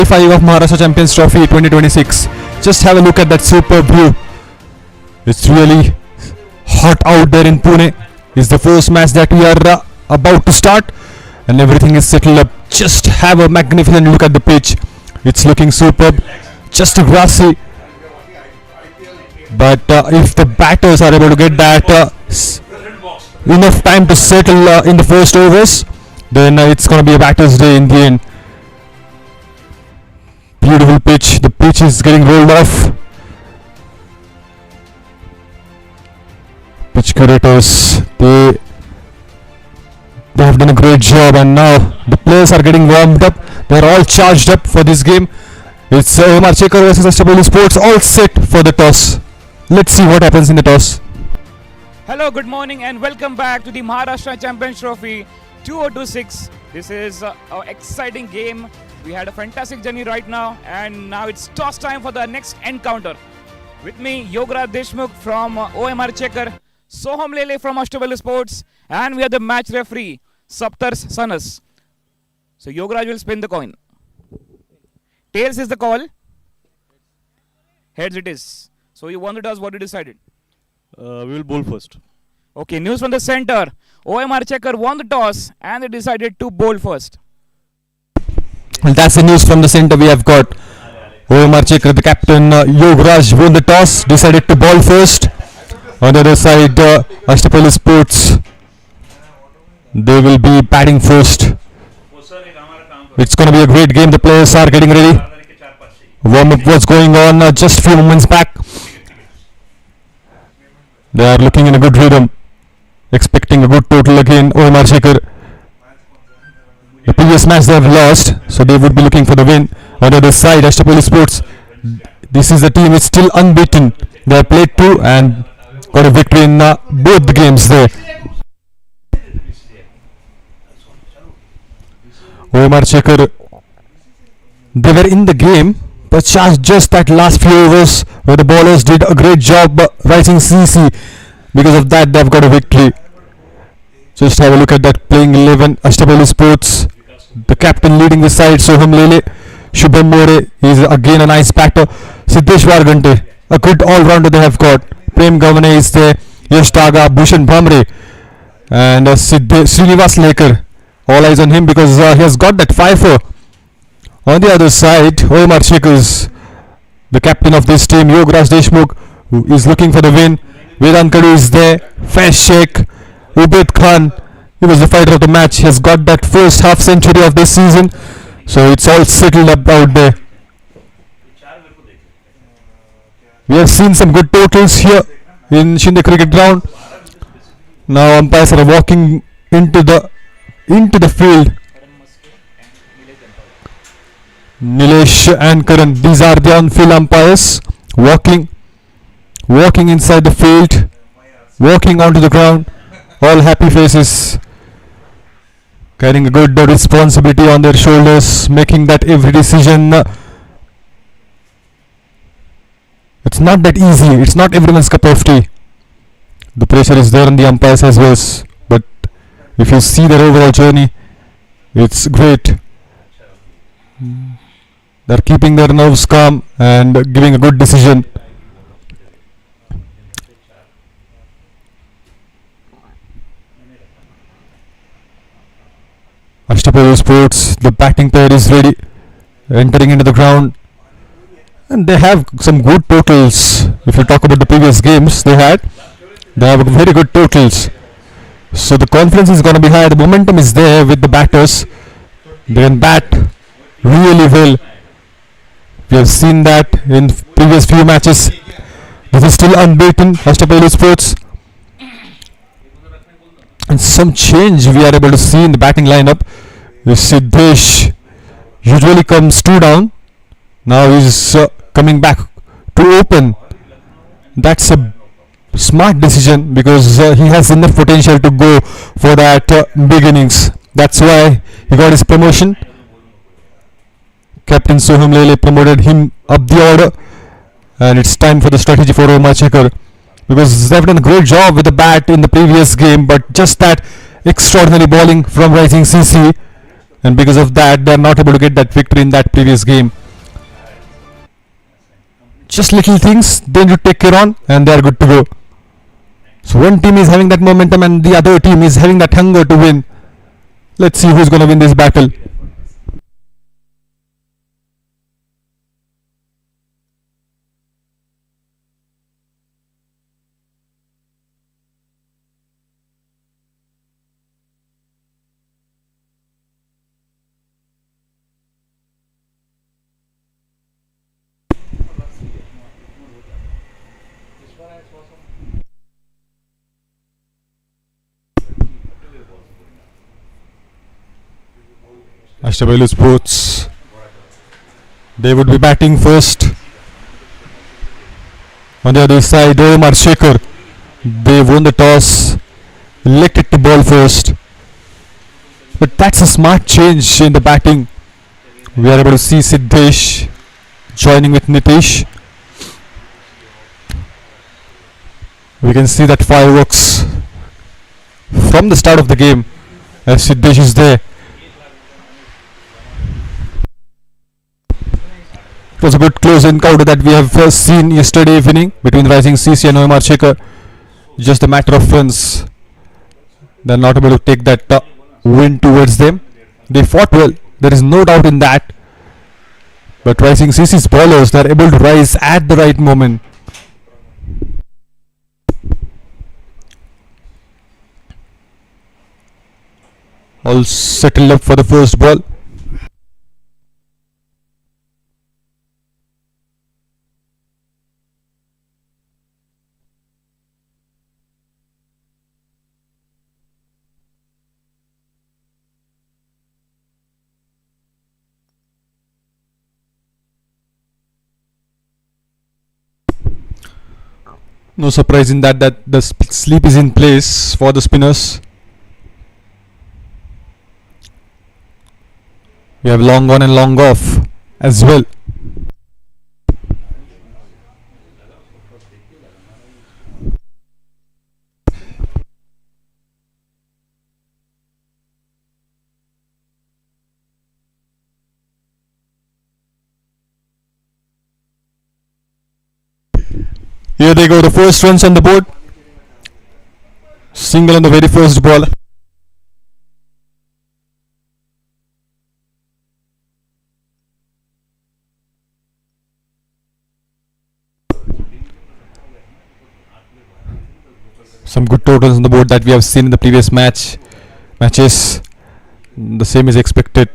5 of Maharashtra Champions Trophy 2026. Just have a look at that superb view. It's really hot out there in Pune. It's the first match that we are about to start, and everything is settled up. Just have a magnificent look at the pitch. It's looking superb, just grassy. But if the batters are able to get that enough time to settle in the first overs, then it's going to be a batter's day in the end. Beautiful pitch. The pitch is getting rolled off. Pitch curators, they have done a great job, and now the players are getting warmed up. They're all charged up for this game. It's Omrchecker versus Ashtpailu Sports, all set for the toss. Let's see what happens in the toss. Hello, good morning and welcome back to the Maharashtra Champions Trophy 2026. This is an exciting game. We had a fantastic journey right now, and now it's toss time for the next encounter. With me, Yogaraj Deshmukh from Omrchecker, Soham Lele from Ashtpailu Sports, and we are the match referee, Saptars Sanas. So Yogaraj will spin the coin. Tails is the call. Heads it is. So you wanted us, what you decided? We will bowl first. Okay, news from the center. Omrchecker won the toss and they decided to bowl first. Well, that's the news from the center. We have got Omrchecker, the captain, Yogaraj won the toss, decided to bowl first. On the other side, Ashtpailu Sports, they will be batting first. It's going to be a great game. The players are getting ready. Warm-up was going on just a few moments back. They are looking in a good rhythm, expecting a good total again. Omrchecker, the previous match they have lost, so they would be looking for the win. On the other side, Ashtpailu Sports, this is the team which is still unbeaten. They have played 2 and got a victory in both the games there. Omrchecker, they were in the game, but just that last few overs where the bowlers did a great job rising CC. Because of that, they've got a victory. Just have a look at that playing 11. Ashtpailu Sports, the captain leading the side, Soham Lele. Shubham More is again a nice batter. Siddesh Wargante, a good all-rounder they have got. Prem Gavane is there. Yash Taga, Bhushan Bhamre, and Srinivas Lekar. All eyes on him because he has got that 5-4. On the other side, Omrchecker, the captain of this team, Yogaraj Deshmukh, who is looking for the win. Vedant Kadu is there. Faiz Sheikh, Ubaid Khan, he was the fighter of the match. He has got that first half century of this season. So it's all settled up out there. We have seen some good totals here in Shinde Cricket Ground. Now umpires are walking into the field. Nilesh and Karan, these are the on-field umpires, walking inside the field, walking onto the ground, all happy faces, carrying a good responsibility on their shoulders, making that every decision. It's not that easy, it's not everyone's cup of tea. The pressure is there on the umpires as well, but if you see their overall journey, it's great. They're keeping their nerves calm and giving a good decision. Ashtpailu Sports, the batting pair is ready, entering into the ground, and they have some good totals. If you talk about the previous games they have very good totals. So the confidence is going to be high. The momentum is there with the batters. They can bat really well. We have seen that in previous few matches. This is still unbeaten, Ashtpailu Sports. And some change we are able to see in the batting lineup. Siddesh usually comes 2 down. Now he's coming back to open. That's a smart decision because he has enough potential to go for that big innings. That's why he got his promotion. Captain Soham Lele promoted him up the order, and it's time for the strategy for Omrchecker because they've done a great job with the bat in the previous game, but just that extraordinary bowling from rising CC and because of that, they are not able to get that victory in that previous game. Just little things they need to take care on, and they are good to go. So one team is having that momentum, and the other team is having that hunger to win. Let's see who's going to win this battle. Ashtpailu Sports. They would be batting first. On the other side, Omrchecker. They won the toss, elected to ball first. But that's a smart change in the batting. We are able to see Siddesh joining with Nitish. We can see that fireworks from the start of the game as Siddesh is there. It was a good close encounter that we have seen yesterday evening between Rising CC and Omrchecker. Just a matter of runs. They are not able to take that win towards them. They fought well, there is no doubt in that. But Rising CC's bowlers, they are able to rise at the right moment. All settled up for the first ball. No surprise in that the sleep is in place for the spinners. We have long on and long off as well. Here they go, the first runs on the board. Single on the very first ball. Some good totals on the board that we have seen in the previous matches. The same is expected.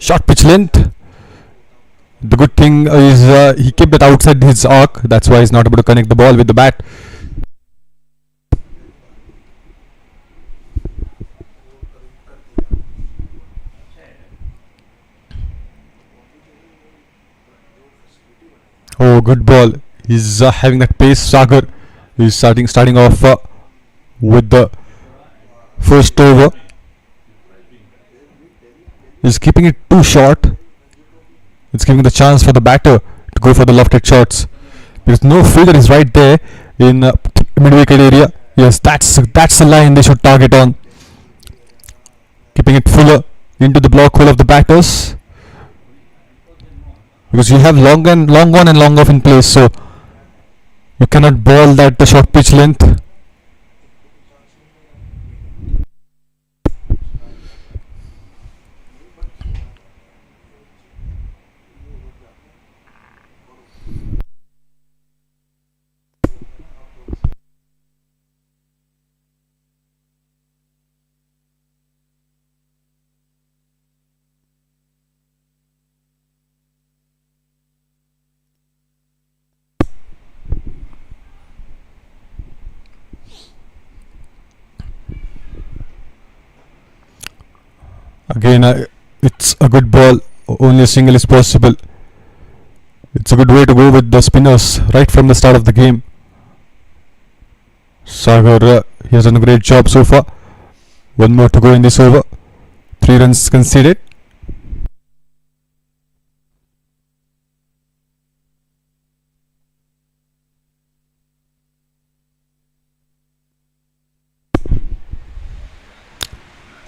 Short pitch length. The good thing is he kept it outside his arc. That's why he's not able to connect the ball with the bat. Oh, good ball. He's having that pace. Sagar is starting off with the first over. He's keeping it too short. It's giving the chance for the batter to go for the lofted shots because no fielder is right there in mid-wicket area. Yes, that's the line they should target on. Keeping it fuller into the block hole of the batters because you have long on and long off in place, so you cannot ball that the short pitch length. Again, it's a good ball. Only a single is possible. It's a good way to go with the spinners right from the start of the game. Sagar, he has done a great job so far. One more to go in this over. 3 runs conceded.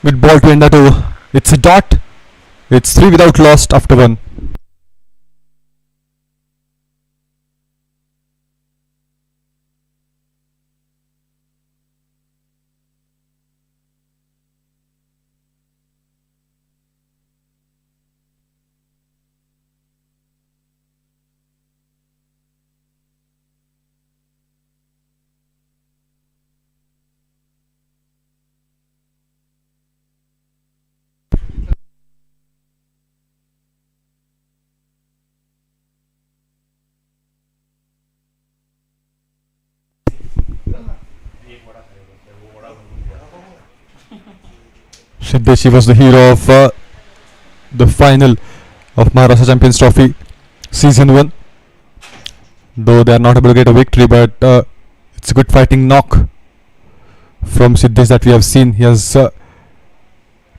Good ball to end that over. It's a dot. It's 3 without lost after 1. Siddeshi was the hero of the final of Maharashtra Champions Trophy Season 1. Though they are not able to get a victory, but it's a good fighting knock from Siddesh that we have seen. He has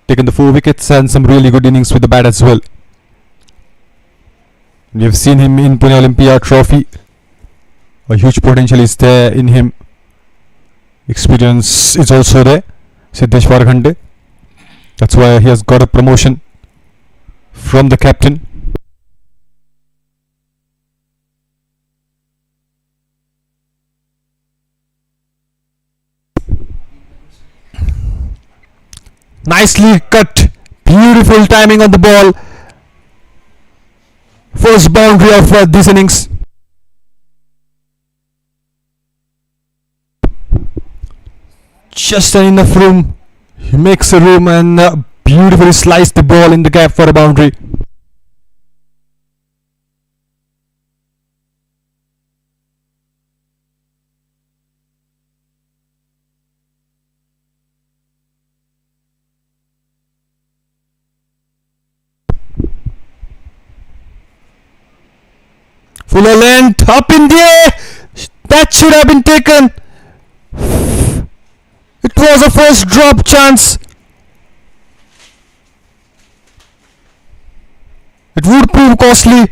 taken the 4 wickets and some really good innings with the bat as well. We have seen him in Pune Olympia Trophy. A huge potential is there in him. Experience is also there. Siddesh Warghande. That's why he has got a promotion from the captain. Nicely cut. Beautiful timing on the ball. First boundary of this innings. Just enough room. He makes a room and beautifully sliced the ball in the gap for a boundary. Fuller length up in the air. That should have been taken. It was a first drop chance. It would prove costly.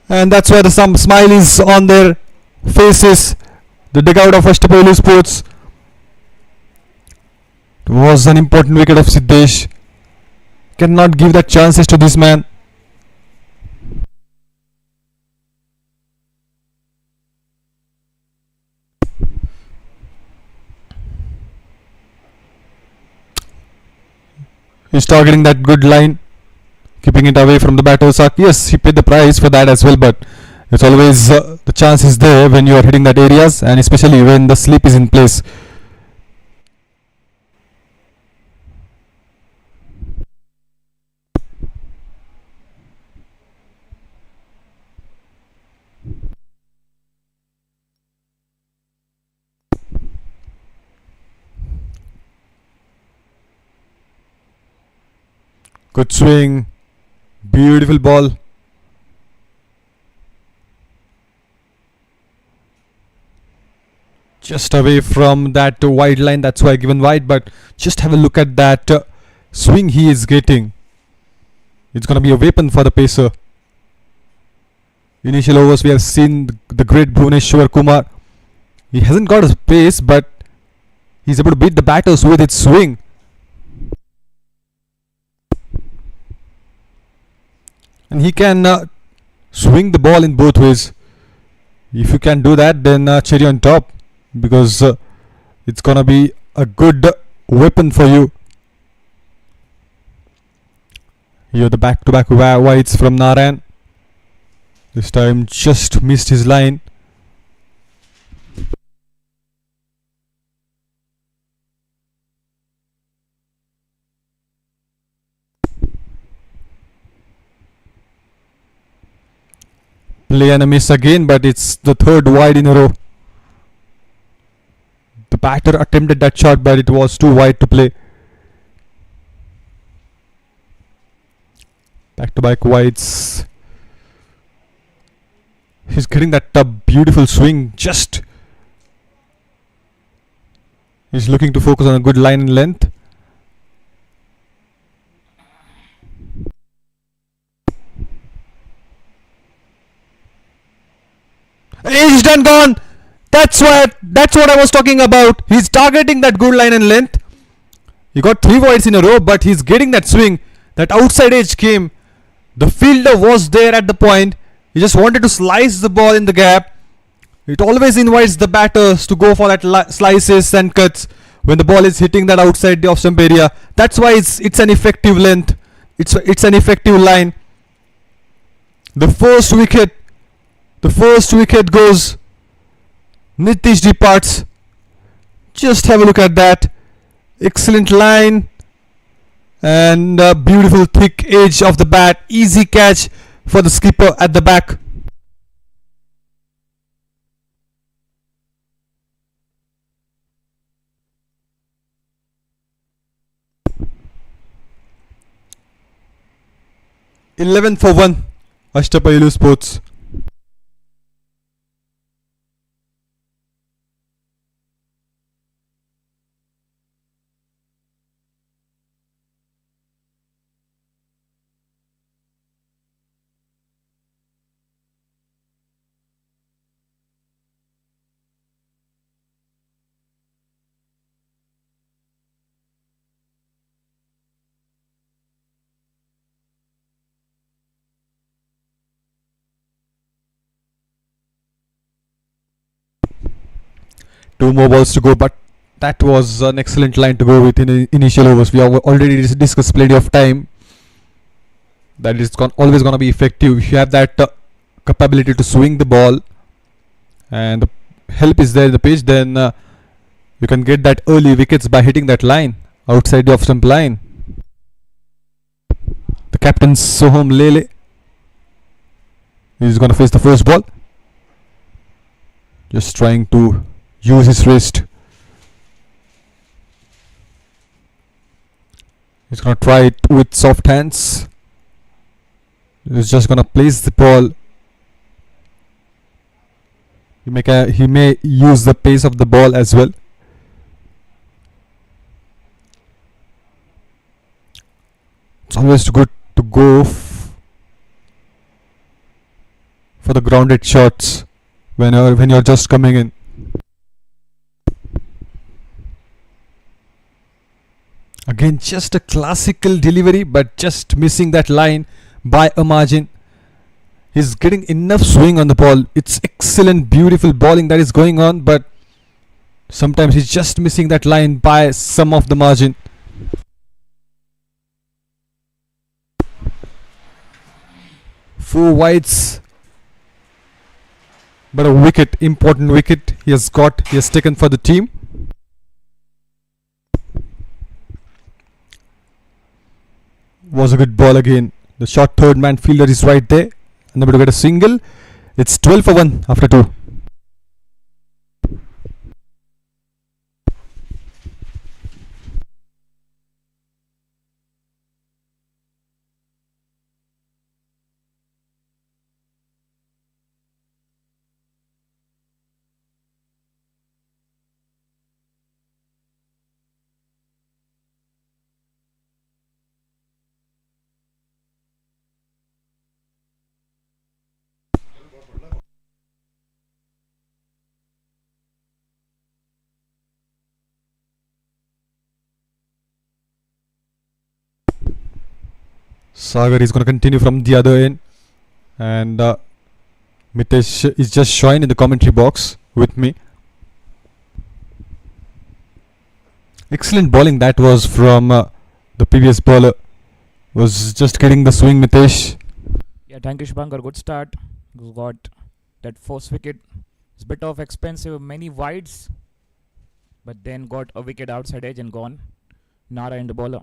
And that's why the some smile is on their faces. The dugout of Ashtpailu Sports. It was an important wicket of Siddesh. Cannot give that chances to this man. He's targeting that good line, keeping it away from the batter's arc. Yes, he paid the price for that as well, but it's always the chance is there when you are hitting that areas, and especially when the slip is in place. Good swing, beautiful ball. Just away from that wide line, that's why given wide, but just have a look at that swing he is getting. It's going to be a weapon for the pacer. Initial overs we have seen the great Bhuvneshwar Kumar. He hasn't got a pace, but he's able to beat the batters with its swing. And he can swing the ball in both ways. If you can do that, then cherry on top, because it's gonna be a good weapon for you. Here the back-to-back wides from Narayan. This time just missed his line. Play and a miss again, but it's the third wide in a row. The batter attempted that shot, but it was too wide to play. Back-to-back wides. He's getting that beautiful swing. Just he's looking to focus on a good line and length. and gone. That's what I was talking about. He's targeting that good line and length. He got 3 wides in a row, but he's getting that swing. That outside edge came. The fielder was there at the point. He just wanted to slice the ball in the gap. It always invites the batters to go for that slices and cuts when the ball is hitting that outside the off stump area. That's why it's an effective length. It's an effective line. The first wicket goes. Nitish departs. Just have a look at that. Excellent line and a beautiful thick edge of the bat. Easy catch for the skipper at the back. Eleven for 1. Ashtpailu Sports. Two more balls to go, but that was an excellent line to go with in the initial overs. We have already discussed plenty of time that it's always going to be effective if you have that capability to swing the ball and the help is there in the pitch. Then you can get that early wickets by hitting that line outside the off stump line. The captain Soham Lele is going to face the first ball, just trying to use his wrist. He's gonna try it with soft hands. He's just gonna place the ball. He may use the pace of the ball as well. It's always good to go for the grounded shots when you're just coming in. Again, just a classical delivery, but just missing that line by a margin. He's getting enough swing on the ball. It's excellent, beautiful bowling that is going on, but sometimes he's just missing that line by some of the margin. Four wides, but a wicket, important wicket he has taken for the team. Was a good ball again. The short third man fielder is right there, unable to get a single. It's 12 for 1 after 2. Sagar is going to continue from the other end, and Mitesh is just showing in the commentary box with me. Excellent bowling that was from the previous bowler. Was just getting the swing, Mitesh. Yeah, thank you, Shubhankar. Good start. You got that first wicket. It's a bit of expensive, many wides, but then got a wicket outside edge and gone. Nara in the bowler.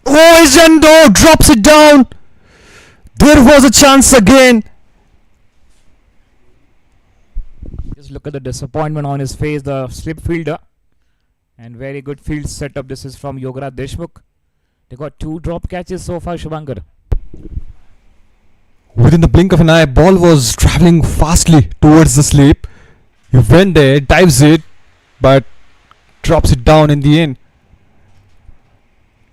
Oh, Zendo drops it down. There was a chance again. Just look at the disappointment on his face, the slip fielder. And very good field setup. This is from Yogaraj Deshmukh. They got 2 drop catches so far, Shubhankar. Within the blink of an eye, ball was travelling fastly towards the slip. He went there, dives it, but drops it down in the end.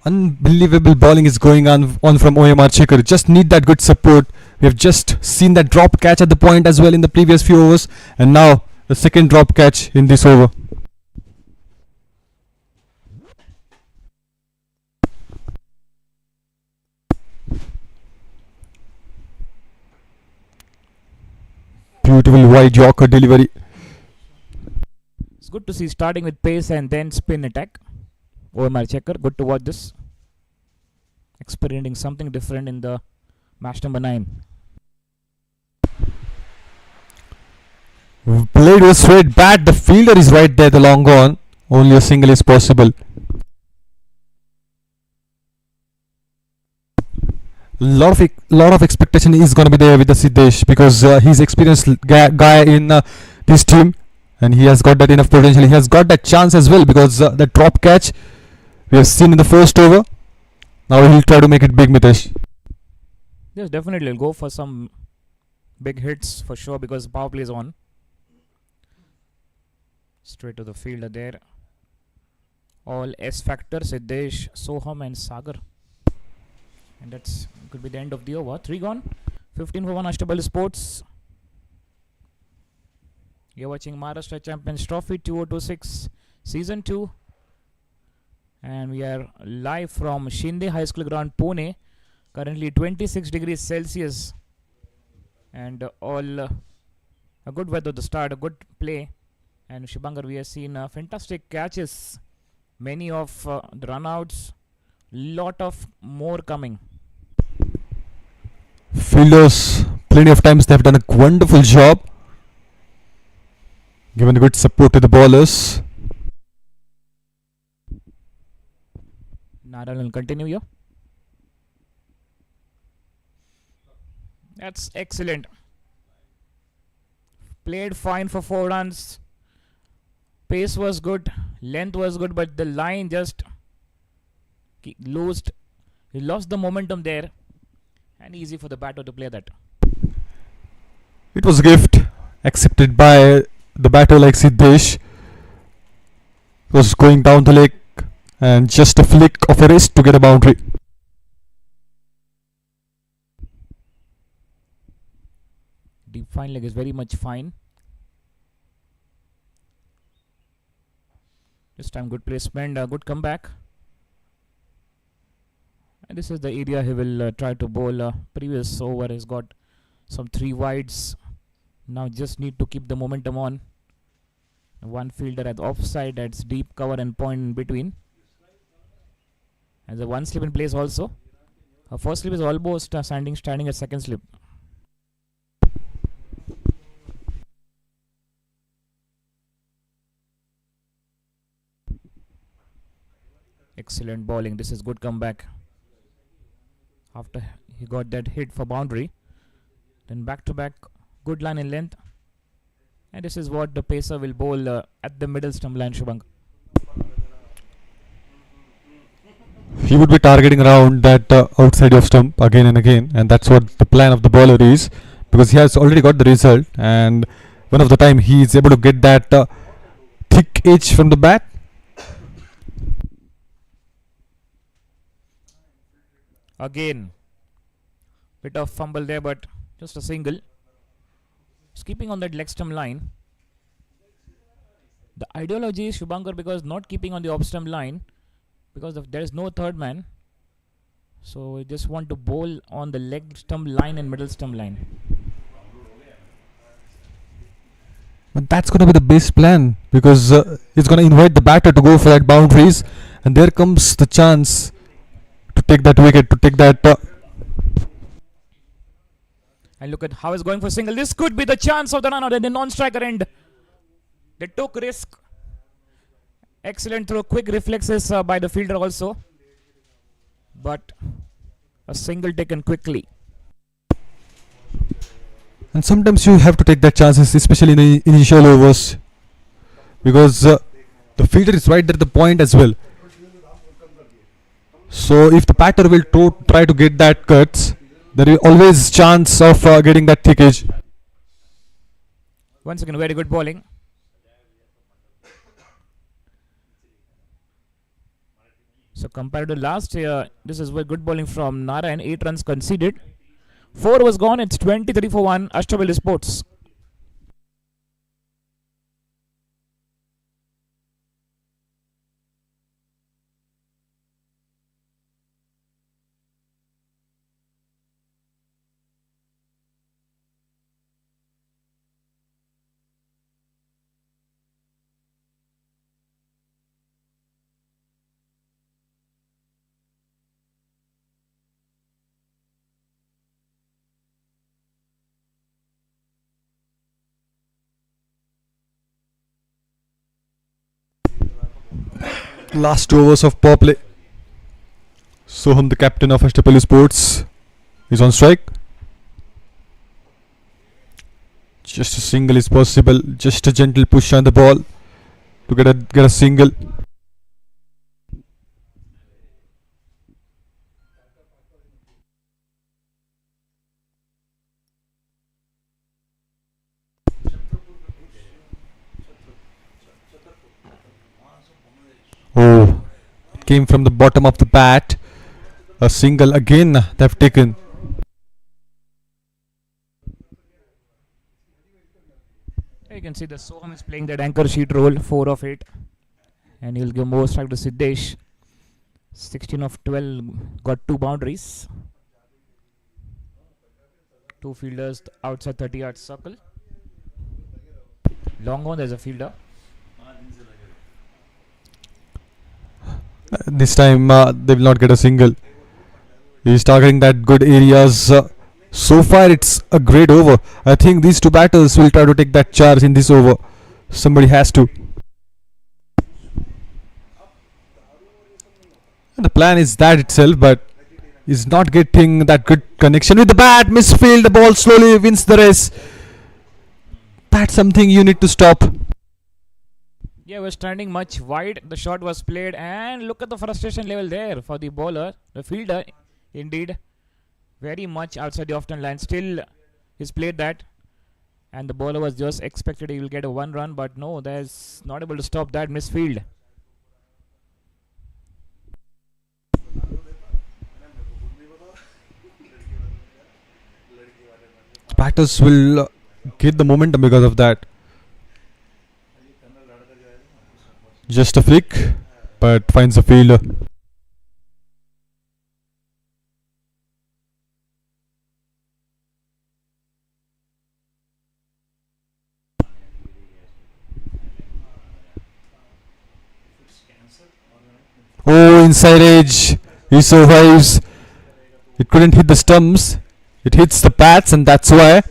Unbelievable bowling is going on from Omrchecker. Just need that good support. We have just seen that drop catch at the point as well in the previous few overs, and now the second drop catch in this over. Beautiful wide Yorker delivery. It's good to see starting with pace and then spin attack. Omrchecker, good to watch this. Experimenting something different in the match number 9. Played with straight bat. The fielder is right there, the long on. Only a single is possible. Lot of expectation is going to be there with the Siddesh because he's experienced guy in this team, and he has got that enough potential. He has got that chance as well because the drop catch we have seen in the first over. Now he'll try to make it big, Mitesh. Yes, definitely. He'll go for some big hits for sure because power play is on. Straight to the fielder there. All S factor, Siddesh, Soham and Sagar. And that's could be the end of the over. 3 gone. 15 for 1 Ashtpailu Sports. You're watching Maharashtra Champions Trophy 2026 Season 2. And we are live from Shinde High School Ground, Pune. Currently 26 degrees Celsius. And all a good weather to start, a good play. And Shubhankar, we have seen fantastic catches. Many of the runouts. Lot of more coming. Fielders, plenty of times they have done a wonderful job. Given good support to the bowlers. Narayan will continue here. That's excellent. Played fine for 4 runs. Pace was good. Length was good, but the line just lost. He lost the momentum there. And easy for the batter to play that. It was a gift accepted by the batter like Siddesh. Was going down the leg and just a flick of a wrist to get a boundary. Deep fine leg is very much fine. This time good placement, good comeback. And this is the area he will try to bowl. Previous over has got some 3 wides. Now just need to keep the momentum on. One fielder at offside, that's deep cover and point in between. And the one slip in place also. First slip is almost standing at second slip. Excellent bowling. This is good comeback. After he got that hit for boundary, then back to back, good line in length, and this is what the pacer will bowl at the middle stump line. Shubhank, He would be targeting around that outside of stump again and again, and that's what the plan of the bowler is, because he has already got the result, and one of the time he is able to get that thick edge from the bat. again bit of fumble there, but just a single. Just keeping on that leg stump line. The ideology is Shubhankar, because not keeping on the off stump line, because there is no third man, so we just want to bowl on the leg stump line and middle stump line. But that's going to be the best plan, because it's going to invite the batter to go for that boundaries, and there comes the chance to take that wicket, to take that. And look at how he's going for single. This could be the chance of the run out at the non-striker end. They took risk. Excellent throw, quick reflexes by the fielder also. But a single taken quickly. And sometimes you have to take that chances, especially in the initial overs, because the fielder is right at the point as well. So if the batter will try to get that cuts, there is always chance of getting that thick edge. Once again, very good bowling. So compared to last year, this is very good bowling from Narayan. 8 runs conceded. 4 was gone. It's 23 for 1. Ashtpailu Sports. Last 2 overs of power play. Soham, the captain of Ashtpailu Sports, is on strike. Just a single is possible. Just a gentle push on the ball to get a single. Oh, it came from the bottom of the bat. A single again they've taken. You can see the Soham is playing that anchor sheet role, 4 of 8. And he'll give more strike to Siddesh. 16 of 12, got 2 boundaries. 2 fielders outside 30-yard circle. Long on, there's a fielder. This time they will not get a single. He's targeting that good areas. So far it's a great over. I think these 2 batters will try to take that charge in this over. Somebody has to. The plan is that itself, but is not getting that good connection with the bat. Misfield, the ball slowly wins the race. That's something you need to stop. Yeah, we're standing much wide. The shot was played, and look at the frustration level there for the bowler, the fielder. Indeed, very much outside the off-turn line. Still, he's played that, and the bowler was just expected he will get a 1 run, but no, there's not able to stop that misfield. Batters will get the momentum because of that. Just a flick, but finds a fielder. Oh, inside edge. He survives. It couldn't hit the stumps. It hits the pads, and that's why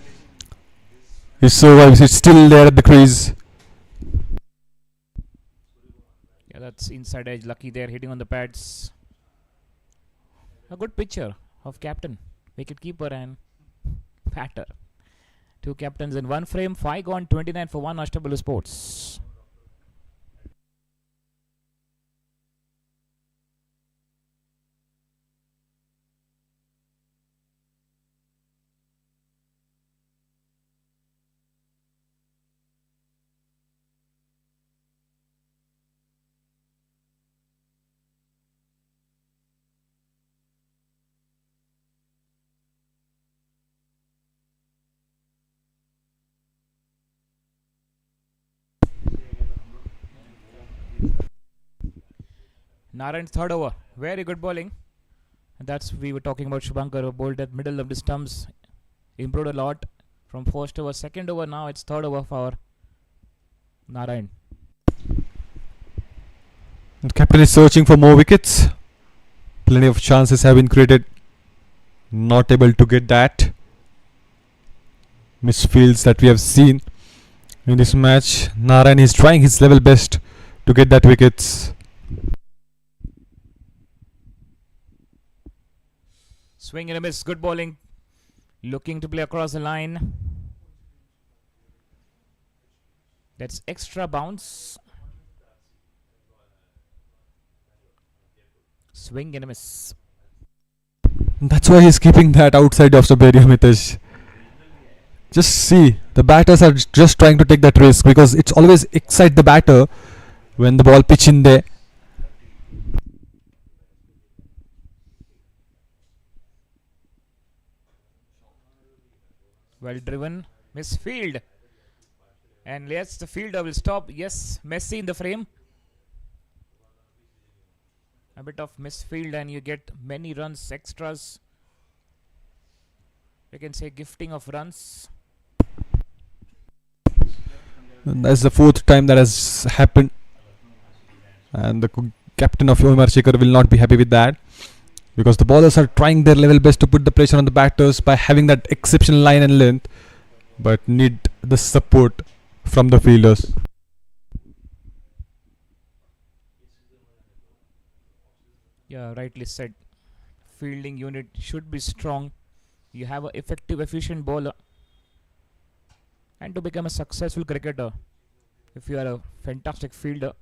he survives. It's still there at the crease. Yeah, that's inside edge. Lucky there, hitting on the pads. A good picture of captain, wicketkeeper, and batter. 2 captains in 1 frame. 5 gone, 29 for 1. Ashtpailu Sports. Narayan's 3rd over. Very good bowling. And that's we were talking about Shubhankar, who bowled at middle of the stumps. Improved a lot from 1st over, 2nd over. Now it's 3rd over for Narayan. The captain is searching for more wickets. Plenty of chances have been created. Not able to get that. Misfields that we have seen in this match. Narayan is trying his level best to get that wickets. Swing and a miss. Good bowling. Looking to play across the line. That's extra bounce. Swing and a miss. That's why he's keeping that outside of the area, Mitesh. Just see, the batters are just trying to take that risk because it's always excite the batter when the ball pitch in there. Well driven. Misfield. And yes, the fielder will stop. Yes, Messi in the frame. A bit of misfield and you get many runs, extras. You can say gifting of runs. And that's the fourth time that has happened. And the captain of Omrchecker will not be happy with that. Because the bowlers are trying their level best to put the pressure on the batters by having that exceptional line and length. But need the support from the fielders. Yeah, rightly said. Fielding unit should be strong. You have an effective, efficient bowler. And to become a successful cricketer, if you are a fantastic fielder,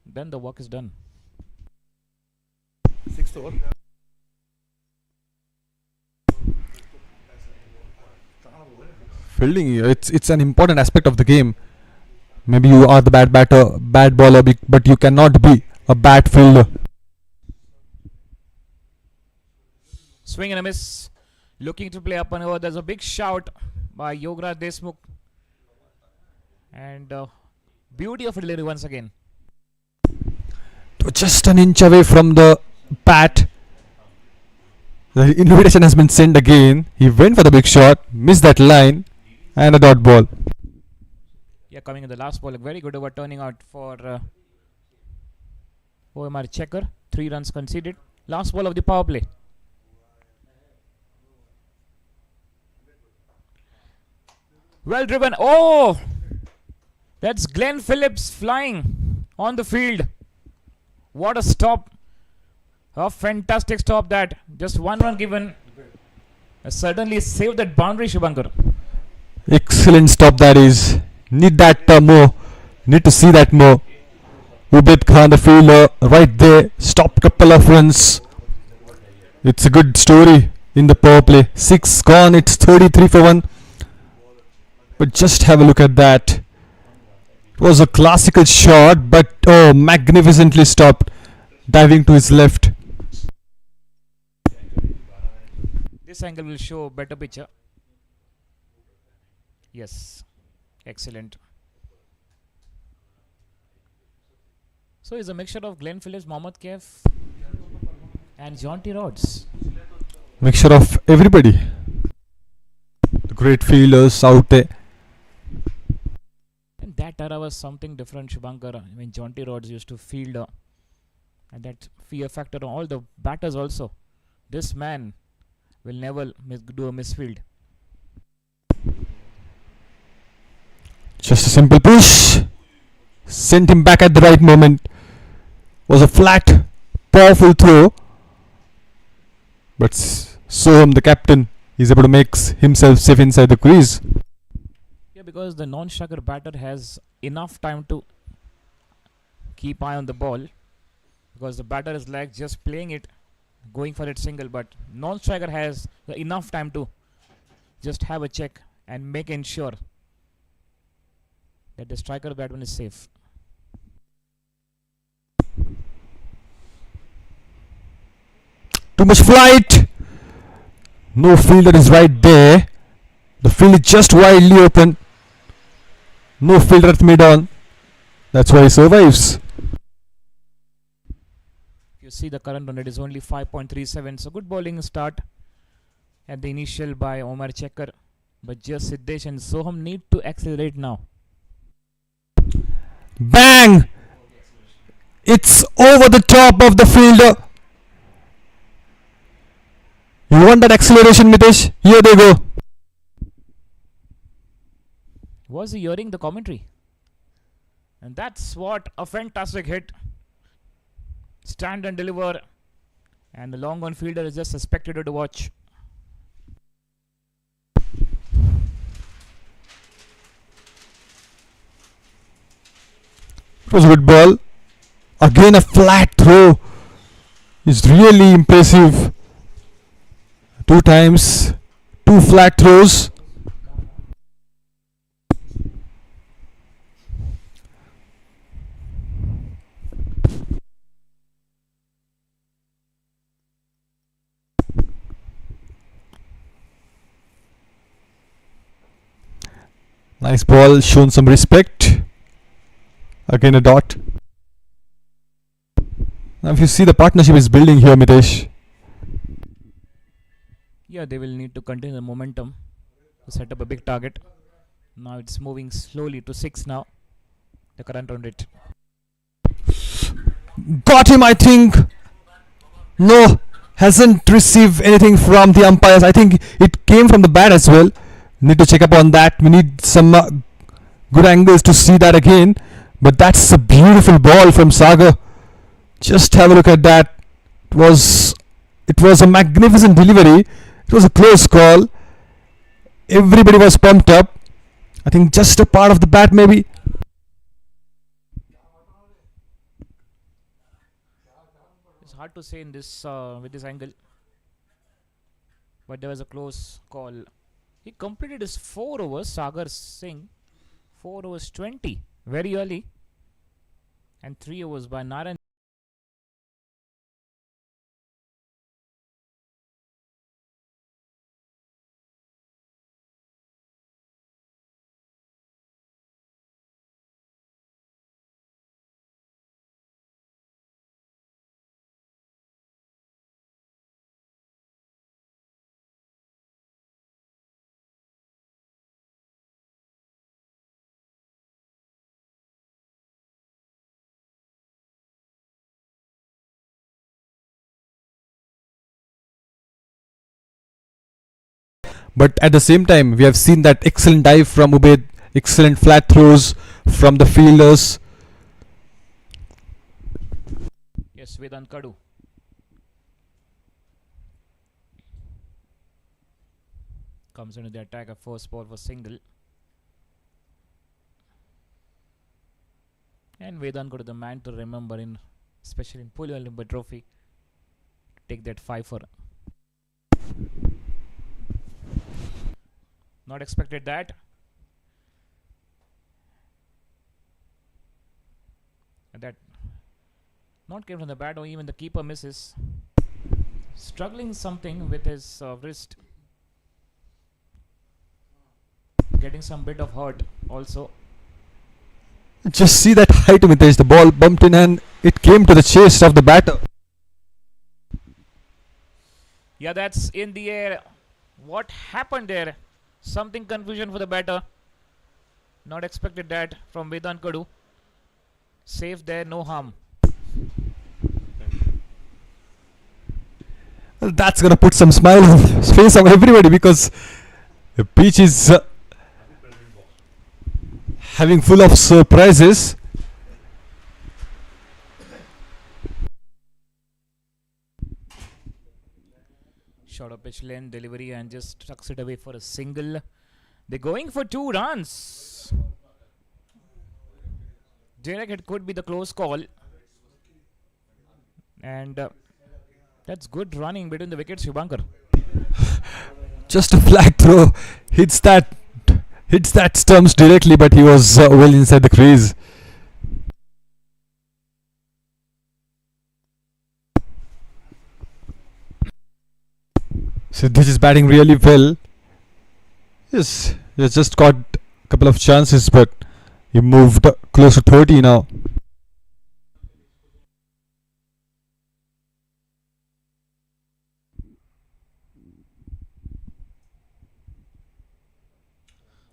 then the work is done. Sixth over. Fielding, it's an important aspect of the game. Maybe you are the bad batter, bad bowler, but you cannot be a bad fielder. Swing and a miss. Looking to play up and over. There's a big shout by Yogaraj Deshmukh. And beauty of delivery once again. Just an inch away from the bat. The invitation has been sent again. He went for the big shot, missed that line, and a dot ball. Yeah, coming in the last ball. A very good over turning out for Omrchecker. 3 runs conceded. Last ball of the power play. Well driven. Oh! That's Glenn Phillips flying on the field. What a stop. A fantastic stop that. Just 1 run given. Certainly saved that boundary, Shubhankar. Excellent stop that is. Need that more. Need to see that more. Ubed Khan, the fielder, right there. Stopped couple of runs. It's a good story in the power play. 6 gone. It's 33 for 1. But just have a look at that. It was a classical shot, but oh, magnificently stopped. Diving to his left. This angle will show better picture. Yes. Excellent. So it's a mixture of Glenn Phillips, Mohammad Kaif and John T. Rhodes. Mixture of everybody. The great fielders out there. And that era was something different, Shubhankar. When John T. Rhodes used to field and that fear factor on all the batters also. This man will never do a misfield. Just a simple push. Sent him back at the right moment. Was a flat, powerful throw. But Soham, the captain, is able to make himself safe inside the crease. Yeah, because the non-striker batter has enough time to keep eye on the ball. Because the batter is like just playing it, going for it single. But non-striker has enough time to just have a check and make ensure that the striker batsman is safe. Too much flight. No fielder is right there. The field is just widely open. No fielder at mid-on. That's why he survives. If you see the current run, it is only 5.37. So good bowling start at the initial by Omrchecker. But just Siddesh and Soham need to accelerate now. Bang! It's over the top of the fielder. You want that acceleration, Mitesh? Here they go. Was he hearing the commentary? And that's what a fantastic hit. Stand and deliver. And the long on fielder is just a spectator to watch. It was a good ball. Again a flat throw. It's really impressive. 2 times. 2 flat throws. Nice ball, shown some respect. Again a dot. Now if you see the partnership is building here, Mitesh. Yeah, they will need to continue the momentum to set up a big target. Now it's moving slowly to 6 now. The current run rate. Got him, I think. No, hasn't received anything from the umpires. I think it came from the bat as well. Need to check up on that. We need some good angles to see that again. But that's a beautiful ball from Sagar. Just have a look at that. It was a magnificent delivery. It was a close call. Everybody was pumped up. I think just a part of the bat maybe. It's hard to say in this with this angle, but there was a close call. He completed his 4 overs. Sagar Singh, 4 overs 20 very early, and 3 overs by Narayan. But at the same time, we have seen that excellent dive from Ubaid, excellent flat throws from the fielders. Yes, Vedant Kadu. Comes into the attack. A first ball for single. And Vedant Kadu, the man to remember in, especially in Puli Olympic Trophy. Take that 5 for. Not expected that. And that not came from the bat, or even the keeper misses. Struggling something with his wrist. Getting some bit of hurt also. Just see that height, Mitesh. The ball bumped in and it came to the chest of the batter. Yeah, that's in the air. What happened there? Something confusion for the batter. Not expected that from Vedant Kadu. Safe there, no harm. Well, that's gonna put some smile on the face of everybody because the pitch is having full of surprises. Short of pitch lane delivery and just tucks it away for a single. They're going for 2 runs. Derek, it could be the close call. And that's good running between the wickets, Shubhankar. Just a flag throw hits that stumps directly, but he was well inside the crease. So this is batting really well. Yes, he has just got a couple of chances, but he moved close to 30 now.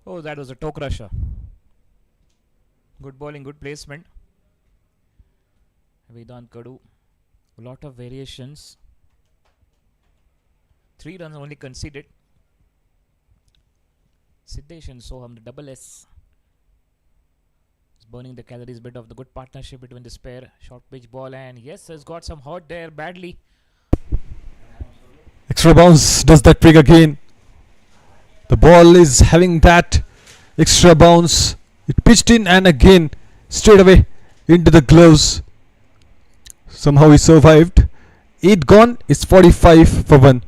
Oh, that was a toe crusher. Good bowling, good placement. Vedant Kadu. A lot of variations. 3 runs only conceded. Siddesh and Soham, the double S. Is burning the calories bit of the good partnership between this pair. Short pitch ball, and yes, has got some hurt there badly. Extra bounce does that trick again. The ball is having that extra bounce. It pitched in and again straight away into the gloves. Somehow he survived. 8 gone. It's 45 for 1.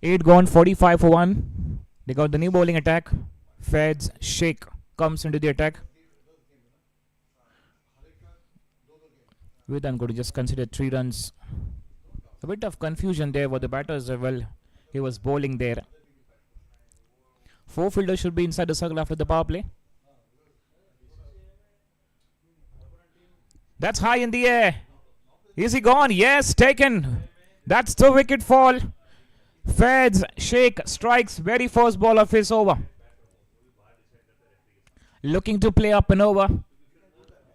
8 gone, 45 for 1. They got the new bowling attack. Feds Sheikh comes into the attack. Vidhan could just consider 3 runs. A bit of confusion there for the batters as well. He was bowling there. 4 fielders should be inside the circle after the power play. That's high in the air. Is he gone? Yes, taken. That's the wicket fall. Feds Sheikh strikes very first ball of his over. Looking to play up and over,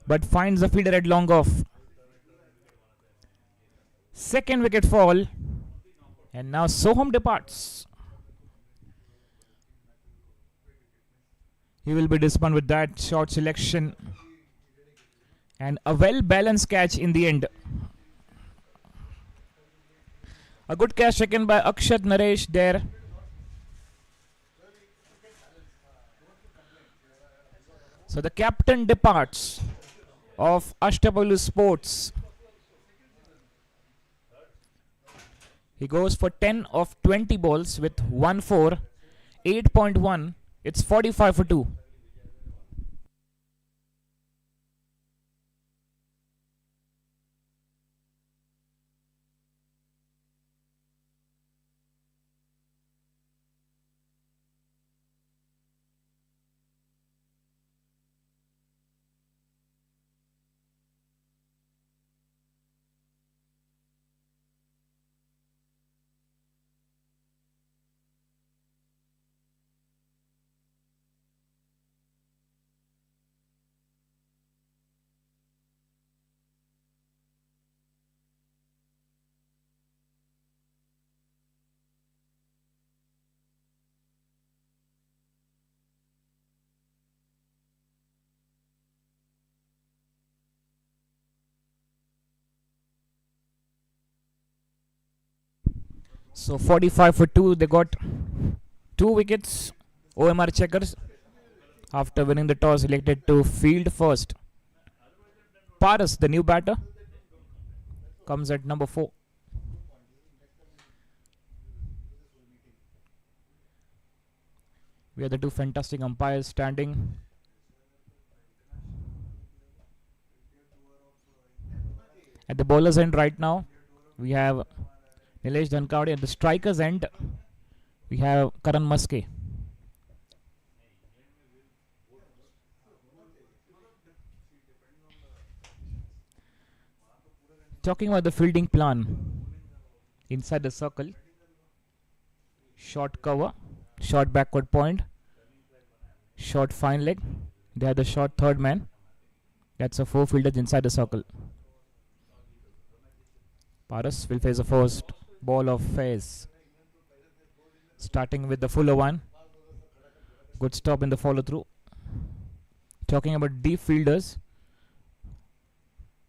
but finds the fielder at long off. Second wicket fall. And now Soham departs. He will be disappointed with that short selection. And a well-balanced catch in the end. A good catch taken by Akshat Naresh there. So the captain departs of Ashtpailu Sports. He goes for 10 of 20 balls with 1-4, 8.1. It's 45 for 2. So 45 for 2. They got 2 wickets. Omrchecker, after winning the toss, elected to field first. Paras, the new batter, comes at number 4. We have the 2 fantastic umpires standing. At the bowler's end right now, we have Nilesh Dhankawade. At the striker's end, we have Karan Maske. Talking about the fielding plan, inside the circle, short cover, short backward point, short fine leg. They have the short third man. That's a 4 fielders inside the circle. Paras will face the first ball of phase. Starting with the fuller one. Good stop in the follow through. Talking about deep fielders.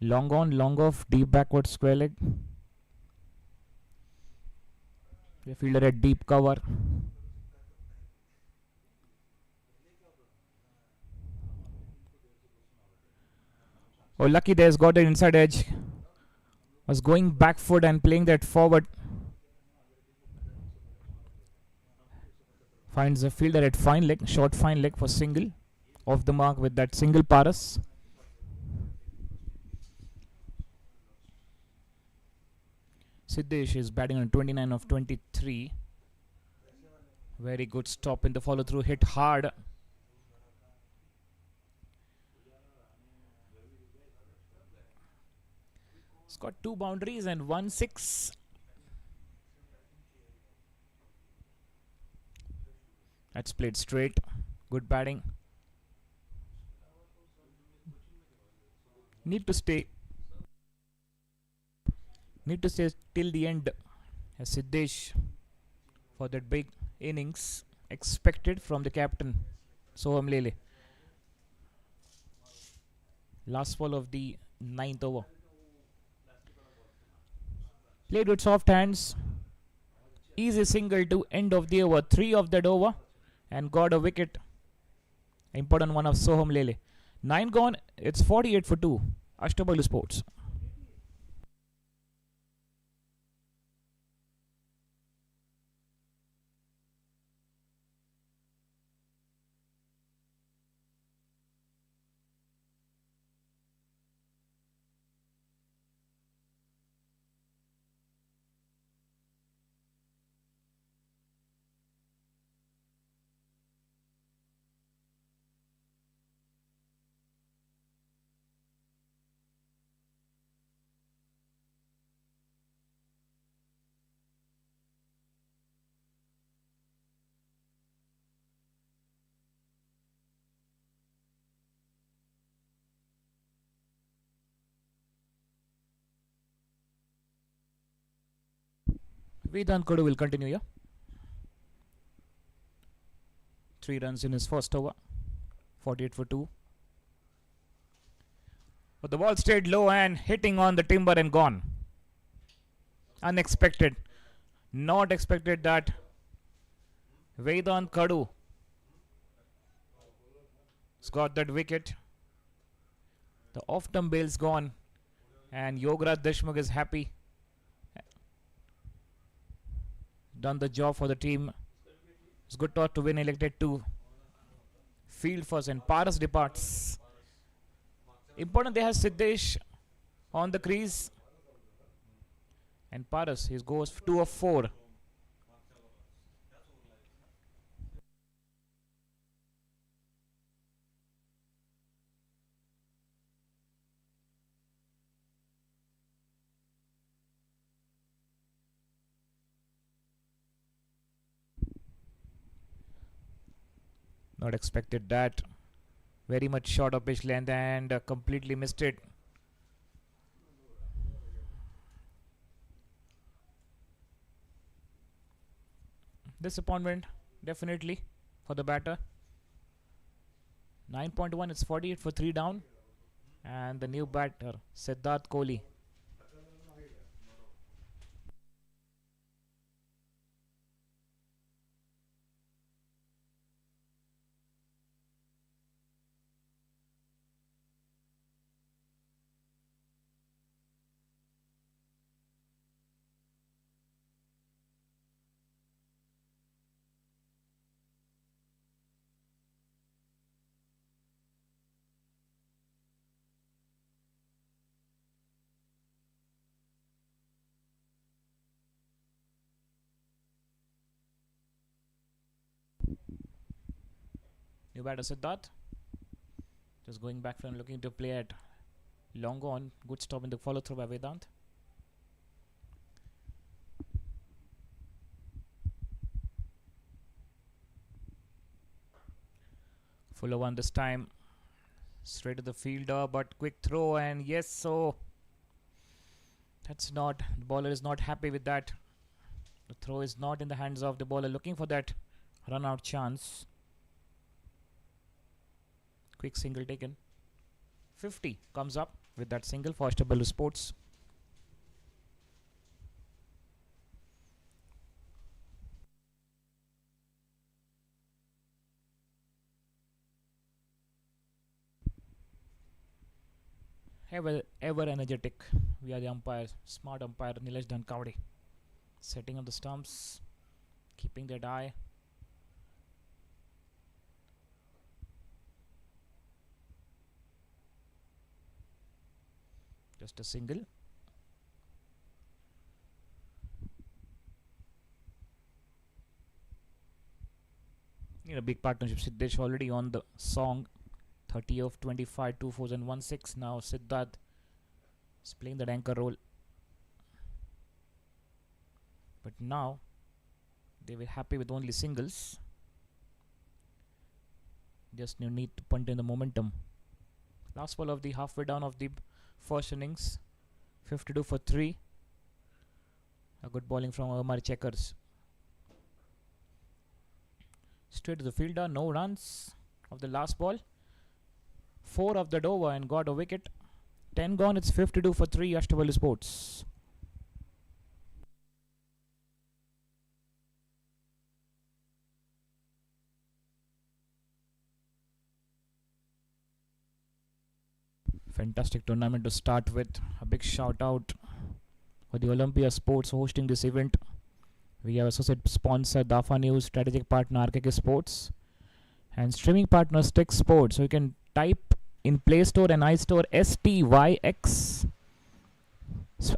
Long on, long off, deep backward square leg. The fielder at deep cover. Oh, lucky there's got an inside edge. Was going back foot and playing that forward. Finds a fielder at fine leg, short fine leg for single. Off the mark with that single Paras. Siddesh is batting on 29 of 23. Very good stop in the follow through, hit hard. It's got 2 boundaries and 1 6. That's played straight. Good batting. Need to stay till the end as Siddesh for that big innings expected from the captain Soham Lele. Last ball of the 9th over. Played with soft hands. Easy single to end of the over. 3 of that over and got a wicket. Important one of Soham Lele. 9 gone. It's 48 for 2. Ashtpailu Sports. Vedant Kodu will continue here. 3 runs in his first over. 48 for 2. But the ball stayed low and hitting on the timber and gone. Unexpected. Not expected that Vedant Kadu has got that wicket. The off-stump bail's gone and Yogaraj Deshmukh is happy. Done the job for the team. It's good thought to win, elected to field first, and Paras departs. Important, they have Siddesh on the crease. And Paras, he goes 2 of 4. Not expected that. Very much short of pitch length and completely missed it. Disappointment, definitely, for the batter. 9.1, it's 48 for 3 down. And the new batter, Siddharth Kohli. New batter Siddharth. Just going back from looking to play at long on. Good stop in the follow through by Vedant. Fuller one this time. Straight to the fielder, but quick throw, and yes, so that's not, the bowler is not happy with that. The throw is not in the hands of the bowler, looking for that run out chance. Quick single taken. 50 comes up with that single for Ashtpailu Sports. Ever energetic. We are the umpires. Smart umpire Nilesh Dhankawade. Setting up the stumps. Keeping that eye. Just a single. In a big partnership, Siddesh already on the song. 30 of 25, 2 4s and 1 6. Now Siddharth is playing that anchor role. But now they were happy with only singles. Just need to punt in the momentum. Last ball of the halfway down of the first innings. 52 for 3. A good bowling from Omrchecker. Straight to the fielder. No runs of the last ball. 4 of that over and got a wicket. 10 gone. It's 52 for 3. Ashtpailu Sports. Fantastic tournament to start with. A big shout out for the Olympia Sports hosting this event. We have associate sponsor Dafa News, strategic partner RKK Sports, and streaming partner Stick Sports. So you can type in Play Store and iStore STYX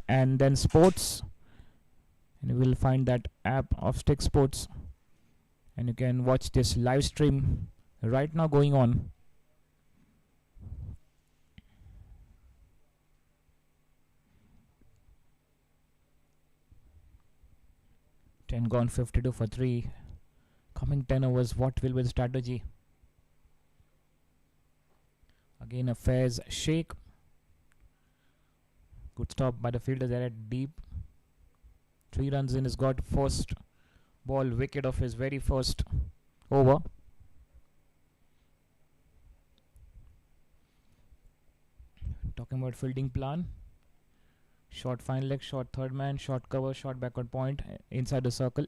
and then Sports, and you will find that app of Stick Sports, and you can watch this live stream right now going on. Ten gone, 52 for 3. Coming 10 overs, what will be the strategy? Again a Fairs shake. Good stop by the fielder there at deep. 3 runs in, has got first ball wicket of his very first over. Talking about fielding plan. Short fine leg, short third man, short cover, short backward point inside the circle.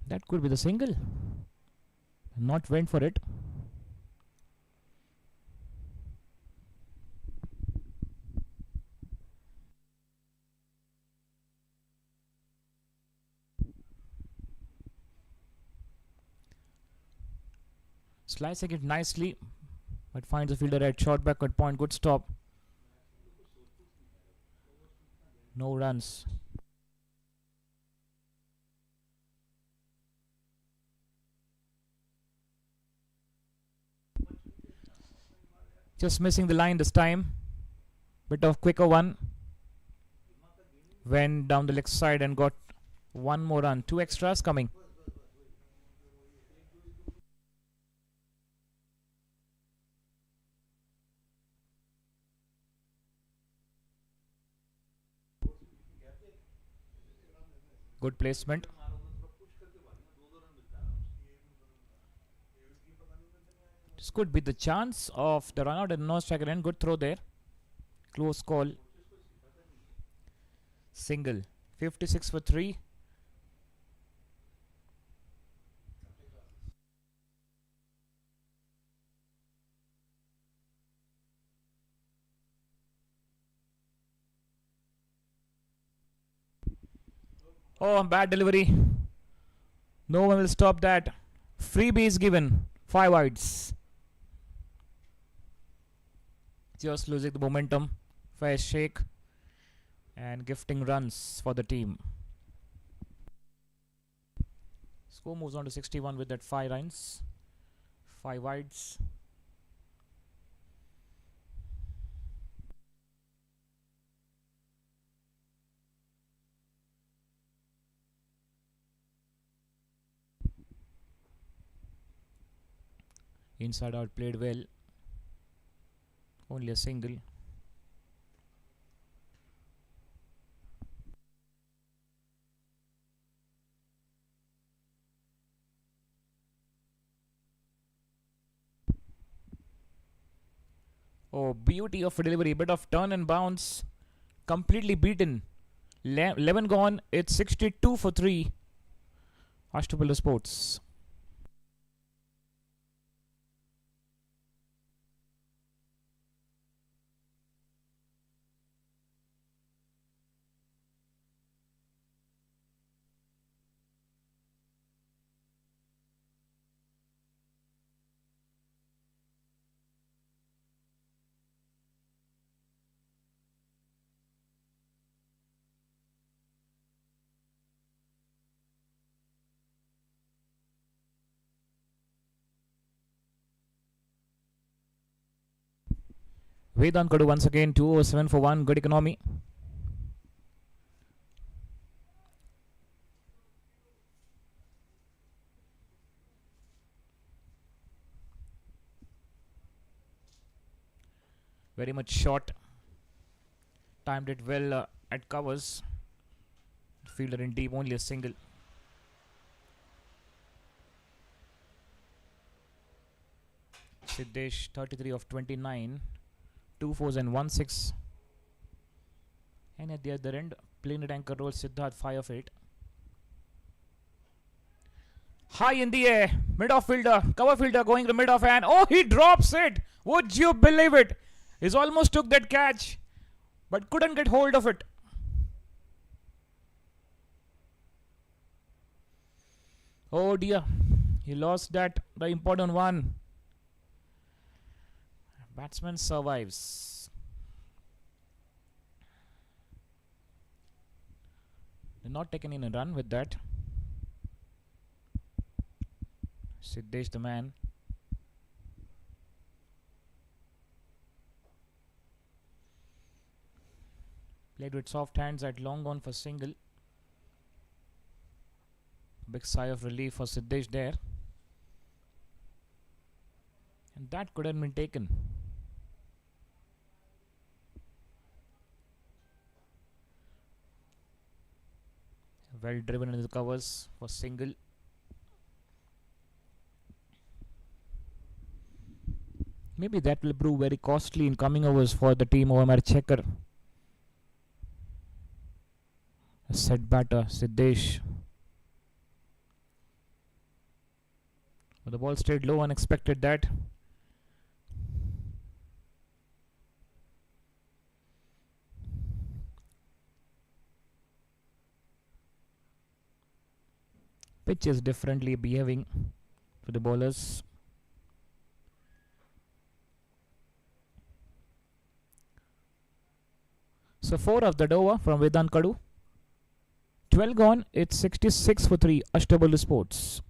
That could be the single. Not went for it. Slicing it nicely, but finds the fielder at short backward point. Good stop. No runs. Just missing the line this time. Bit of quicker one. Went down the leg side and got one more run. 2 extras coming. Good placement. This could be the chance of the run out and no strike and good throw there. Close call. Single. 56 for 3. Oh, bad delivery. No one will stop that. Freebie is given. 5 wides. Just losing the momentum. Fair shake. And gifting runs for the team. Score moves on to 61 with that 5 runs. 5 wides. Inside out played well. Only a single. Oh, beauty of a delivery. Bit of turn and bounce. Completely beaten. 11 gone. It's 62 for 3. Ashtpailu Sports. Vedant Kadu once again 207 for 1. Good economy. Very much short. Timed it well at covers. Fielder in deep, only a single. Siddesh 33 of 29. 2 4s and 1 6. And at the other end, playing at anchor role, Siddharth 5 of 8. High in the air, mid-off fielder, cover fielder going to mid-off and oh, he drops it. Would you believe it? He's almost took that catch, but couldn't get hold of it. Oh dear, he lost that, the important one. Batsman survives. They're not taking in a run with that. Siddesh the man. Played with soft hands at long on for single. Big sigh of relief for Siddesh there. And that could have been taken. Well driven into the covers for single. Maybe that will prove very costly in coming overs for the team of Omrchecker. A set batter, Siddesh. But the ball stayed low, unexpected that. Pitch is differently behaving for the bowlers. So 4 of that over from Vedant Kadu. 12 gone, it's 66 for 3, Ashtpailu Sports.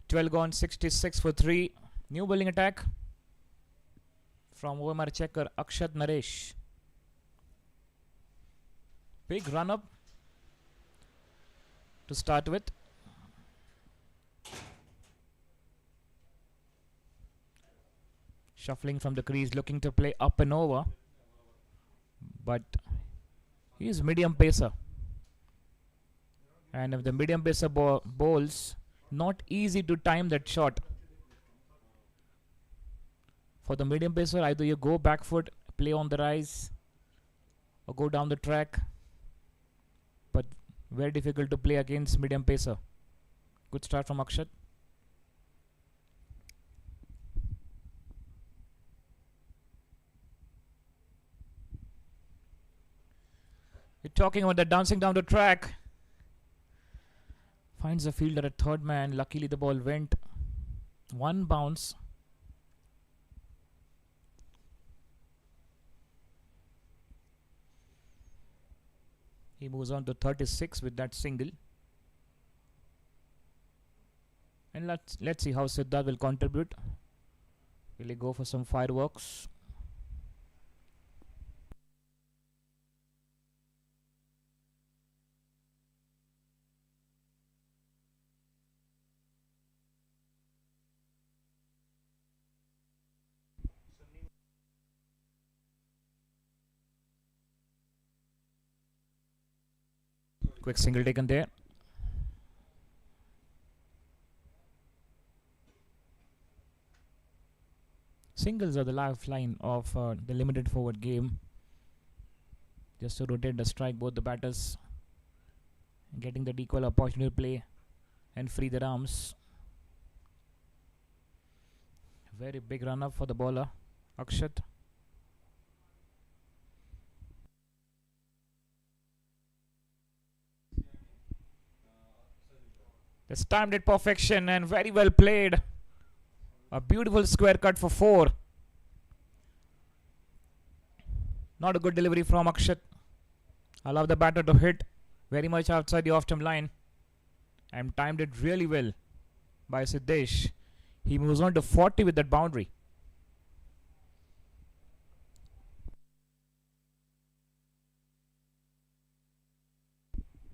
Twelve gone, 66 for 3. New bowling attack from Omrchecker, Akshat Naresh. Big run up to start with. Shuffling from the crease, looking to play up and over. But he is medium pacer. And if the medium pacer bowls, not easy to time that shot. For the medium pacer, either you go back foot, play on the rise, or go down the track. But very difficult to play against medium pacer. Good start from Akshat. You're talking about the dancing down the track. Finds a fielder at third man. Luckily the ball went. One bounce. He moves on to 36 with that single. And let's see how Siddharth will contribute. Will he go for some fireworks? Quick single taken there. Singles are the lifeline of the limited forward game. Just to rotate the strike both the batters, getting the equal opportunity to play and free their arms. Very big run up for the bowler, Akshat. This timed it perfection and very well played. A beautiful square cut for 4. Not a good delivery from Akshat. Allow the batter to hit very much outside the off-stump line. And timed it really well by Siddesh. He moves on to 40 with that boundary.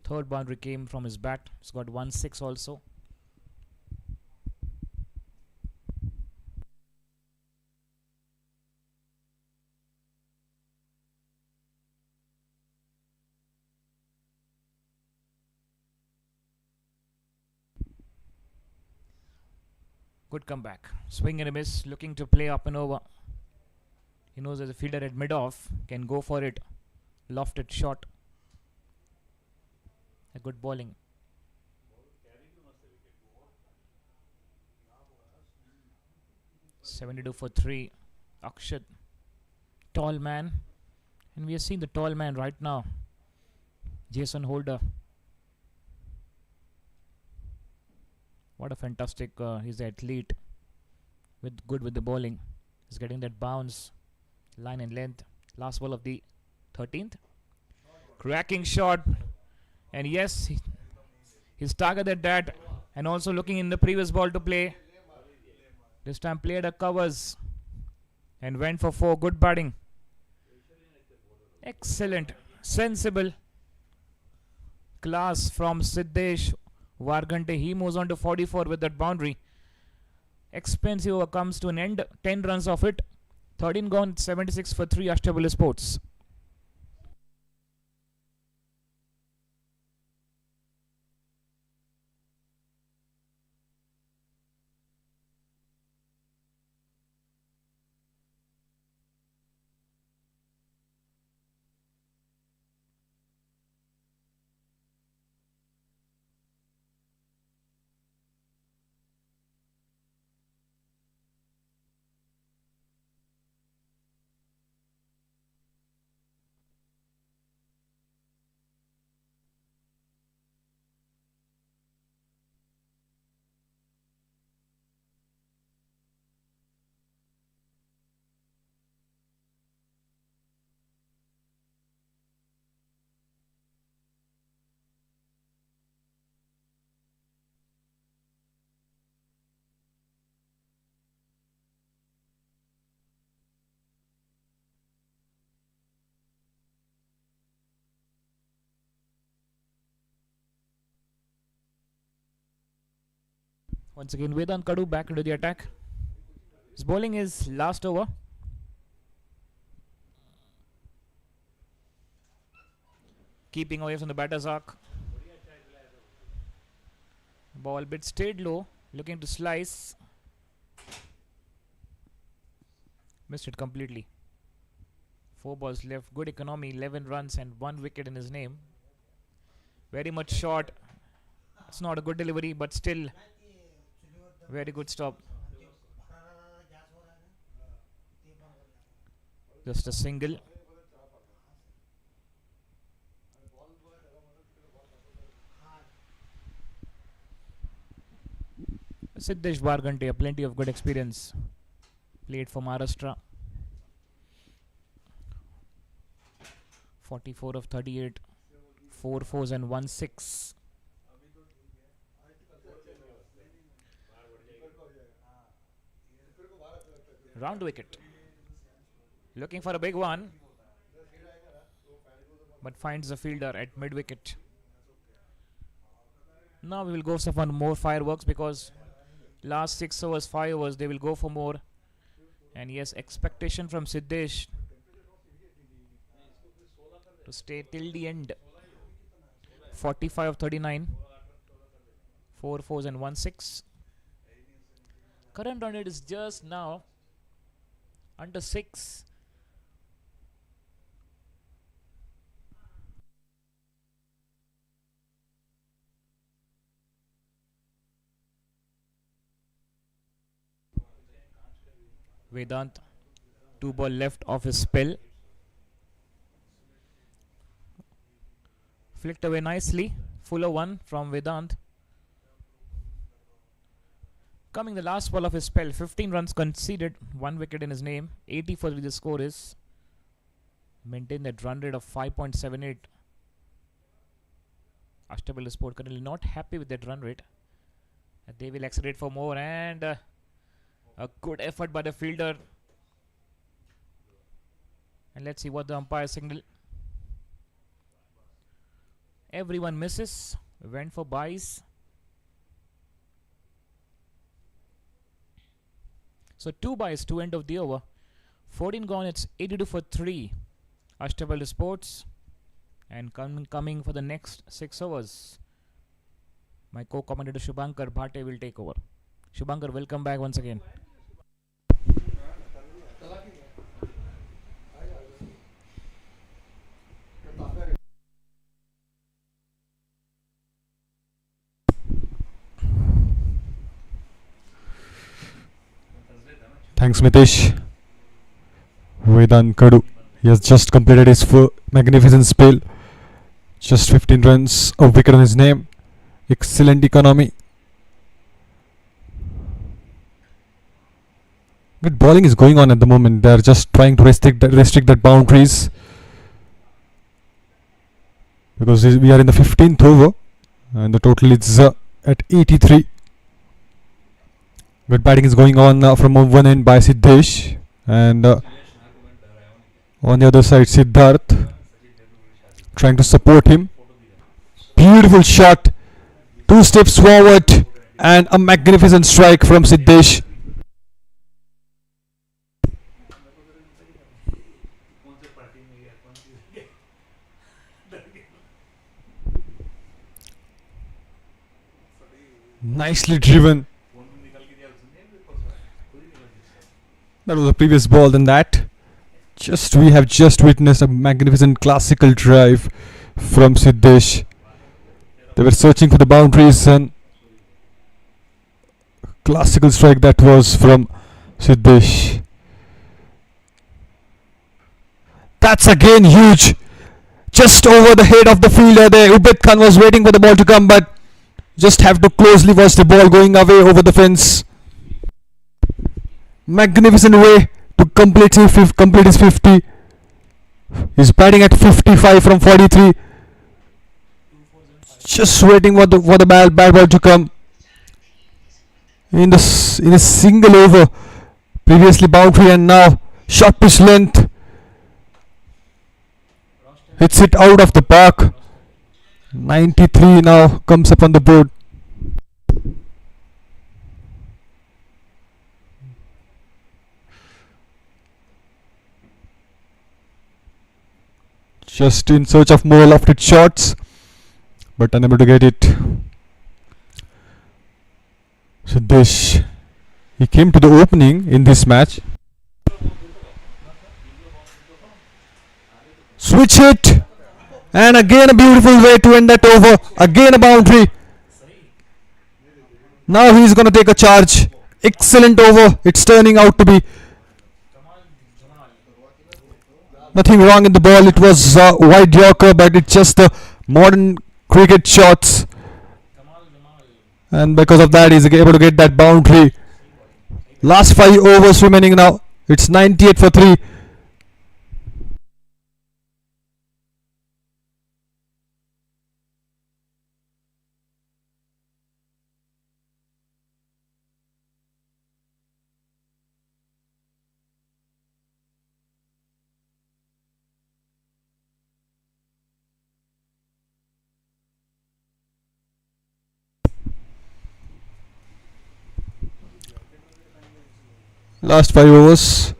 Third boundary came from his bat. He's got 1-6 also. Good comeback. Swing and a miss. Looking to play up and over. He knows as a fielder at mid-off can go for it. Lofted shot. A good bowling. .72 for 3. Akshat. Tall man. And we are seeing the tall man right now. Jason Holder. What a fantastic he's an athlete. Good with the bowling. He's getting that bounce. Line and length. Last ball of the 13th. Cracking shot. And yes, he's targeted that. And also looking in the previous ball to play. This time played a covers. And went for 4. Good batting. Excellent. Sensible. Class from Siddesh Wargante. He moves on to 44 with that boundary. Expensive over comes to an end. 10 runs off it. 13 gone. 76 for 3. Ashtpailu Sports. Once again, Vedant Kadu back into the attack. His bowling is last over. Keeping away from the batter's arc. Ball bit stayed low. Looking to slice. Missed it completely. 4 balls left. Good economy. 11 runs and 1 wicket in his name. Very much short. It's not a good delivery, but still very good stop. Just a single. Siddesh Bargante, plenty of good experience. Played for Maharashtra. 44 of 38. 4 fours and 1 6. Round wicket. Looking for a big one. But finds the fielder at mid wicket. Now we will go for more fireworks because last 6 overs, 5 overs, they will go for more. And yes, expectation from Siddesh to stay till the end. 45 of 39. 4 fours and 1 6. Current run rate is just now under 6. Vedant, 2 ball left off his spell. Flicked away nicely. Fuller 1 from Vedant. Coming the last ball of his spell. 15 runs conceded. 1 wicket in his name. 80 for the score is. Maintain that run rate of 5.78. Ashtpailu Sport currently not happy with that run rate. They will accelerate for more and a good effort by the fielder. And let's see what the umpire signal. Everyone misses. Went for byes. So 2 byes to end of the over. 14 gone. It's 82 for 3. Ashtpailu Sports. And coming for the next 6 overs. My co-commentator Shubhankar Bhate will take over. Shubhankar, welcome back once again. Thanks, Mitesh. Vedan Kadu. He has just completed his magnificent spell. Just 15 runs, a wicket on his name. Excellent economy. Good bowling is going on at the moment. They are just trying to restrict that boundaries. Because we are in the 15th over. And the total is at 83. Good batting is going on from one end by Siddesh. And on the other side, Siddharth trying to support him. Beautiful shot. 2 steps forward and a magnificent strike from Siddesh. Nicely driven. That was a previous ball than that. We have just witnessed a magnificent classical drive from Siddesh. They were searching for the boundaries and classical strike that was from Siddesh. That's again huge. Just over the head of the fielder there. Ubed Khan was waiting for the ball to come, but just have to closely watch the ball going away over the fence. Magnificent way to complete his 50. He's batting at 55 from 43. Just waiting for the bad ball to come. In a single over. Previously boundary and now short pitch length. Hits it out of the park. 93 now comes up on the board. Just in search of more lofted shots, but unable to get it. Siddesh, he came to the opening in this match. Switch hit, and again a beautiful way to end that over. Again a boundary. Now he's gonna take a charge. Excellent over. It's turning out to be. Nothing wrong in the ball. It was wide Yorker, but it's just the modern cricket shots. And because of that, he's able to get that boundary. Last 5 overs remaining now. It's 98 for 3. Last 5 overs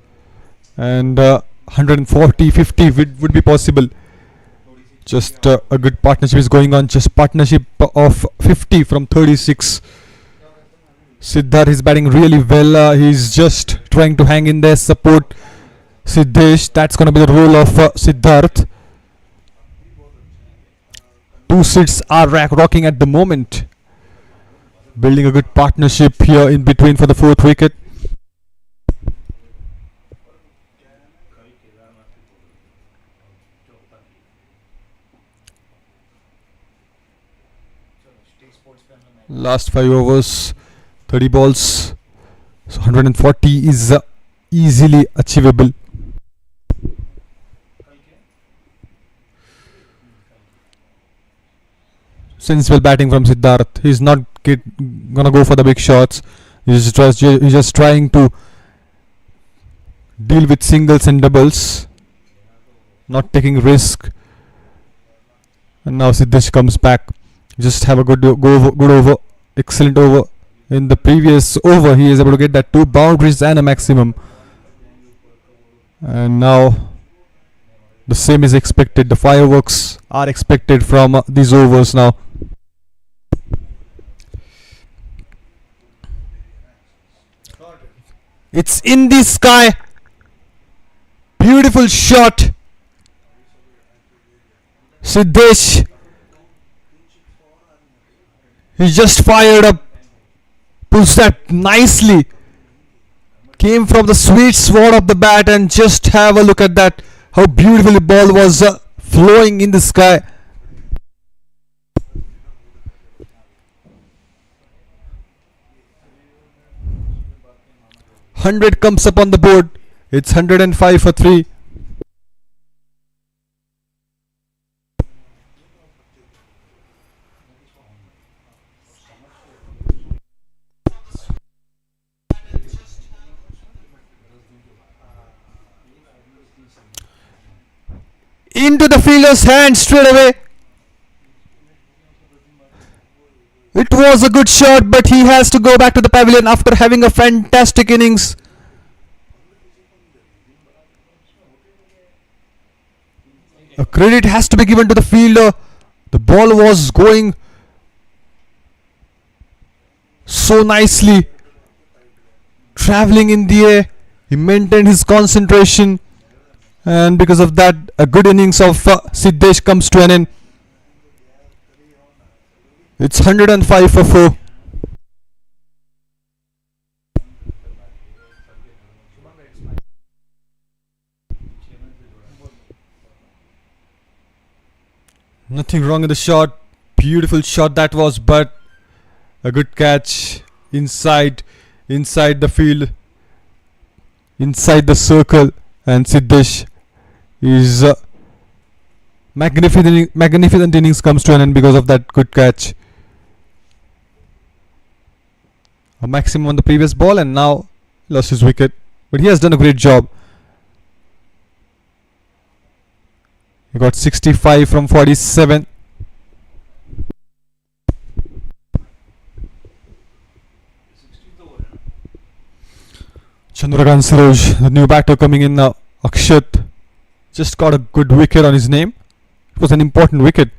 and 140-50 would be possible. Just a good partnership is going on. Just partnership of 50 from 36. Siddharth is batting really well. He's just trying to hang in there, support Siddesh. That's going to be the role of Siddharth. 2 sits are rocking at the moment. Building a good partnership here in between for the 4th wicket. Last 5 overs, 30 balls, so 140 is easily achievable. Sensible batting from Siddharth. He's not gonna go for the big shots. He's just trying to deal with singles and doubles, not taking risk. And now Siddesh comes back. Just have a good over, excellent over. In the previous over, he is able to get that 2 boundaries and a maximum. And now the same is expected. The fireworks are expected from these overs now. It's in the sky. Beautiful shot. Siddesh. He just fired up. Pulls that nicely. Came from the sweet spot of the bat, and just have a look at that. How beautiful the ball was flowing in the sky. Hundred comes up on the board. It's 105 for 3. Into the fielder's hand straight away. It was a good shot, but he has to go back to the pavilion after having a fantastic innings. A credit has to be given to the fielder. The ball was going so nicely, traveling in the air. He maintained his concentration, and because of that, a good innings of Siddesh comes to an end. It's 105 for 4. Nothing wrong in the shot. Beautiful shot that was, but a good catch inside the field, inside the circle, and Siddesh is magnificent innings comes to an end because of that good catch. A maximum on the previous ball, and now lost his wicket, but he has done a great job. He got 65 from 47. Chandrakant Saroj, the new batter coming in now. Akshat just got a good wicket on his name. It was an important wicket.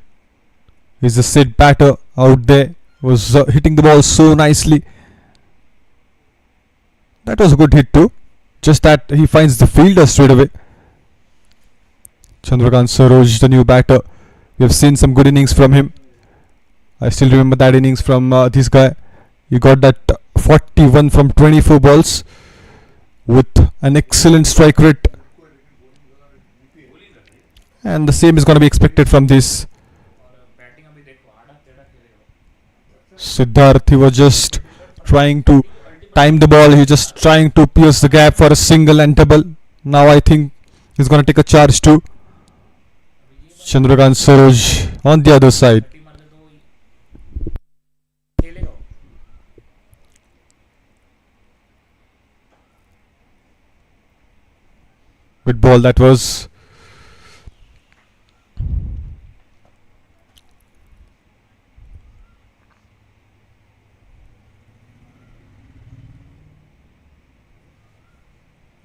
He's a set batter out there. Was hitting the ball so nicely. That was a good hit too. Just that he finds the fielder straight away. Chandrakant Saroj, the new batter. We have seen some good innings from him. I still remember that innings from this guy. He got that 41 from 24 balls with an excellent strike rate. And the same is going to be expected from this. Siddharth, he was just trying to time the ball. He was just trying to pierce the gap for a single and double. Now I think he's going to take a charge too. Chandrakant Saroj on the other side. Good ball that was.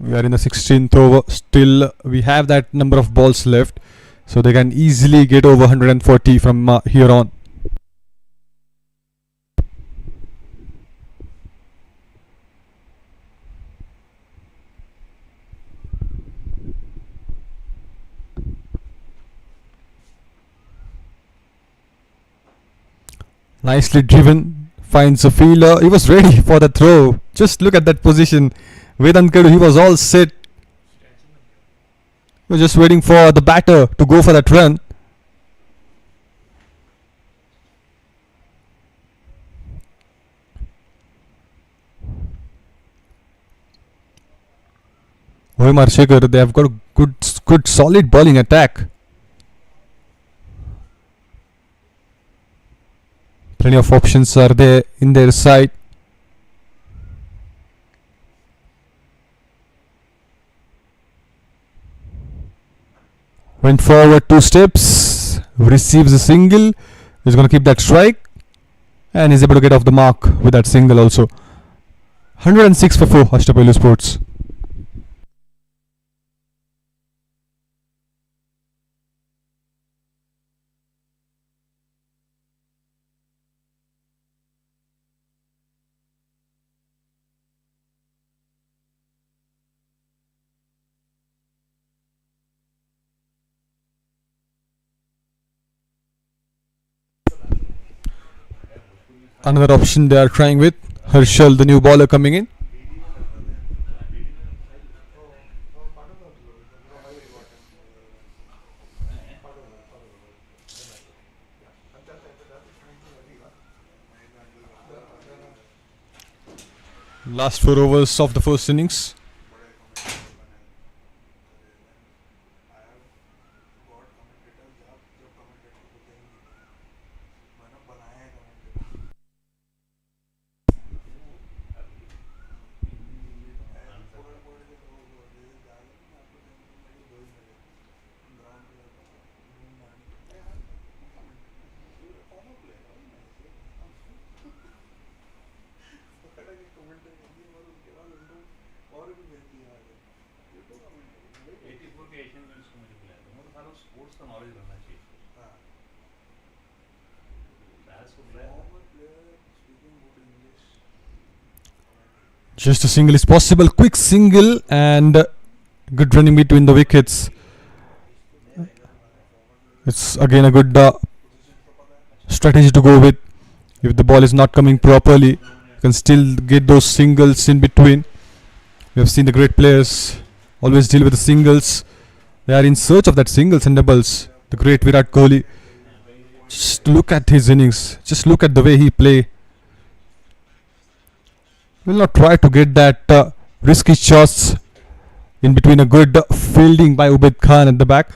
We are in the 16th over. Still we have that number of balls left, so they can easily get over 140 from here on. Nicely driven, finds a fielder. He was ready for the throw. Just look at that position. Vedant Kedu, he was all set. He was just waiting for the batter to go for that run. Omrchecker, they have got a good solid bowling attack. Plenty of options are there in their side. Went forward 2 steps, receives a single. He's going to keep that strike, and he's able to get off the mark with that single also. 106 for 4, Ashtpailu Sports. Another option they are trying with Herschel, the new bowler coming in. Last 4 overs of the first innings. Just a single is possible. Quick single and good running between the wickets. It's again a good strategy to go with. If the ball is not coming properly, you can still get those singles in between. We have seen the great players always deal with the singles. They are in search of that singles and doubles. The great Virat Kohli. Just look at his innings. Just look at the way he play. Will not try to get that risky shots in between. A good fielding by Ubaid Khan at the back.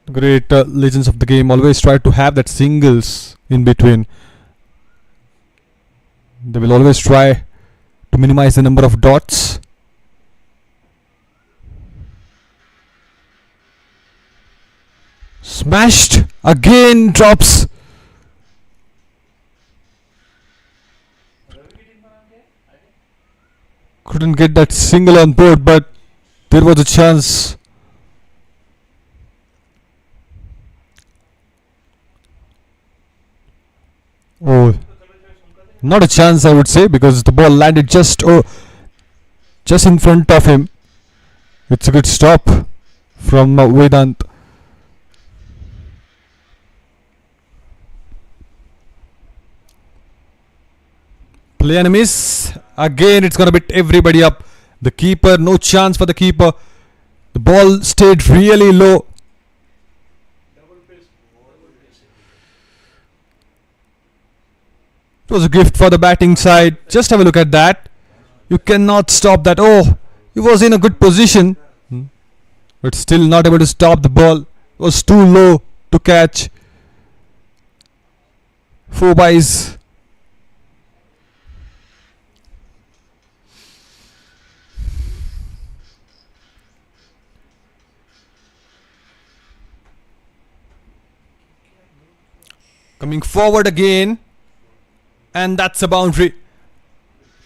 Great legends of the game always try to have that singles in between. They will always try to minimize the number of dots. Smashed again, drops. Couldn't get that single on board, but there was a chance. Oh, not a chance, I would say, because the ball landed just in front of him. It's a good stop from Vedant. Play and miss. Again, it's gonna beat everybody up. The keeper, no chance for the keeper. The ball stayed really low. It was a gift for the batting side. Just have a look at that. You cannot stop that. Oh, he was in a good position, but still not able to stop the ball. It was too low to catch. 4 byes. Coming forward again. And that's a boundary.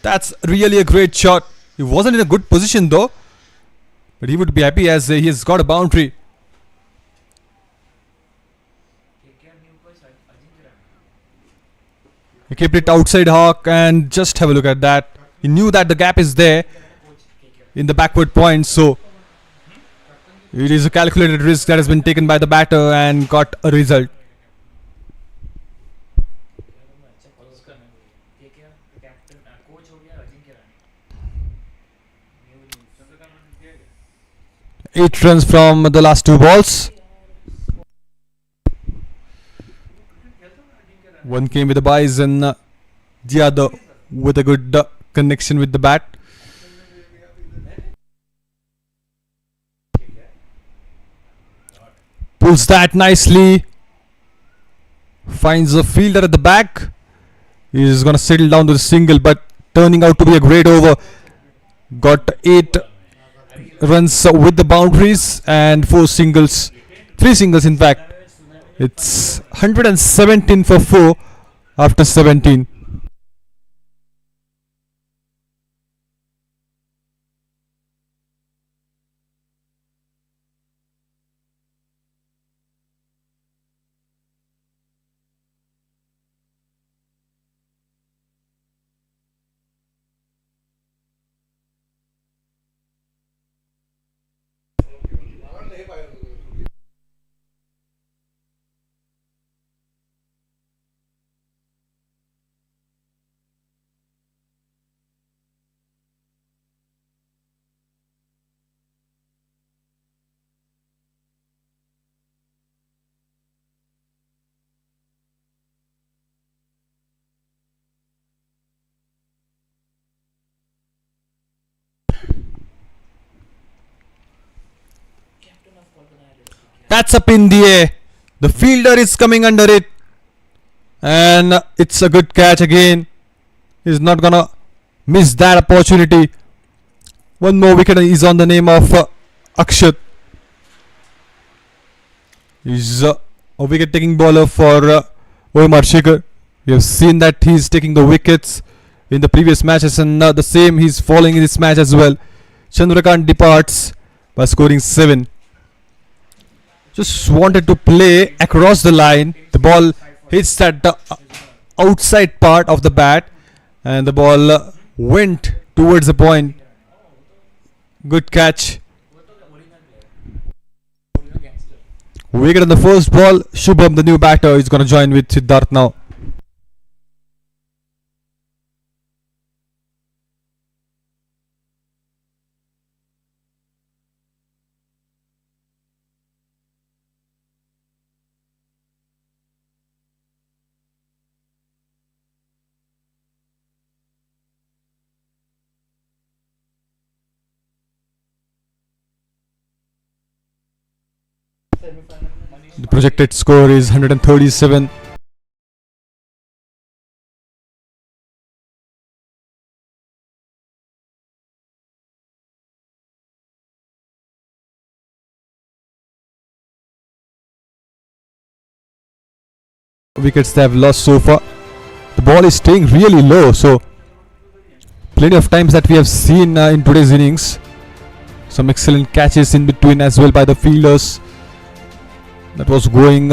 That's really a great shot. He wasn't in a good position though, but he would be happy as he has got a boundary. He kept it outside Hawk, and just have a look at that. He knew that the gap is there in the backward point, so it is a calculated risk that has been taken by the batter and got a result. Eight runs from the last 2 balls. One came with the byes and the other with a good connection with the bat. Pulls that nicely. Finds a fielder at the back. He is going to settle down to the single, but turning out to be a great over. Got 8 runs with the boundaries and 4 singles. 3 singles in fact. It's 117 for 4 after 17. That's up in the air. The fielder is coming under it. And it's a good catch again. He's not gonna miss that opportunity. One more wicket is on the name of Akshat. He's a wicket taking bowler for Omrchecker. We have seen that he's taking the wickets in the previous matches, and the same he's following in this match as well. Chandrakant departs by scoring 7. Just wanted to play across the line. The ball hits at the outside part of the bat, and the ball went towards the point. Good catch. Wicket on the first ball. Shubham, the new batter, is going to join with Siddharth now. The projected score is 137. Wickets they have lost so far. The ball is staying really low, so plenty of times that we have seen in today's innings. Some excellent catches in between as well by the fielders. That was going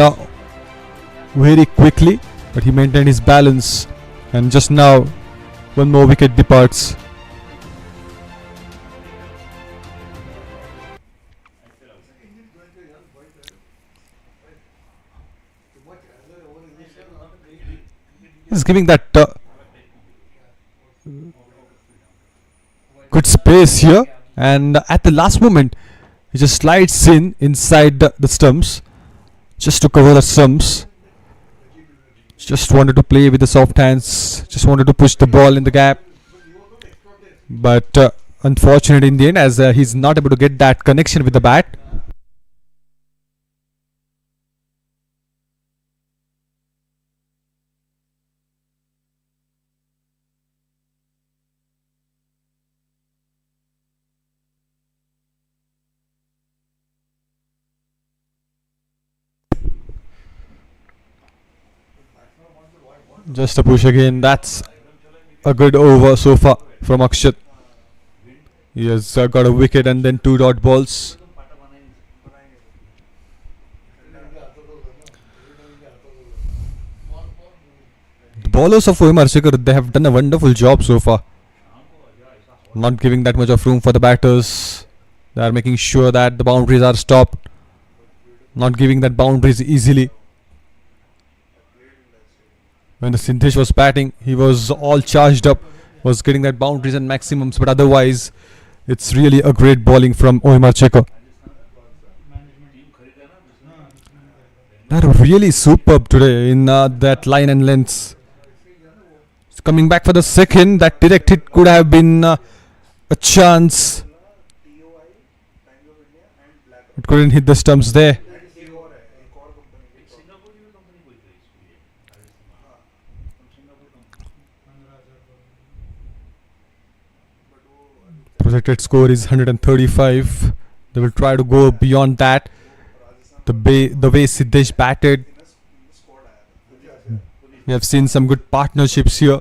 very quickly, but he maintained his balance, and just now one more wicket departs. He's giving that good space here, and at the last moment he just slides in inside the stumps, just to cover the stumps. Just wanted to play with the soft hands, just wanted to push the ball in the gap, but unfortunate in the end, as he's not able to get that connection with the bat. Just a push again. That's a good over so far from Akshat. He has got a wicket and then 2 dot balls. The bowlers of Omrchecker, they have done a wonderful job so far, not giving that much of room for the batters. They are making sure that the boundaries are stopped, not giving that boundaries easily. When the Sindesh was batting, he was all charged up, was getting that boundaries and maximums, but otherwise it's really a great bowling from Omrchecker. They're really superb today in that line and lengths. Coming back for the second, that direct hit could have been a chance. It couldn't hit the stumps there. Projected score is 135. They will try to go beyond that. The way Siddesh batted, we have seen some good partnerships here.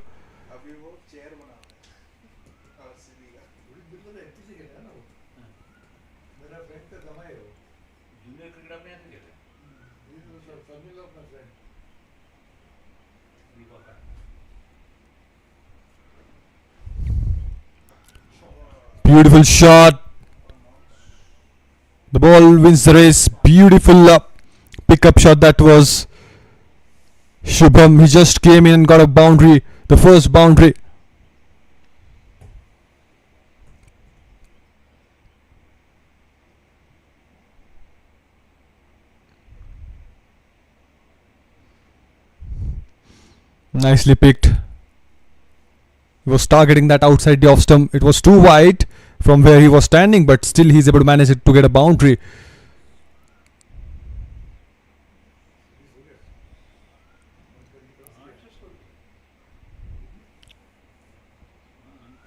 Beautiful shot. The ball wins the race. Beautiful pick-up shot that was. Shubham, he just came in and got a boundary. The first boundary. Nicely picked. He was targeting that outside the off stump. It was too wide from where he was standing, but still he's able to manage it to get a boundary.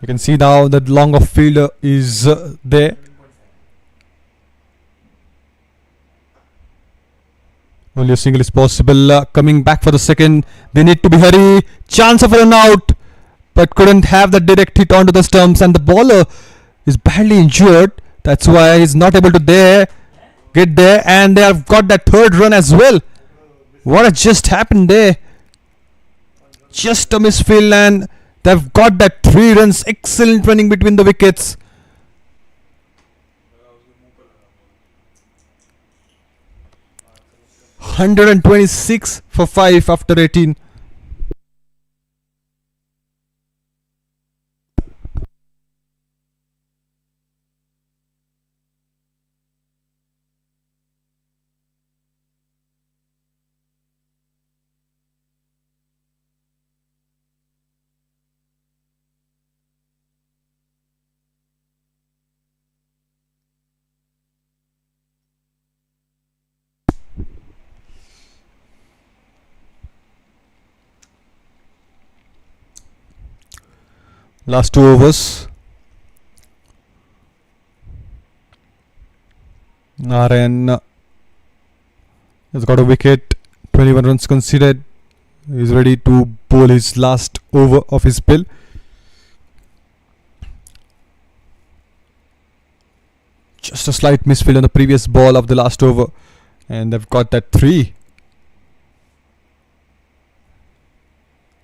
You can see now that long off fielder is there. Only a single is possible. Coming back for the second. They need to be hurry. Chance of a run out, but couldn't have the direct hit onto the stumps, and the bowler is badly injured. That's why he's not able to get there, and they have got that third run as well. What has just happened there? Just a misfield, and they've got that 3 runs. Excellent running between the wickets. $126 for 5 after 18. Last 2 overs. Narayan has got a wicket. 21 runs conceded. He's ready to bowl his last over of his spell. Just a slight misfield on the previous ball of the last over, and they've got that 3.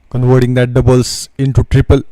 Converting that doubles into triple.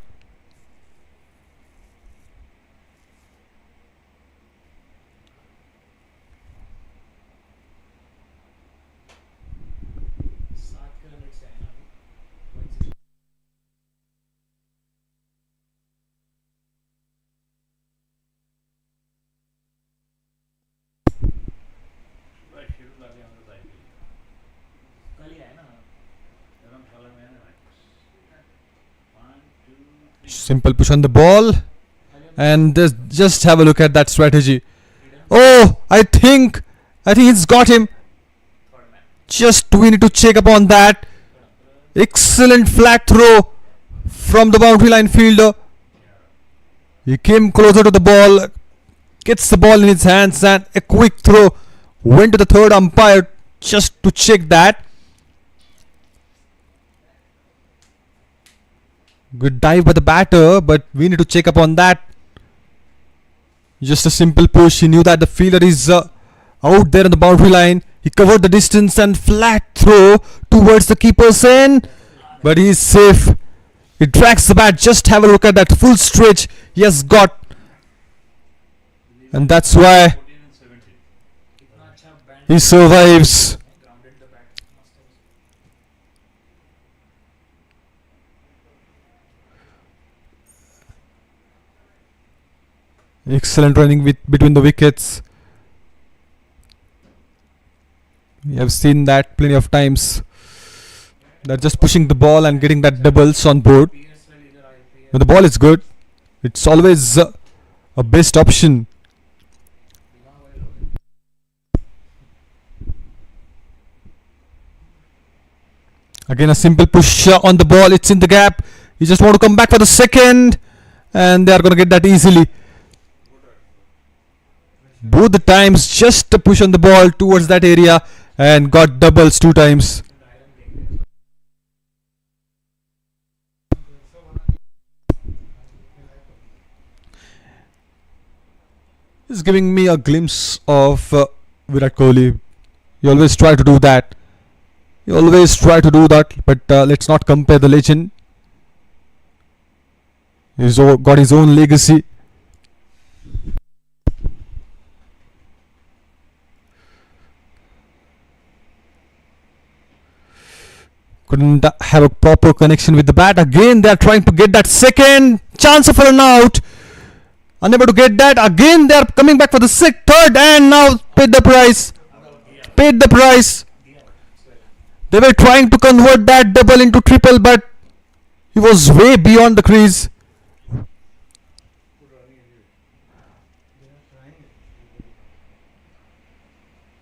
Simple push on the ball, and just have a look at that strategy. Oh, I think he's got him. Just we need to check upon that. Excellent flat throw from the boundary line fielder. He came closer to the ball, gets the ball in his hands, and a quick throw went to the third umpire just to check that. Good dive by the batter, but we need to check up on that. Just a simple push. He knew that the fielder is out there on the boundary line. He covered the distance and flat throw towards the keeper's end, but he is safe. He drags the bat. Just have a look at that full stretch he has got, and that's why he survives. Excellent running between the wickets. We have seen that plenty of times. They're just pushing the ball and getting that doubles on board. When the ball is good, it's always a best option. Again, a simple push on the ball. It's in the gap. You just want to come back for the second, and they are going to get that easily. Both the times, just a push on the ball towards that area, and got doubles 2 times. It's giving me a glimpse of Virat Kohli. You always try to do that. But let's not compare the legend. He's got his own legacy. Couldn't have a proper connection with the bat. Again, they are trying to get that second chance of a run out. Unable to get that. Again, they are coming back for the third, and now paid the price. They were trying to convert that double into triple, but he was way beyond the crease.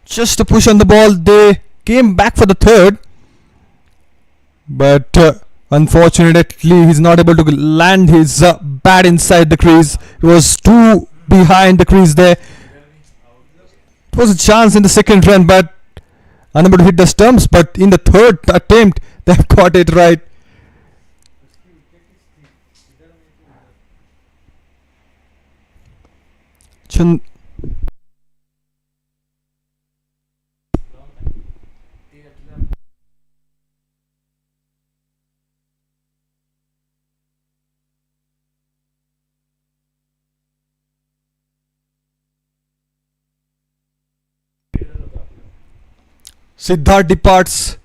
Just a push on the ball. They came back for the third, but Unfortunately, he's not able to land his bat inside the crease. He was too behind the crease there. It was a chance in the second run, but unable to hit the stumps. But in the third attempt, they've got it right. Siddharth departs.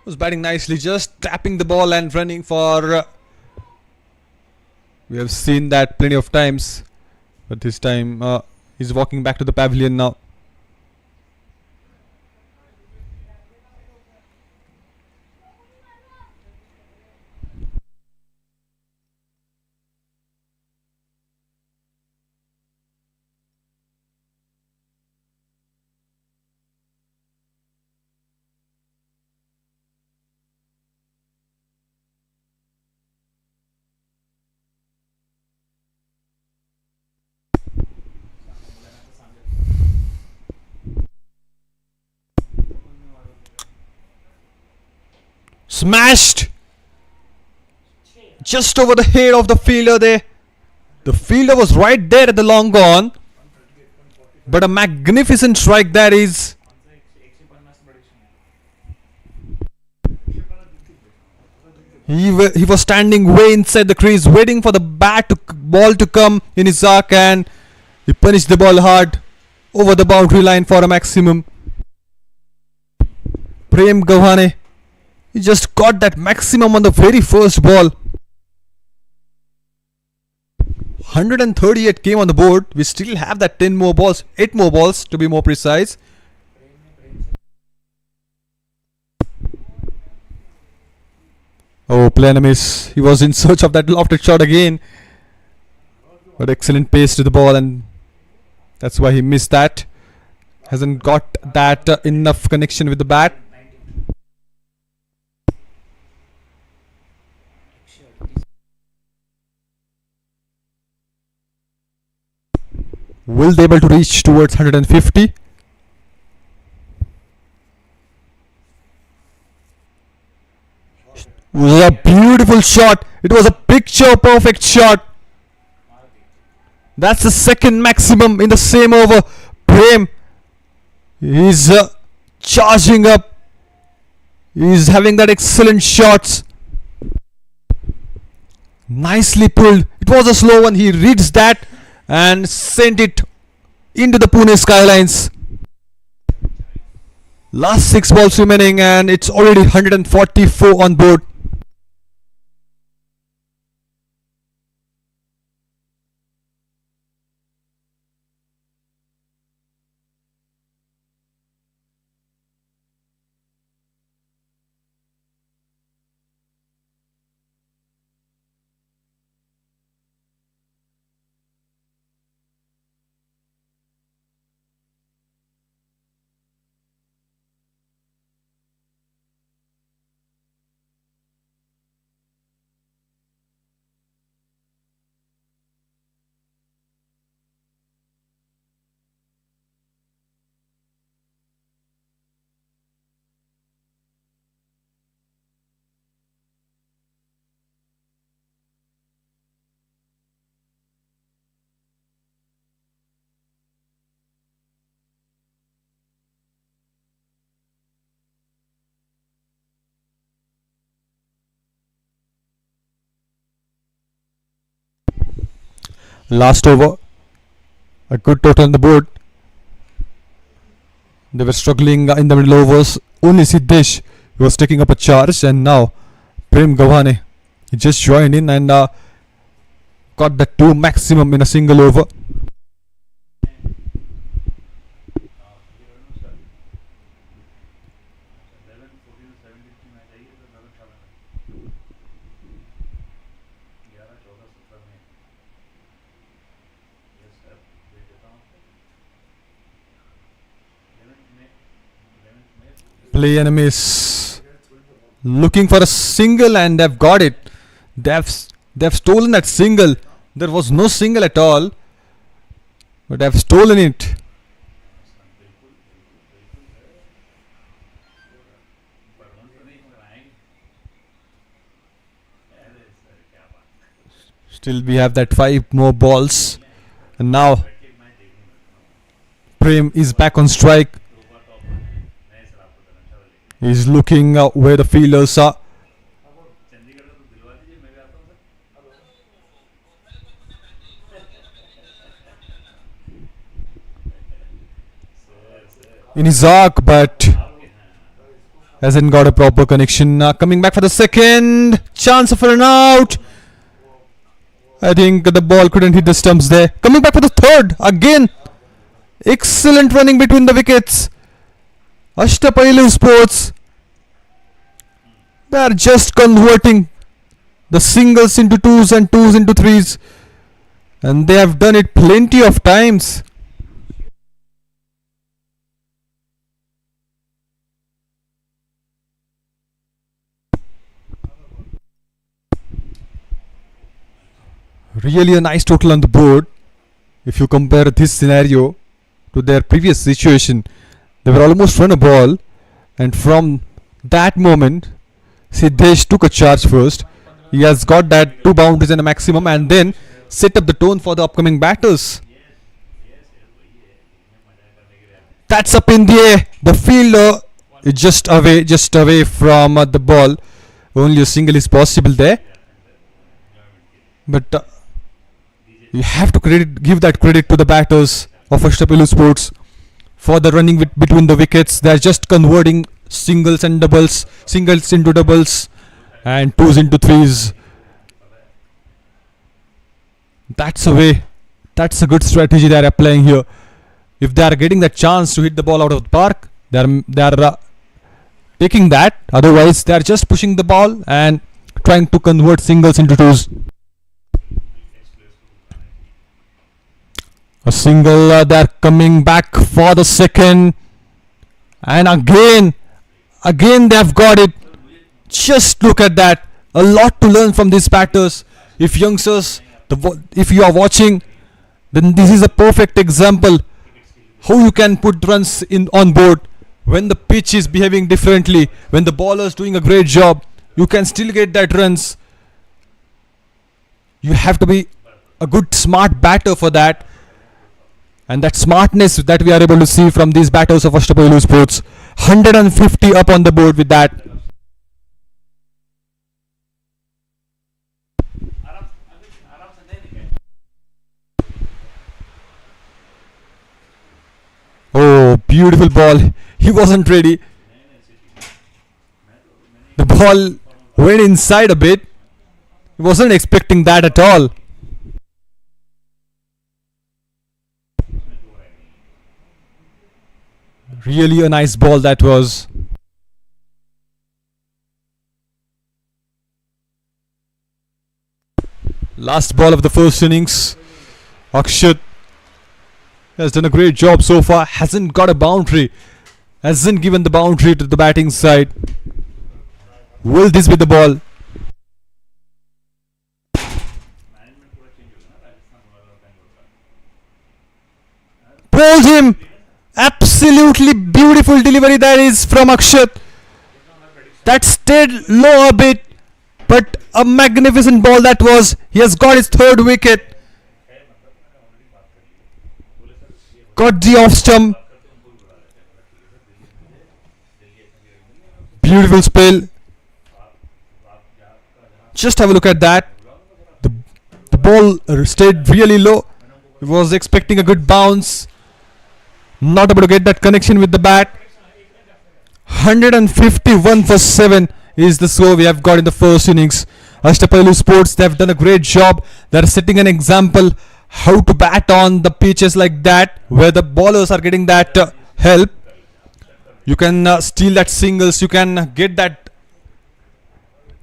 Was batting nicely, just tapping the ball and running for. We have seen that plenty of times, but this time he's walking back to the pavilion now. Smashed! Just over the head of the fielder there. The fielder was right there at the long gone. But a magnificent strike that is. He was standing way inside the crease, waiting for the ball to come in his arc, and he punished the ball hard over the boundary line for a maximum. Prem Gavhane, he just got that maximum on the very first ball. 138 came on the board. We still have that 8 more balls to be more precise. Oh, play and a miss. He was in search of that lofted shot again. But excellent pace to the ball, and that's why he missed that. Hasn't got that enough connection with the bat. Will they able to reach towards 150? It was a beautiful shot. It was a picture perfect shot. That's the second maximum in the same over. Prem, he's charging up. He's having that excellent shots. Nicely pulled. It was a slow one. He reads that and sent it into the Pune skylines. Last 6 balls remaining, and it's already 144 on board. Last over, a good total on the board. They were struggling in the middle overs. Only Siddesh was taking up a charge, and now Prem Gavhane, he just joined in and got the 2 maximum in a single over. Play and a miss. looking for a single and they've got it. They've they've stolen that single. There was no single at all, but they've stolen it. Still we have that 5 more balls, and now Prem is back on strike. He's looking where the fielders are. In his arc, but hasn't got a proper connection. Coming back for the second chance of an out. I think the ball couldn't hit the stumps there. Coming back for the third again. Excellent running between the wickets. Ashtpailu Sports, they are just converting the singles into twos and twos into threes, and they have done it plenty of times. Really a nice total on the board. If you compare this scenario to their previous situation, they were almost run a ball, and from that moment Siddesh took a charge first. He has got that 2 boundaries and a maximum, and then set up the tone for the upcoming batters. That's up in the air. The fielder is just away from the ball. Only a single is possible there, but you have to give that credit to the batters of Ashtpailu Sports for the running between the wickets. They are just converting singles and doubles, singles into doubles, and twos into threes. That's a way. That's a good strategy they are applying here. If they are getting that chance to hit the ball out of the park, they are taking that. Otherwise, they are just pushing the ball and trying to convert singles into twos. A single, they're coming back for the second, and again they've got it. Just look at that. A lot to learn from these batters. If youngsters, if you are watching, then this is a perfect example how you can put runs in on board when the pitch is behaving differently, when the bowler is doing a great job. You can still get that runs. You have to be a good smart batter for that. And that smartness that we are able to see from these batters of Ashtpailu Sports. 150 up on the board with that. Oh, beautiful ball. He wasn't ready. The ball went inside a bit. He wasn't expecting that at all. Really a nice ball that was. Last ball of the first innings. Akshat has done a great job so far. Hasn't got a boundary. Hasn't given the boundary to the batting side. Will this be the ball? Bowled him. Absolutely beautiful delivery that is from Akshat. That stayed low a bit, but a magnificent ball that was. He has got his 3rd wicket. Got the off stump. Beautiful spell. Just have a look at that. The ball stayed really low. He was expecting a good bounce. Not able to get that connection with the bat. 151 for 7 is the score we have got in the first innings. Ashtpailu Sports, they have done a great job. They are setting an example how to bat on the pitches like that, where the bowlers are getting that help. You can steal that singles, you can get that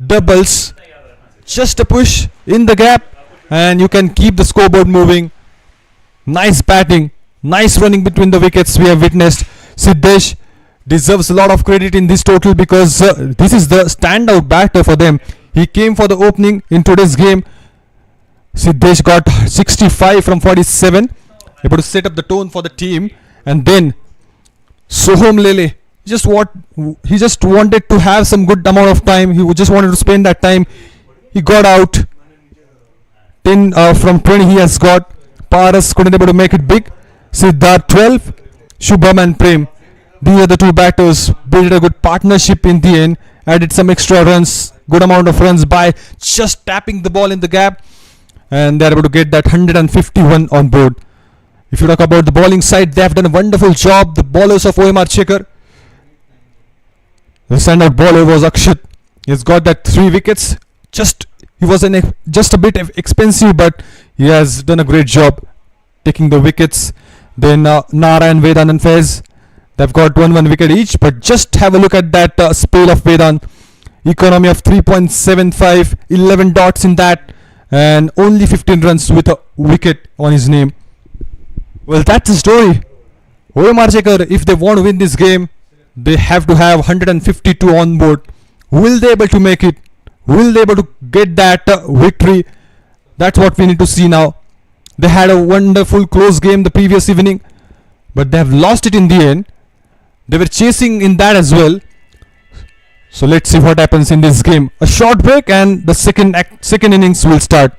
doubles. Just a push in the gap, and you can keep the scoreboard moving. Nice batting. Nice running between the wickets we have witnessed. Siddesh deserves a lot of credit in this total because this is the standout batter for them. He came for the opening in today's game. Siddesh got 65 from 47, able to set up the tone for the team. And then Soham Lele he just wanted to have some good amount of time. He just wanted to spend that time. He got out 10 from 20. He has got. Paras couldn't able to make it big. Siddharth 12, Shubham and Prem. These are the two batters. Built a good partnership in the end. Added some extra runs, good amount of runs by just tapping the ball in the gap, and they're able to get that 151 on board. If you talk about the bowling side, they have done a wonderful job. The bowlers of Omrchecker. The standout bowler was Akshat. He's got that 3 wickets. He was just a bit expensive, but he has done a great job taking the wickets. Then Nara and Vedan and Fez, they've got 1 wicket each. But just have a look at that spell of Vedan. Economy of 3.75, 11 dots in that, and only 15 runs with a wicket on his name. Well, that's the story. Omrchecker, if they want to win this game, they have to have 152 on board. Will they able to make it? Will they able to get that victory? That's what we need to see now. They had a wonderful close game the previous evening, but they have lost it in the end. They were chasing in that as well. So let's see what happens in this game. A short break and the second innings will start.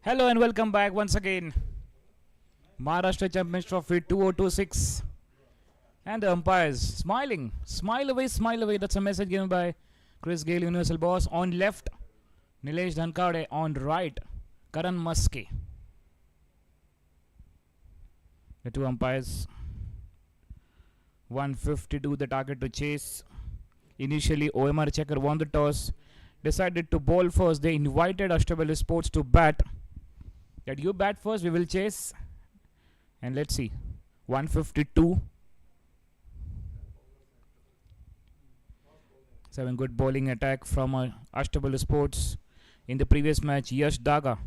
Hello and welcome back once again. Maharashtra Champions Trophy 2026. And the umpires smiling. Smile away, smile away. That's a message given by Chris Gale, Universal Boss. On left, Nilesh Dhankade. On right, Karan Muske. The two umpires. 152 the target to chase. Initially, Omrchecker won the toss. Decided to bowl first. They invited Ashtpailu Sports to bat. That you bat first, we will chase. And let's see. 152. 7 good bowling attack from Ashtpailu Sports. In the previous match, Yash Daga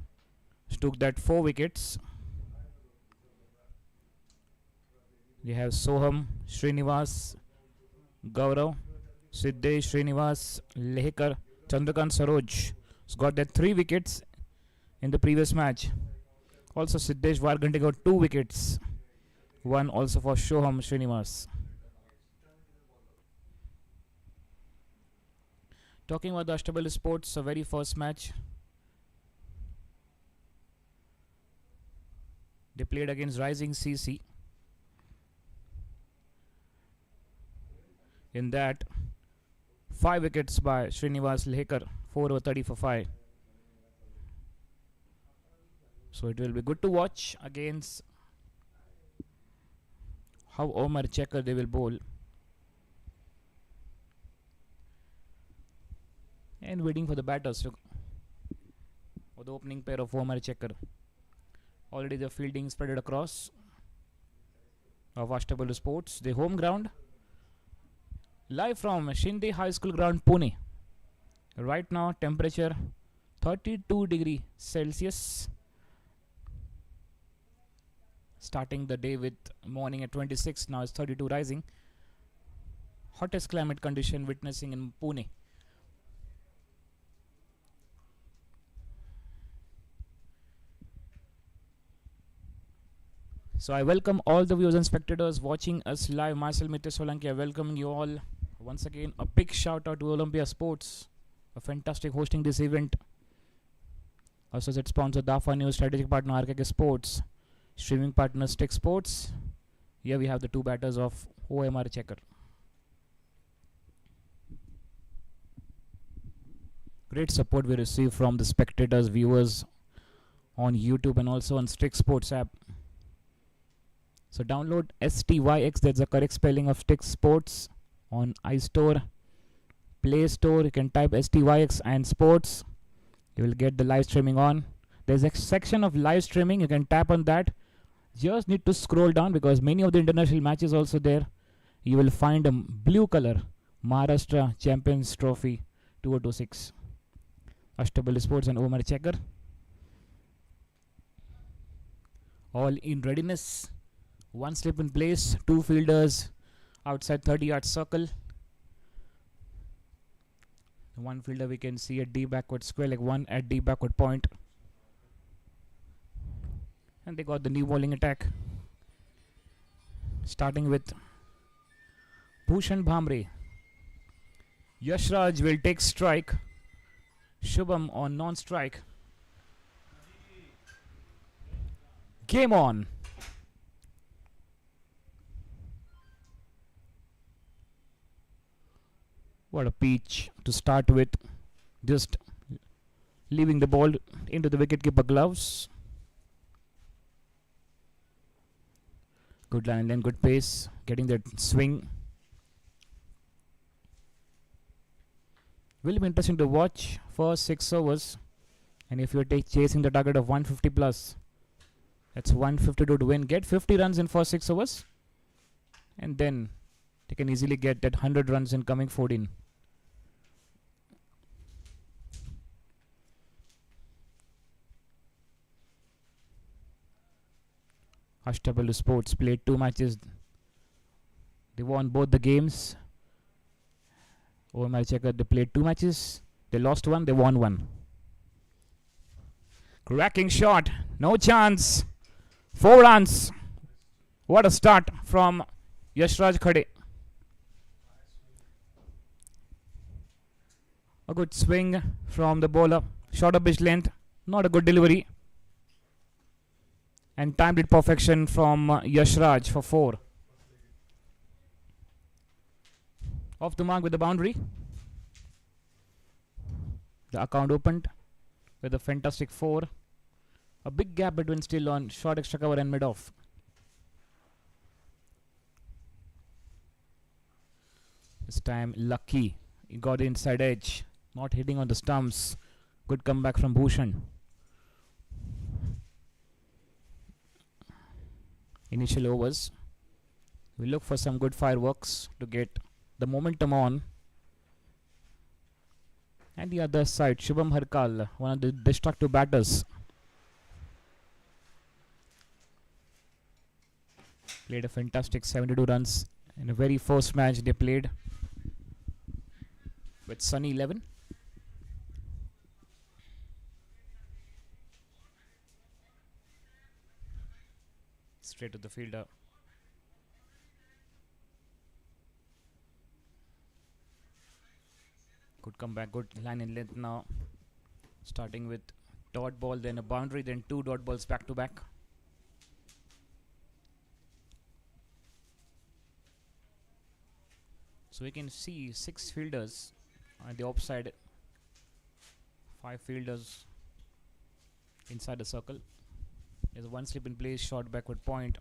took that 4 wickets. We have Soham, Srinivas, Gaurav, Siddesh, Srinivas, Lehkar, Chandrakant Saroj has got that 3 wickets in the previous match. Also Siddesh Varghante got 2 wickets. One also for Soham Srinivas. Talking about the Ashtpailu Sports, very first match. They played against Rising CC. In that, 5 wickets by Srinivas Lehkar, 4 over 30 for 5. So it will be good to watch against how Omrchecker they will bowl. And waiting for the batters for the opening pair of Omrchecker. Already the fielding spread across of Ashtpailu Sports, the home ground. Live from Shinde High School ground, Pune. Right now temperature 32 degrees Celsius. Starting the day with morning at 26, now it's 32 rising. Hottest climate condition witnessing in Pune. So I welcome all the viewers and spectators watching us live. Myself, Mr. Solanki, I welcome you all. Once again, a big shout out to Olympia Sports, a fantastic hosting this event. Associate sponsor Dafa News, strategic partner RKK Sports, streaming partner Stick Sports. Here we have the two batters of Omrchecker. Great support we receive from the spectators, viewers on YouTube and also on Stick Sports app. So download STYX, that's the correct spelling of Stick Sports, on iStore, Play Store. You can type STYX and Sports. You will get the live streaming on. There's a section of live streaming. You can tap on that. Just need to scroll down because many of the international matches also there. You will find a blue color Maharashtra Champions Trophy 2026. Ashtpailu Sports and Omrchecker. All in readiness. One slip in place. 2 fielders outside 30-yard circle. One fielder we can see at D backward square, like one at D backward point. And they got the new bowling attack. Starting with Bhushan Bhamre. Yashraj will take strike. Shubham on non-strike. Game on. What a pitch to start with. Just leaving the ball into the wicketkeeper gloves. Good line and then good pace. Getting that swing. Will be interesting to watch for 6 overs. And if you're chasing the target of 150 plus, that's 152 to win. Get 50 runs in for 6 overs. And then they can easily get that 100 runs in coming 14. Ashtpailu Sports played 2 matches. They won both the games. Omrchecker, they played 2 matches. They lost 1, they won 1. Cracking shot. No chance. 4 runs. What a start from Yashraj Khade. A good swing from the bowler. Shorter pitch length. Not a good delivery. And timed it perfection from Yashraj for 4. Off the mark with the boundary. The account opened with a fantastic 4. A big gap between still on short extra cover and mid off. This time lucky. He got the inside edge. Not hitting on the stumps. Good comeback from Bhushan. Initial overs. We look for some good fireworks to get the momentum on. And the other side, Shubham Harkal, one of the destructive batters. Played a fantastic 72 runs in the very first match they played with Sunny 11. Straight to the fielder. Good comeback, good line in length now. Starting with dot ball, then a boundary, then 2 dot balls back to back. So we can see 6 fielders on the offside, 5 fielders inside the circle. There's one slip in place, short backward point,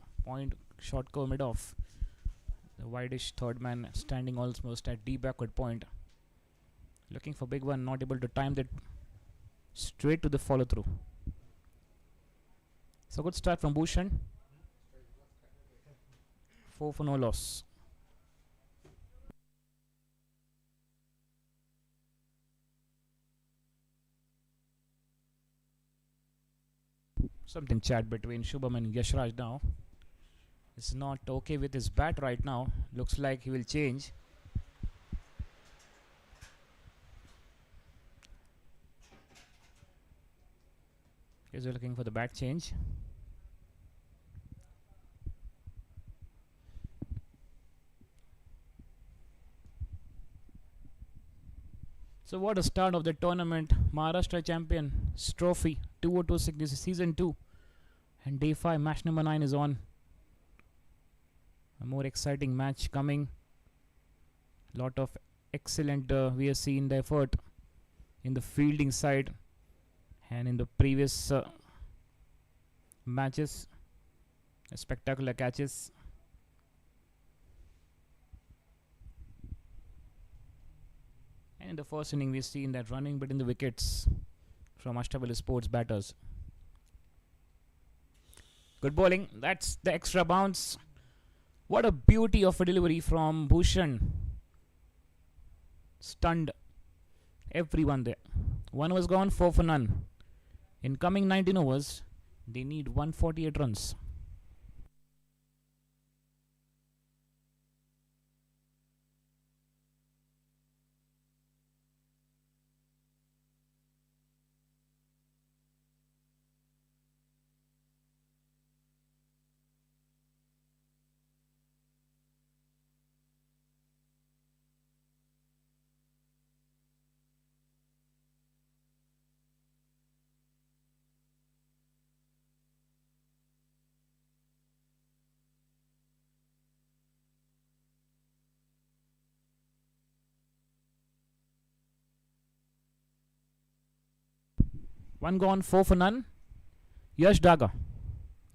short cover mid off. The wideish third man standing almost at deep backward point. Looking for big one, not able to time that, straight to the follow through. So good start from Bhushan. 4 for no loss. Something chat between Shubham and Yashraj now. Is not okay with his bat right now. Looks like he will change. He's looking for the bat change. So what a start of the tournament. Maharashtra Champions Trophy 2026. This is season 2. And day 5, match number 9 is on. A more exciting match coming. Lot of excellent we have seen the effort in the fielding side and in the previous matches. Spectacular catches. And in the first inning, we've seen that running between the wickets from Ashtpailu Sports batters. Good bowling. That's the extra bounce. What a beauty of a delivery from Bhushan. Stunned everyone there. 1 was gone, 4 for none. In coming 19 overs, they need 148 runs. One gone, 4 for none. Yash Daga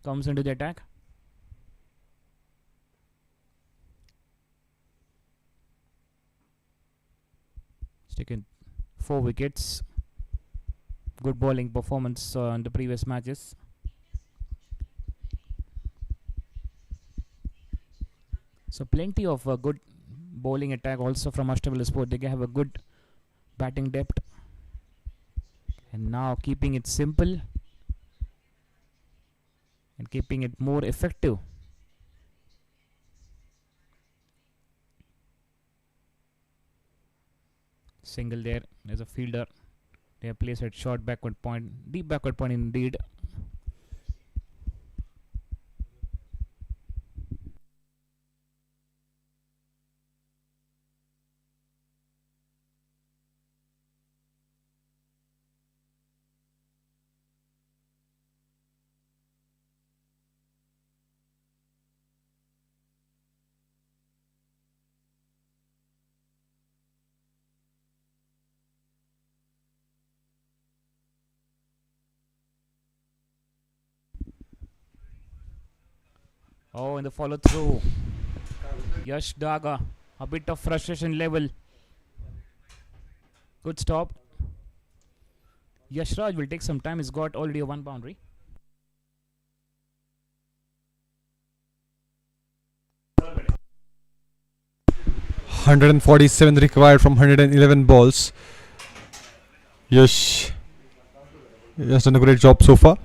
comes into the attack. He's taken 4 wickets. Good bowling performance in the previous matches. So plenty of good bowling attack also from Ashtpailu Sport. They have a good batting depth. And now keeping it simple and keeping it more effective. Single there. There's a fielder. They have placed at short backward point. Deep backward point indeed. Oh, in the follow through. Yash Daga. A bit of frustration level. Good stop. Yashraj will take some time. He's got already a one boundary. $147 required from 111 balls. Yes. He has done a great job so far.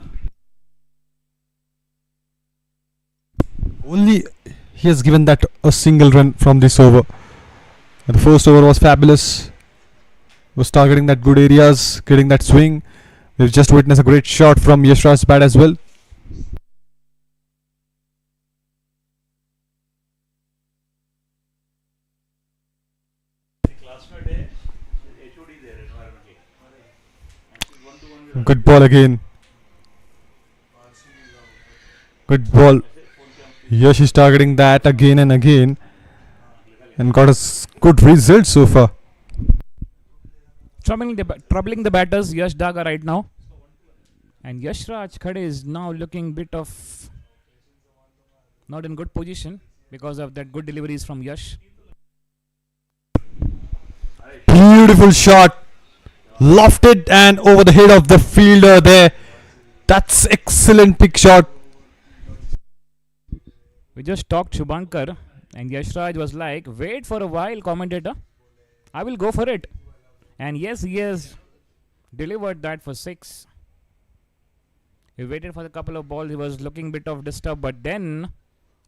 Only he has given that a single run from this over. And the first over was fabulous. Was targeting that good areas, getting that swing. We've just witnessed a great shot from Yashraj's bat as well. Good ball again. Good ball. Yash is targeting that again and again. And got a good result so far. Troubling the batters, Yash Daga right now. And Yashraj Khade is now looking bit of not in good position because of that good deliveries from Yash. Beautiful shot. Lofted and over the head of the fielder there. That's excellent pick shot. We just talked Shubhankar and Yashraj was like, wait for a while, commentator. I will go for it. And yes, he has delivered that for 6. He waited for a couple of balls. He was looking bit of disturbed, but then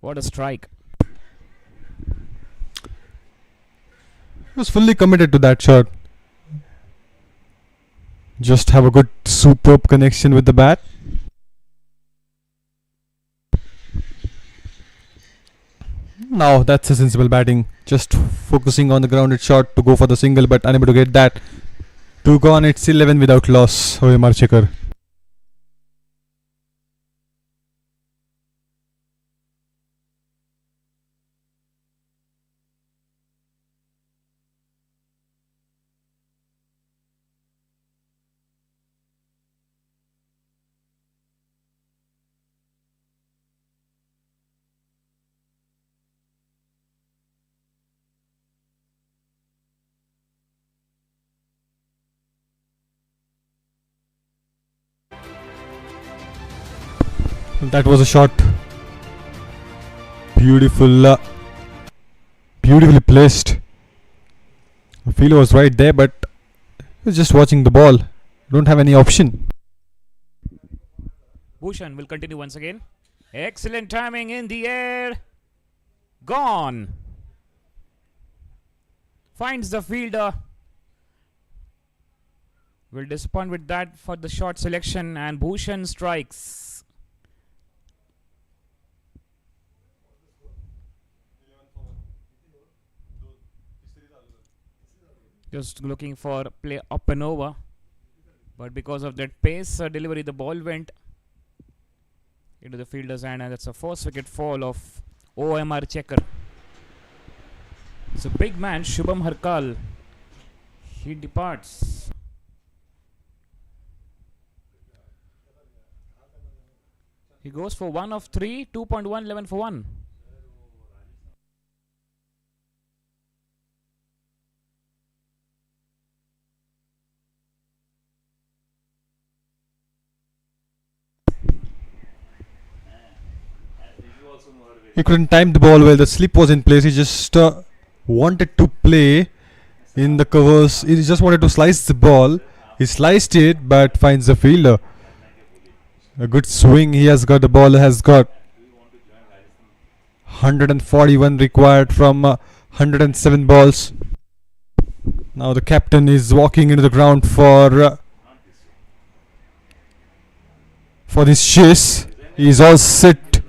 what a strike. He was fully committed to that shot. Just have a good superb connection with the bat. Now that's a sensible batting. Just focusing on the grounded shot to go for the single, but unable to get that. 2 gone, it's 11 without loss. Omrchecker. That was a shot. Beautifully placed. The fielder was right there, but he was just watching the ball. Don't have any option. Bhushan will continue once again. Excellent timing in the air. Gone. Finds the fielder. Will disappoint with that for the short selection, and Bhushan strikes. Just looking for play up and over, but because of that pace delivery, the ball went into the fielder's hand, and that's a first wicket fall of Omrchecker. It's a big man, Shubham Harkal. He departs. He goes for 1 of 3, 2.1, 11 for 1. He couldn't time the ball well. The slip was in place. He just wanted to play in the covers. He just wanted to slice the ball. He sliced it, but finds the fielder. A good swing. He has got the ball. Has got 141 required from 107 balls. Now the captain is walking into the ground for this chase. He is all set.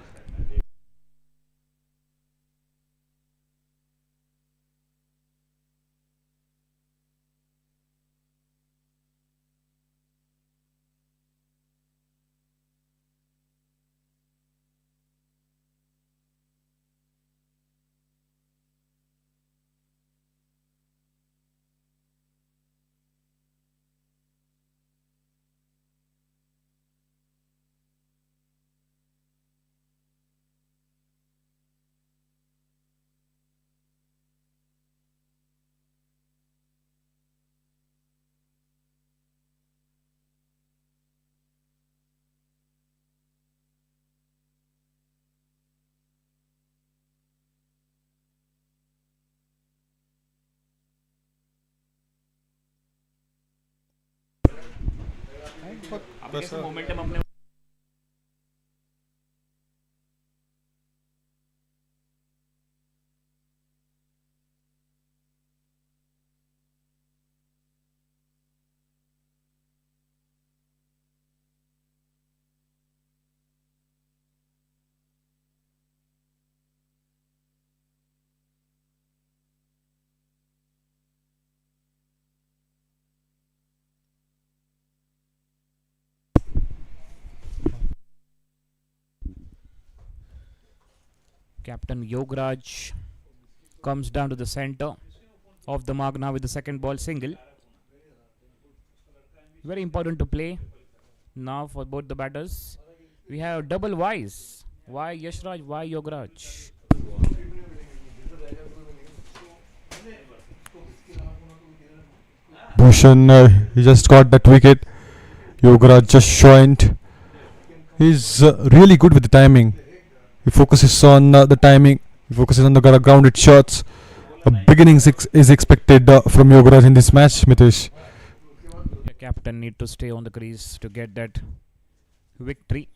अभी कैसे momentum अपने Captain Yograj comes down to the center of the mark now with the second ball single. Very important to play now for both the batters. We have double Ys. Why Yashraj, why Yograj? Bhushan, he just got that wicket. Yogaraj just joined. He's really good with the timing. He focuses on the timing. He focuses on the grounded shots. A big innings is expected from Yogaraj in this match, Mitesh. The captain need to stay on the crease to get that victory.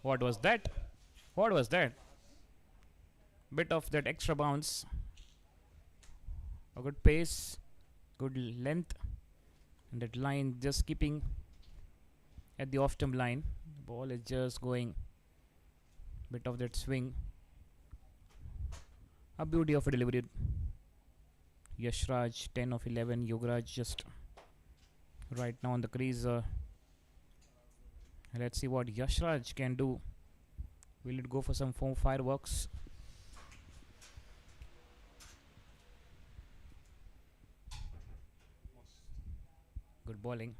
What was that? What was that? Bit of that extra bounce. A good pace, good length, and that line just keeping at the off-stump line. Ball is just going. Bit of that swing. A beauty of a delivery. Yashraj 10 of 11. Yogaraj just right now on the crease. Let's see what Yashraj can do. Will it go for some foam fireworks? Good bowling.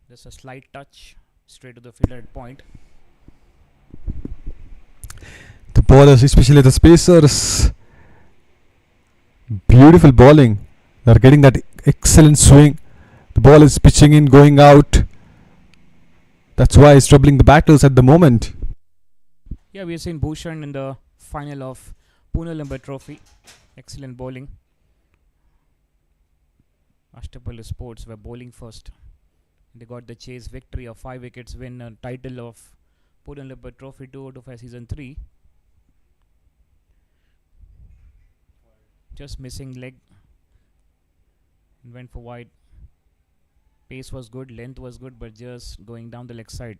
Just a slight touch straight to the fielder at point. The bowlers, especially the spacers, beautiful bowling. They're getting that excellent swing. The ball is pitching in, going out. That's why he's troubling the batters at the moment. Yeah, we have seen Bhushan in the final of Pune Olympic Trophy. Excellent bowling. Ashtpailu Sports were bowling first. They got the chase victory of 5 wickets win, title of Pune Olympic Trophy 2025 season 3. Just missing leg. Went for wide. Pace was good, length was good, but just going down the leg side.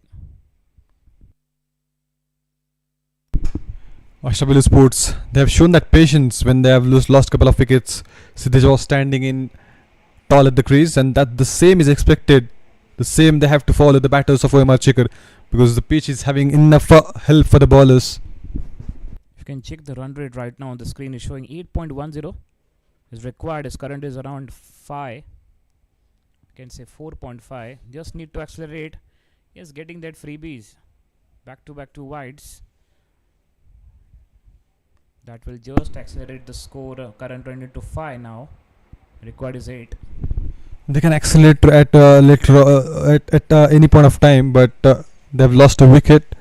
Ashtpailu Sports, they have shown that patience when they have lost couple of wickets. Sidhaj was standing in tall at the crease, and that the same is expected. The same they have to follow the batters of Omrchecker, because the pitch is having enough help for the bowlers. You can check the run rate right now on the screen is showing 8.10 is required. His current is around 5. You can say 4.5. Just need to accelerate. Yes, getting that freebies. Back to back 2 wides. That will just accelerate the score. Current run into 5 now. Required is 8. They can accelerate at any point of time, but they have lost a wicket,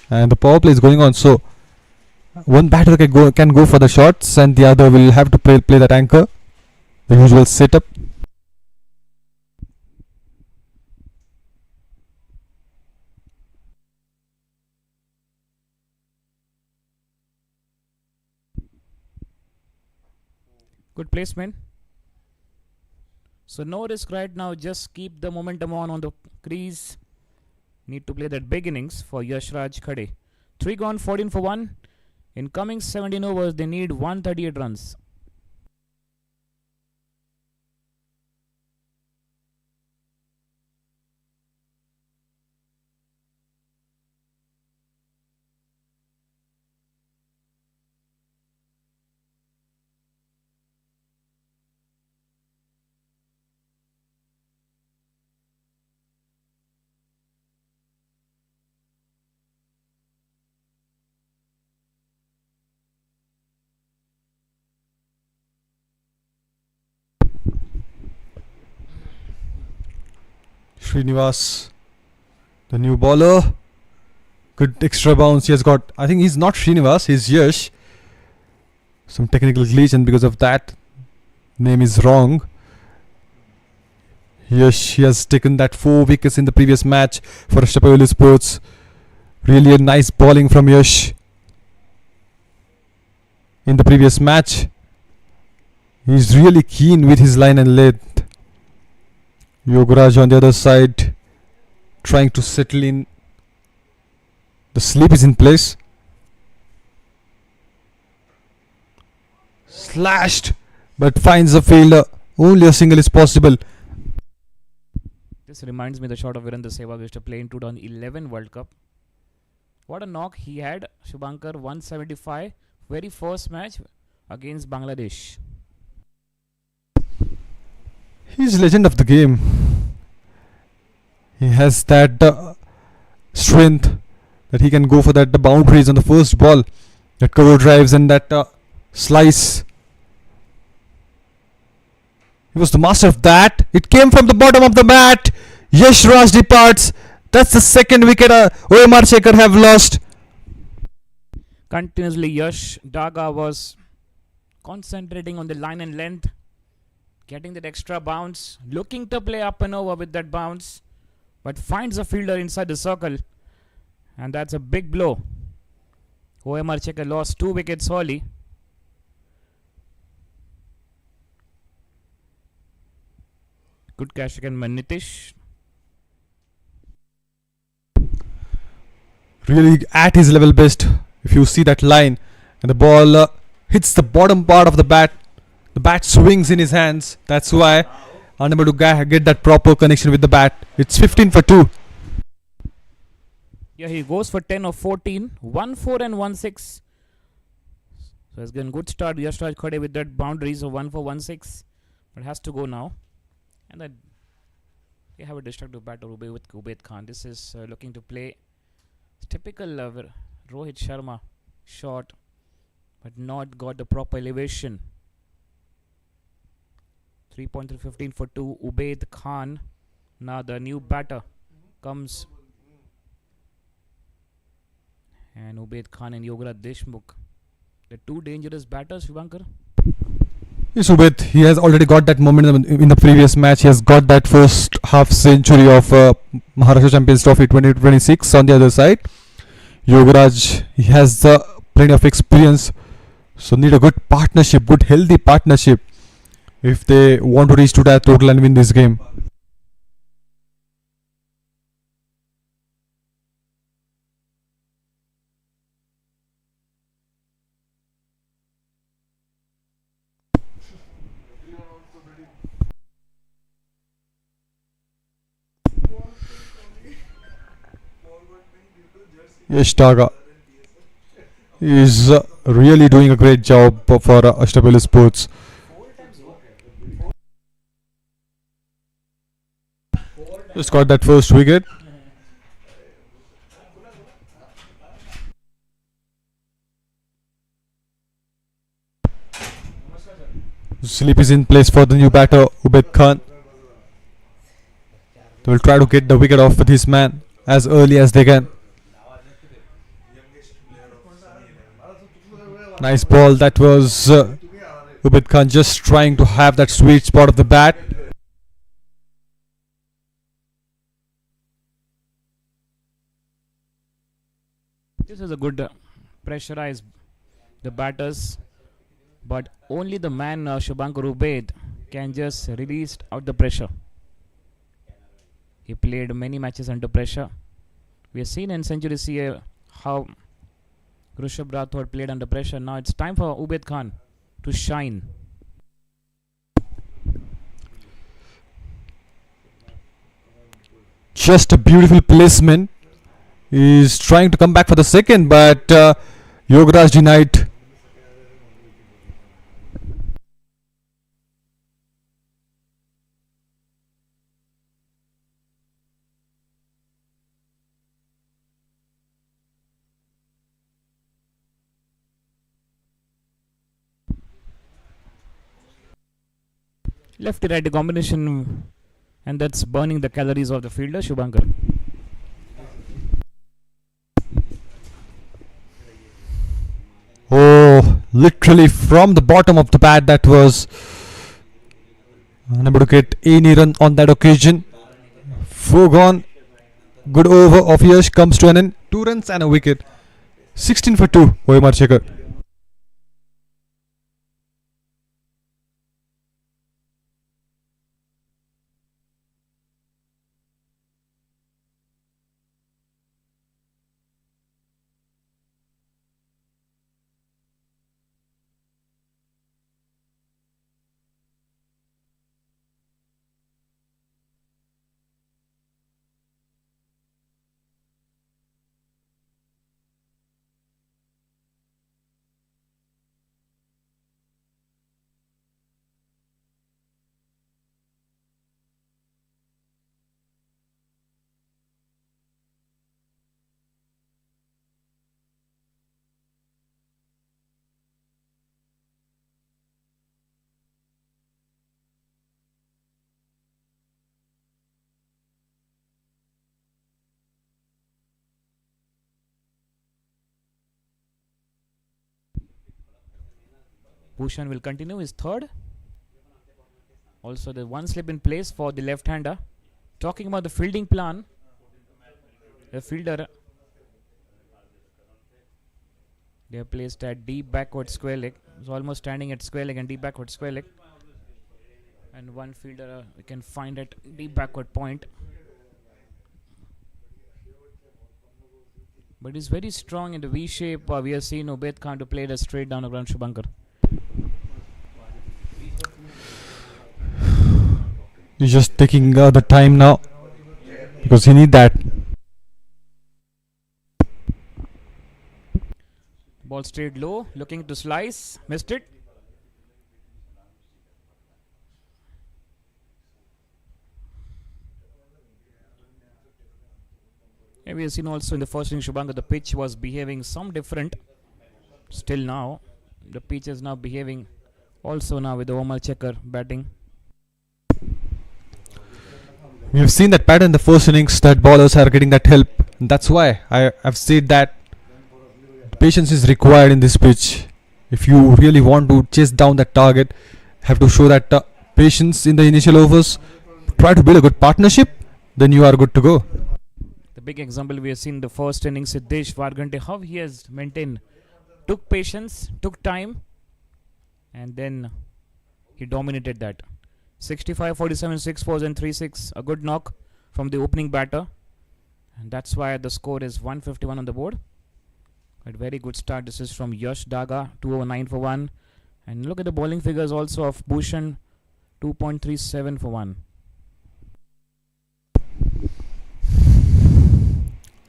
and the power play is going on. So one batter can go for the shots, and the other will have to play that anchor, the usual setup. Good placement. So no risk right now. Just keep the momentum on the crease. Need to play that big innings for Yashraj Khade. 3 gone, 14 for 1. In coming 17 overs, they need 138 runs. Srinivas, the new bowler. Good extra bounce he has got. I think he's not Srinivas, he's Yash. Some technical glitch, and because of that, name is wrong. Yes, he has taken that 4 wickets in the previous match for Ashtpailu Sports. Really a nice bowling from Yash in the previous match. He's really keen with his line and length. Yogaraj on the other side trying to settle in. The sleep is in place. Slashed, but finds a fielder. Only a single is possible. This reminds me the shot of Virendra Sehwag used to play in 2011 World Cup. What a knock he had. Shubhankar 175, very first match against Bangladesh. He's legend of the game. He has that strength that he can go for that the boundaries on the first ball, that cover drives and that slice. He was the master of that. It came from the bottom of the bat. Yash Raj departs. That's the second wicket Omrchecker have lost. Continuously Yash Daga was concentrating on the line and length, getting that extra bounce, looking to play up and over with that bounce, but finds a fielder inside the circle, and that's a big blow. Omrchecker lost 2 wickets early. Good catch again by Nitish. Really at his level best. If you see that line and the ball hits the bottom part of the bat, the bat swings in his hands. That's why unable to get that proper connection with the bat. It's 15 for 2. Yeah, he goes for 10 of 14, 1-4 and 1-6. So it's been good start. Yash Raj Khade with that boundaries of 1-4, 1-6, but has to go now. And then they have a destructive batter with Ubaid Khan. This is looking to play typical Rohit Sharma shot, but not got the proper elevation. 3.315 for 2. Ubaid Khan. Now the new batter comes. And Ubaid Khan and Yogaraj Deshmukh. The two dangerous batters, Shubhankar. Yes, Ubaid, he has already got that momentum in the previous match. He has got that first half century of Maharashtra Champions Trophy 2026 on the other side. Yogaraj, he has plenty of experience, so need a good partnership, good healthy partnership if they want to reach to that total and win this game. Yash Daga is really doing a great job for Ashtpailu Sports. Just got that first wicket. Sleep is in place for the new batter Ubaid Khan. They will try to get the wicket off with his man as early as they can. Nice ball. That was Ubaid Khan just trying to have that sweet spot of the bat. This is a good pressurize the batters, but only the man Shubhankar Ubaid can just release out the pressure. He played many matches under pressure. We have seen in Century CA how Rishabh Rathod played under pressure. Now it's time for Ubaid Khan to shine. Just a beautiful placement. He's trying to come back for the second, but Yogaraj denied. Lefty righty combination, and that's burning the calories of the fielder Shubhankar. Oh, literally from the bottom of the bat, that was Unable to get any run on that occasion. 4 gone. Good over of Yash comes to an end. 2 runs and a wicket. 16 for 2 for Omrchecker. Bhushan will continue his third. Also, the one slip in place for the left-hander. Talking about the fielding plan, the fielder, they are placed at deep backward square leg. It's almost standing at square leg and deep backward square leg. And one fielder we can find at deep backward point. But he's very strong in the V shape. We have seen Ubaid Khan to play it straight down around Shubhankar. He's just taking the time now because he need that. Ball straight low, looking to slice, missed it. And we have seen also in the first inning, Shubhankar, the pitch was behaving some different. Still now, the pitch is now behaving also now with the Omrchecker batting. We have seen that pattern in the first innings that bowlers are getting that help. And that's why I've said that patience is required in this pitch. If you really want to chase down that target, have to show that patience in the initial overs. Try to build a good partnership, then you are good to go. The big example we have seen in the first innings, Siddesh Vargante, how he has maintained, took patience, took time, and then he dominated that. 65, 47, 6 4s and 3 6. A good knock from the opening batter. And that's why the score is 151 on the board. A very good start. This is from Yash Daga, 209 for 1. And look at the bowling figures also of Bhushan, 2.37 for 1.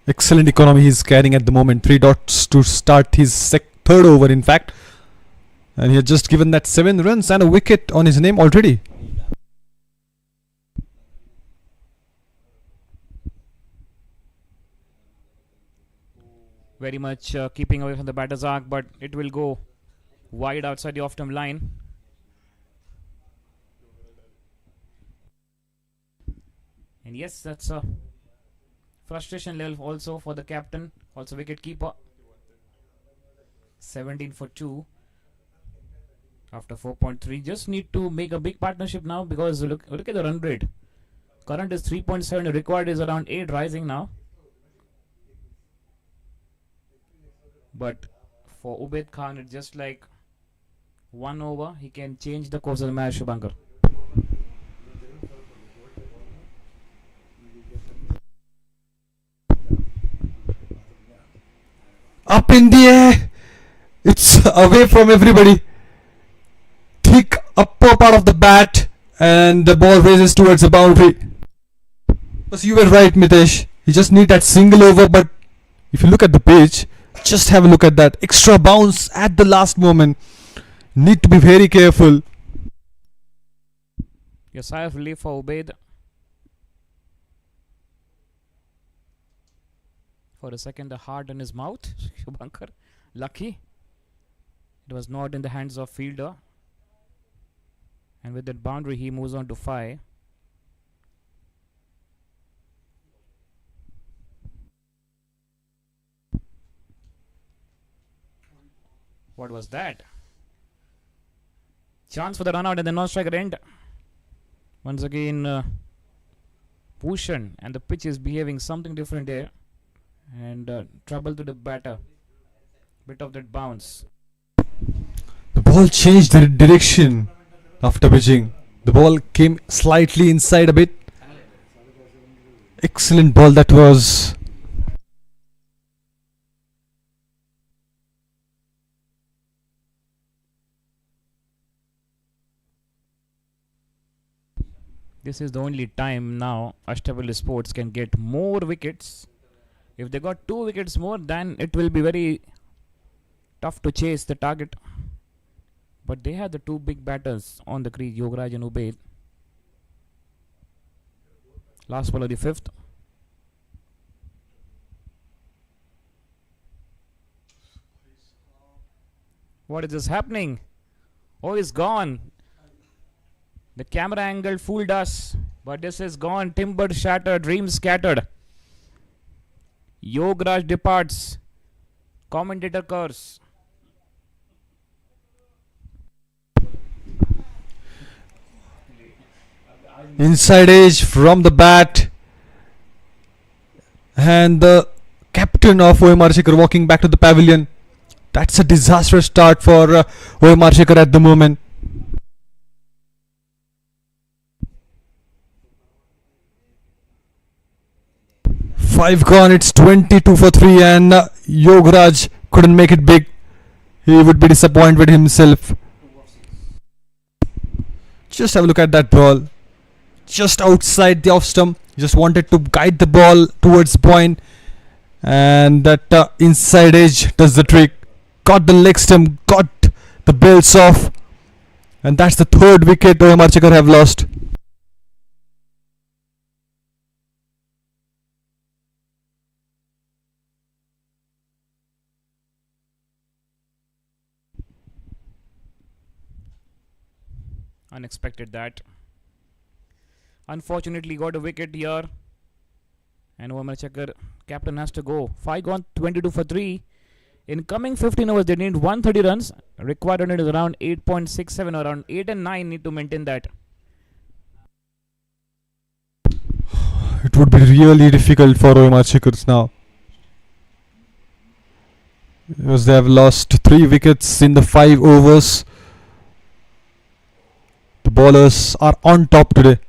Excellent economy he's carrying at the moment. 3 dots to start his third over, in fact. And he has just given that 7 runs and a wicket on his name already. Very much keeping away from the batter's arc, but it will go wide outside the off-stump line. And yes, that's a frustration level also for the captain, also wicket keeper. 17 for 2 after 4.3. Just need to make a big partnership now because look at the run rate. Current is 3.7, the required is around 8, rising now. But for Ubaid Khan, it's just like 1 over. He can change the course of the match, Shubhankar. Up in the air. It's away from everybody. Thick upper part of the bat. And the ball raises towards the boundary. But you were right, Mitesh. You just need that single over. But if you look at the pitch, just have a look at that extra bounce at the last moment. Need to be very careful. Yes, sigh of relief for Ubaid. For a second, the heart in his mouth. Shubhankar, lucky. It was not in the hands of fielder. And with that boundary, he moves on to 5. What was that? Chance for the run out and the non-striker end. Once again, Bhushan, and the pitch is behaving something different here. And trouble to the batter. Bit of that bounce. The ball changed the direction after pitching. The ball came slightly inside a bit. Excellent ball that was. This is the only time now Ashtpailu Sports can get more wickets. If they got 2 wickets more, then it will be very tough to chase the target. But they have the 2 big batters on the crease, Yograj and Ubaid. Last ball of the 5th. What is this happening? Oh, he's gone. The camera angle fooled us, but this is gone. Timber shattered, dreams scattered. Yograj departs. Commentator curse. Inside edge from the bat. And the captain of Omrchecker walking back to the pavilion. That's a disastrous start for Omrchecker at the moment. Five gone, it's 22 for 3 and Yograj couldn't make it big. He would be disappointed with himself. Just have a look at that ball. Just outside the off stump. Just wanted to guide the ball towards point. And that inside edge does the trick. Got the leg stump, got the belts off. And that's the 3rd wicket Omrchecker have lost. Unexpected that. Unfortunately got a wicket here. And Omrchecker captain has to go. 5 gone, 22 for 3. In coming 15 overs they need 130 runs. Required run is around 8.67, around 8 and 9 need to maintain that. It would be really difficult for Omrcheckers now, because they have lost 3 wickets in the 5 overs. The bowlers are on top today.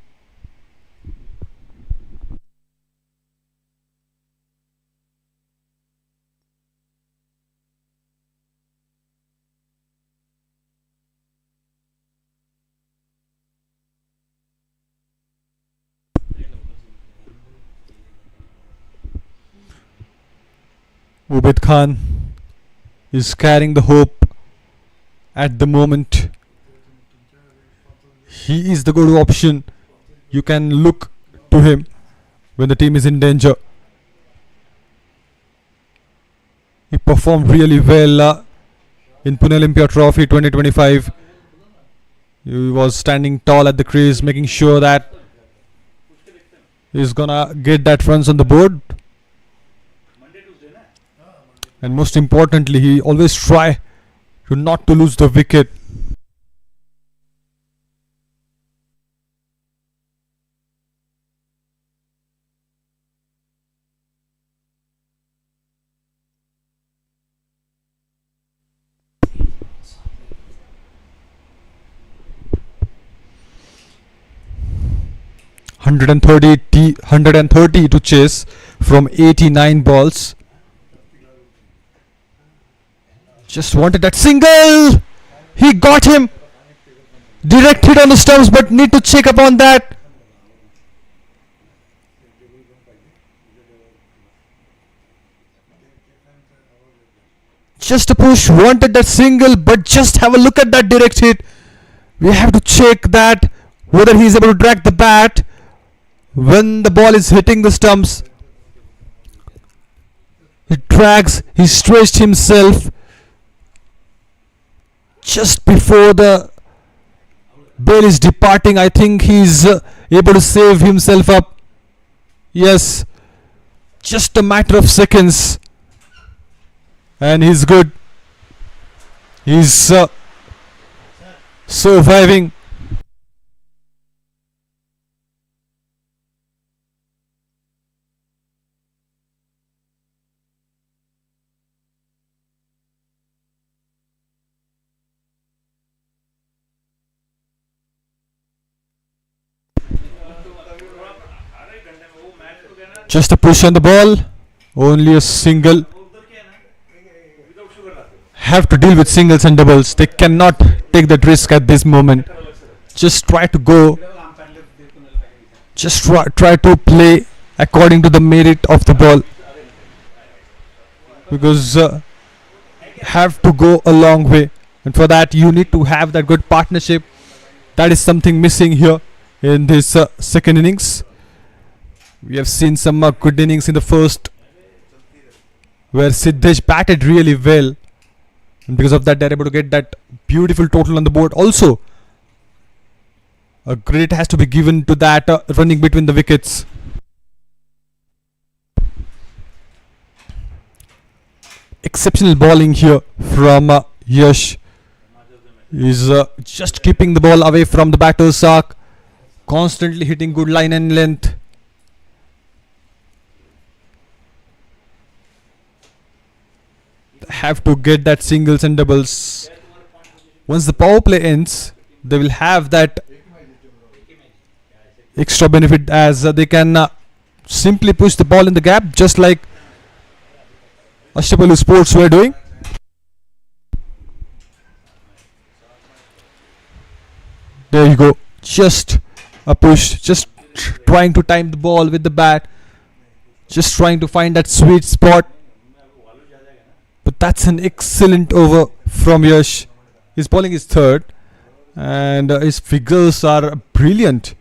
Ubaid Khan is carrying the hope at the moment. He is the good option. You can look to him when the team is in danger. He performed really well in Pune Olympia Trophy 2025. He was standing tall at the crease, making sure that he's gonna get that runs on the board. And most importantly, he always try to not to lose the wicket. Hundred and thirty to chase from 89 balls. Just wanted that single. He got him. Direct hit on the stumps, but need to check up on that. Just a push. Wanted that single, but just have a look at that direct hit. We have to check that whether he is able to drag the bat when the ball is hitting the stumps. He drags. He stretched himself just before the ball is departing. I think he's able to save himself up. Yes, just a matter of seconds and he's good. He's surviving. Just a push on the ball. Only a single. Have to deal with singles and doubles. They cannot take that risk at this moment. Just try to go. Just try to play according to the merit of the ball. Because have to go a long way. And for that you need to have that good partnership. That is something missing here in this second innings. We have seen some good innings in the first where Siddesh batted really well. And because of that they are able to get that beautiful total on the board. Also, a credit has to be given to that running between the wickets. Exceptional bowling here from Yash. Is just keeping the ball away from the batter's arc. Constantly hitting good line and length. Have to get that singles and doubles. Once the power play ends, they will have that extra benefit as they can simply push the ball in the gap, just like Ashtpailu Sports were doing. There you go. Just a push. Just trying to time the ball with the bat. Just trying to find that sweet spot. But that's an excellent over from Yash. His bowling is third. And his figures are brilliant.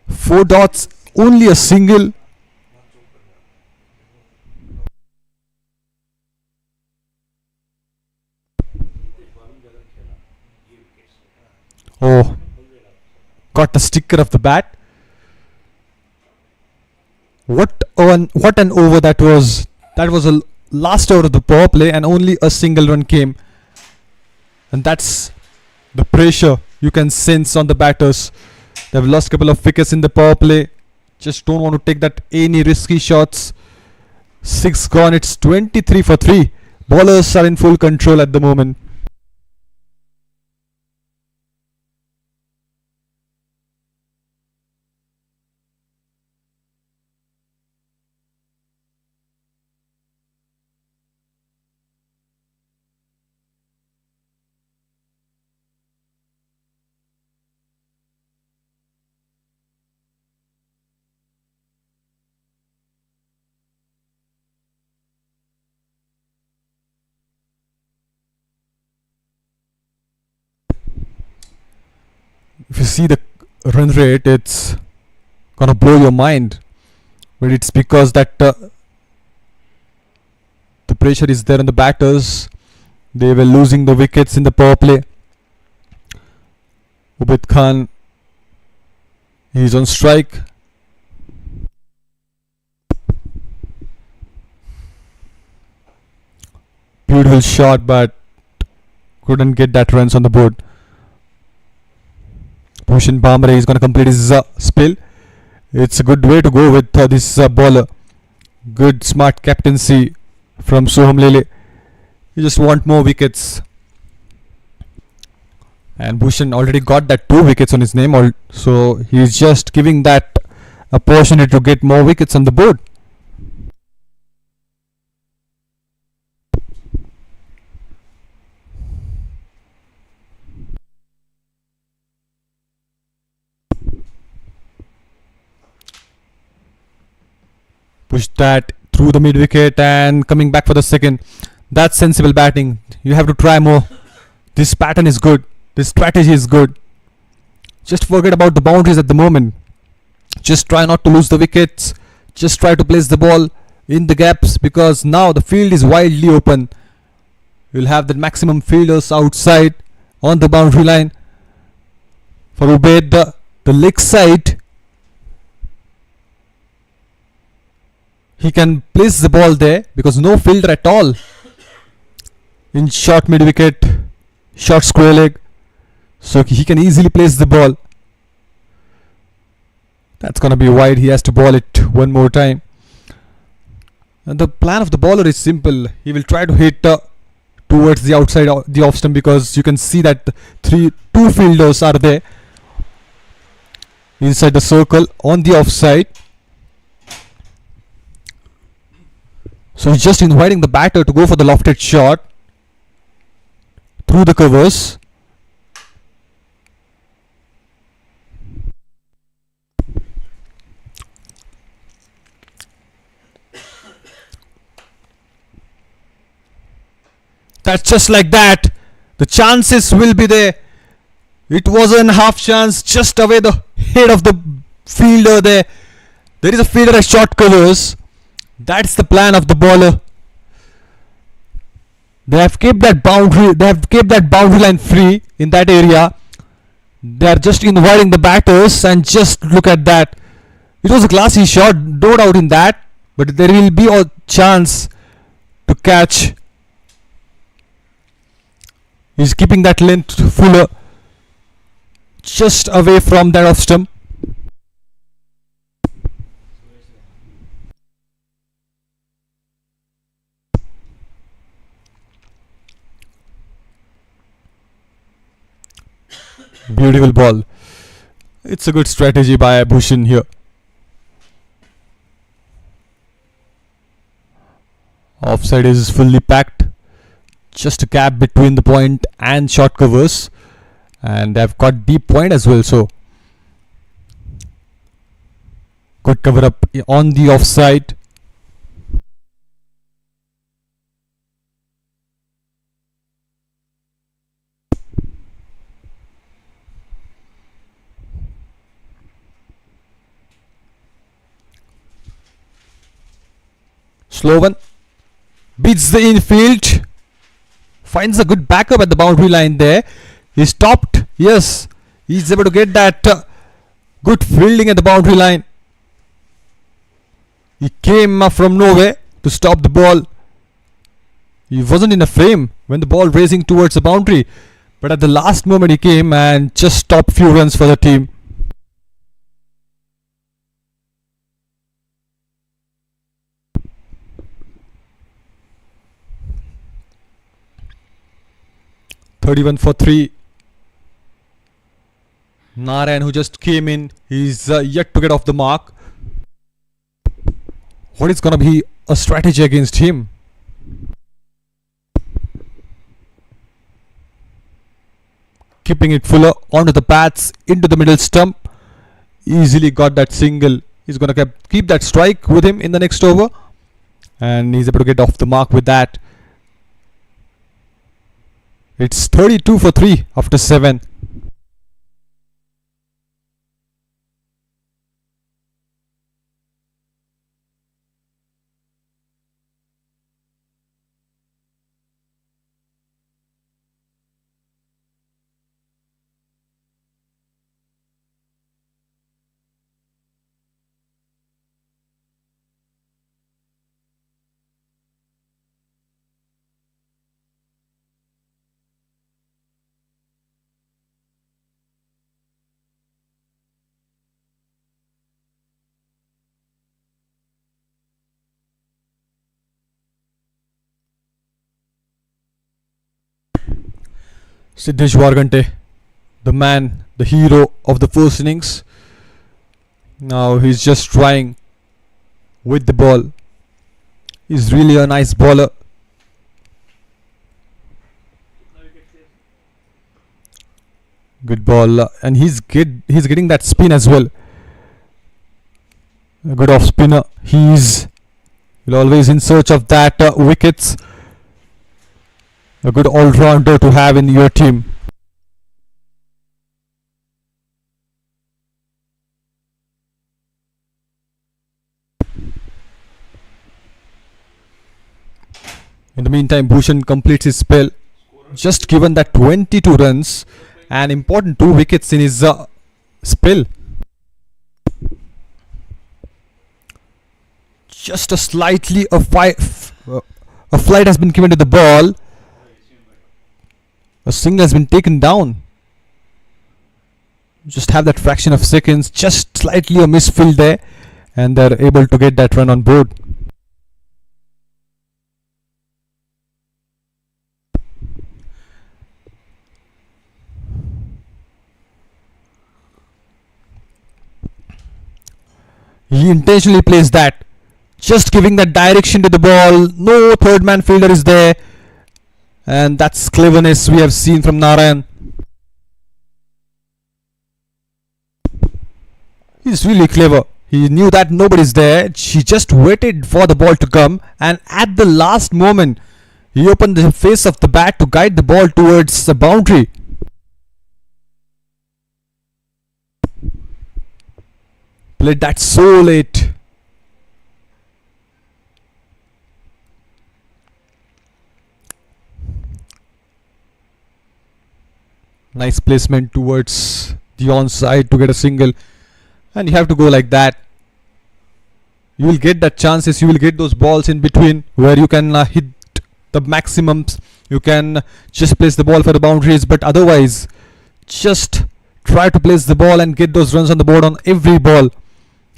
4 dots. Only a single. Oh, got the sticker of the bat. What an over that was. That was a last over of the power play and only a single run came. And that's the pressure you can sense on the batters. They've lost a couple of wickets in the power play. Just don't want to take that any risky shots. 6 gone. It's 23 for 3. Bowlers are in full control at the moment. If you see the run rate, it's gonna blow your mind. But it's because that the pressure is there on the batters. They were losing the wickets in the power play. Ubed Khan, he's on strike. Beautiful shot, but couldn't get that runs on the board. Bhushan Bhamre is going to complete his spill. It's a good way to go with this bowler. Good smart captaincy from Soham Lele. You just want more wickets. And Bhushan already got that 2 wickets on his name. So he's just giving that opportunity to get more wickets on the board. Push that through the mid wicket and coming back for the second. That's sensible batting. You have to try more. This pattern is good. This strategy is good. Just forget about the boundaries at the moment. Just try not to lose the wickets. Just try to place the ball in the gaps, because now the field is widely open. You'll have the maximum fielders outside on the boundary line. For Ubaid, the leg side, he can place the ball there because no fielder at all in short mid wicket, short square leg, so he can easily place the ball. That's gonna be wide. He has to ball it one more time. And the plan of the bowler is simple. He will try to hit towards the outside, the off stump, because you can see that two fielders are there inside the circle on the offside. So he's just inviting the batter to go for the lofted shot through the covers. That's just like that. The chances will be there. It was a half chance, just away the head of the fielder there. There is a fielder at short covers. That's the plan of the bowler. They have kept that boundary. They have kept that boundary line free in that area. They are just inviting the batters, and just look at that. It was a classy shot, no doubt in that. But there will be a chance to catch. He's keeping that length fuller, just away from that off stump. Beautiful ball. It's a good strategy by Bhushan here. Offside is fully packed. Just a gap between the point and short covers, and they've got deep point as well. So good cover up on the offside. Slow one beats the infield. Finds a good backup at the boundary line there. He's stopped. Yes, he's able to get that good fielding at the boundary line. He came from nowhere to stop the ball. He wasn't in a frame when the ball racing towards the boundary, but at the last moment he came and just stopped few runs for the team. (31 for 3). Narayan, who just came in, he's yet to get off the mark. What is gonna be a strategy against him? Keeping it fuller onto the bats, into the middle stump. Easily got that single. He's gonna keep that strike with him in the next over, and he's able to get off the mark with that. It's 32 for 3 after 7. Siddesh Wargante, the man, the hero of the first innings. Now he's just trying with the ball. He's really a nice bowler. Good ball, and he's getting that spin as well. A good off spinner. He's always in search of that wickets. A good all-rounder to have in your team. In the meantime, Bhushan completes his spell. Just given that 22 runs and important 2 wickets in his spell. Just a slightly a flight has been given to the ball. A single has been taken down. Just have that fraction of seconds, just slightly a misfield there, and they're able to get that run on board. He intentionally plays that just giving that direction to the ball. No third man fielder is there, and that's cleverness we have seen from Narayan. He's really clever. He knew that nobody's there. He just waited for the ball to come, and at the last moment, he opened the face of the bat to guide the ball towards the boundary. Played that so late. Nice placement towards the onside to get a single. And you have to go like that. You will get that chances. You will get those balls in between where you can hit the maximums. You can just place the ball for the boundaries. But otherwise, just try to place the ball and get those runs on the board on every ball.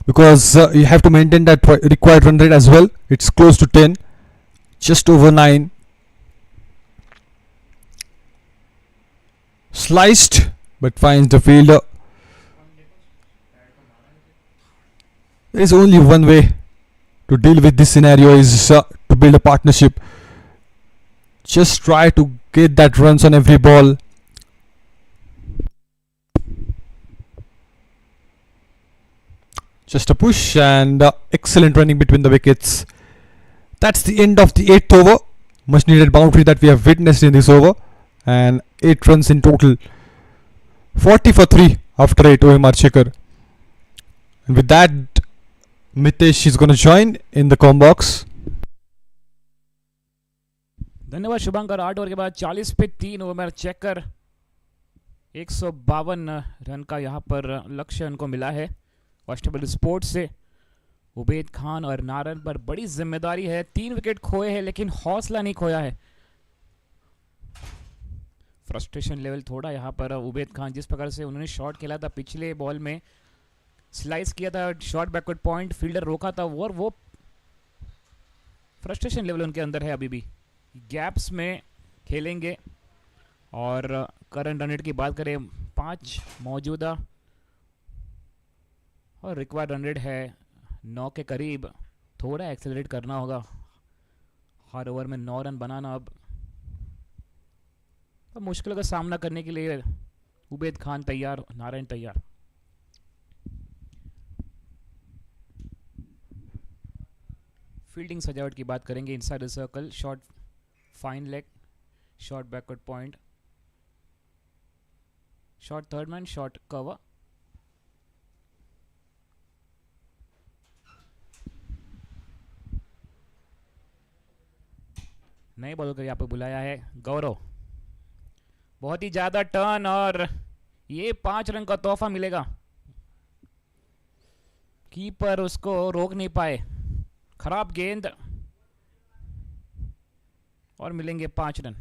Because you have to maintain that required run rate as well. It's close to 10. Just over 9. Sliced, but finds the fielder. There is only one way to deal with this scenario, is to build a partnership. Just try to get that runs on every ball. Just a push and excellent running between the wickets. That's the end of the 8th over. Much needed boundary that we have witnessed in this over. And 8 runs in total. 40 for 3 after 8 Omrchecker. And with that, Mitesh is going to join in the com box. धन्यवाद शुभंकर. 8 over के बाद 40 पे 3 ओमरचेकर. 152 run का यहाँ पर लक्ष्य उनको मिला है अष्टपैलु स्पोर्ट्स से. उबैद खान और नारायण पर बड़ी जिम्मेदारी है. 3 विकेट खोए हैं लेकिन हौसला नहीं खोया है. फ्रस्ट्रेशन लेवल थोड़ा यहाँ पर उबैद खान, जिस प्रकार से उन्होंने शॉट खेला था पिछले बॉल में, स्लाइस किया था, शॉट बैकवर्ड पॉइंट, फील्डर रोका था, और वो फ्रस्ट्रेशन लेवल उनके अंदर है. अभी भी गैप्स में खेलेंगे. और करंट रन रेट की बात करें 5 मौजूदा और रिक्वायर्ड रन रेट है 9 के करीब. थोड़ा एक्सेलरेट करना होगा. हर ओवर में 9 रन बनाना अब मुश्किल का सामना करने के लिए उबैद खान तैयार, नारायण तैयार. फील्डिंग सजावट की बात करेंगे. Inside the circle, short fine leg, short backward point, short third man, short cover. नए बॉलर को यहाँ पर बुलाया है गौरव. बहुत ही ज्यादा टर्न और ये 5 रन का तोहफा मिलेगा. कीपर उसको रोक नहीं पाए. खराब गेंद और मिलेंगे 5 रन.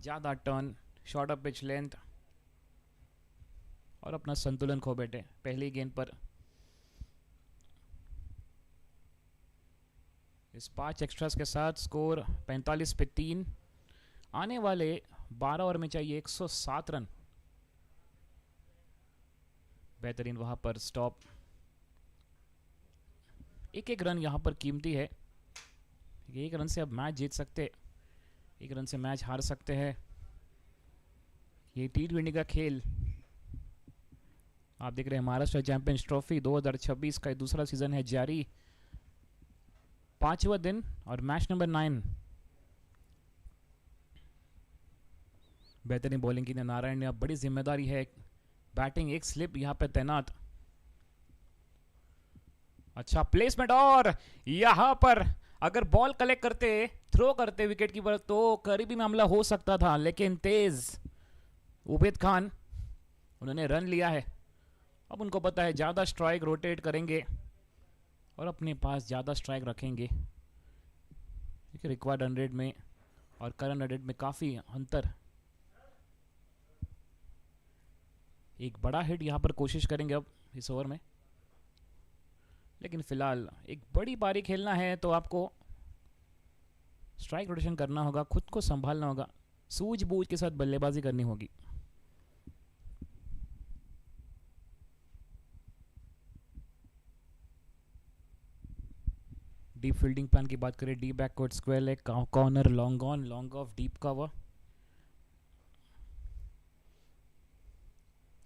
ज्यादा turn, short of pitch length और अपना संतुलन खो बैठे पहली गेंद पर. इस 5 एक्स्ट्रास के साथ स्कोर 45 पे 3. आने वाले 12 ओवर में चाहिए 107 रन. बेहतरीन वहां पर स्टॉप. एक रन यहां पर कीमती है. 1 रन से अब मैच जीत सकते, 1 रन से मैच हार सकते हैं. ये T20 का खेल. आप देख रहे हैं महाराष्ट्र चैंपियंस ट्रॉफी 2026 का दूसरा सीजन है जारी. 5वां दिन और मैच नंबर 9. बेहतरीन बॉलिंग की नारायण ने. अब बड़ी जिम्मेदारी है. बैटिंग एक स्लिप यहां पे तैनात. अच्छा प्लेसमेंट और यहां पर अगर बॉल कलेक्ट करते, थ्रो करते विकेट कीपर तो करीबी में हमला हो सकता था. लेकिन तेज उबैद खान, उन्होंने रन लिया है. अब उनको पता है ज्यादा स्ट्राइक रोटेट करेंगे और अपने पास ज्यादा स्ट्राइक रखेंगे. क्योंकि रिक्वायर्ड रन रेट में और करंट रन रेट में काफी अंतर. एक बड़ा हिट यहां पर कोशिश करेंगे अब इस ओवर में. लेकिन फिलहाल एक बड़ी पारी खेलना है तो आपको स्ट्राइक रोटेशन करना होगा, खुद को संभालना होगा, सूझबूझ के साथ बल्लेबाजी करनी होगी. डीप फील्डिंग प्लान की बात करें, deep backward square leg, corner, long on, long off, deep cover.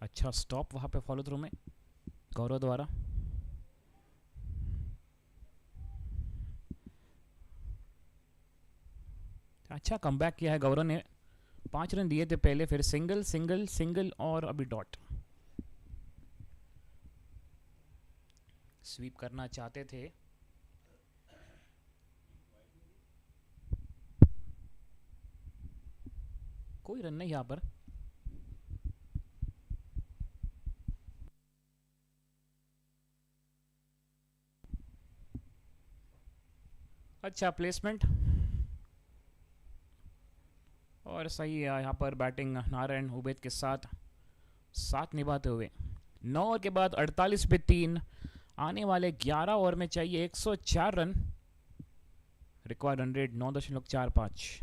अच्छा स्टॉप वहां पे फॉलो थ्रू में गौरव द्वारा। अच्छा कमबैक किया है गौरव ने, 5 रन दिए थे पहले, फिर सिंगल सिंगल सिंगल और अभी डॉट। स्वीप करना चाहते थे, कोई रन नहीं यहां पर। अच्छा प्लेसमेंट और सही है यहाँ पर बैटिंग नारायण उबैद के साथ साथ निभाते हुए। 9 ओवर के बाद 48 पे 3, आने वाले 11 ओवर में चाहिए 104 run, required run rate 9.45।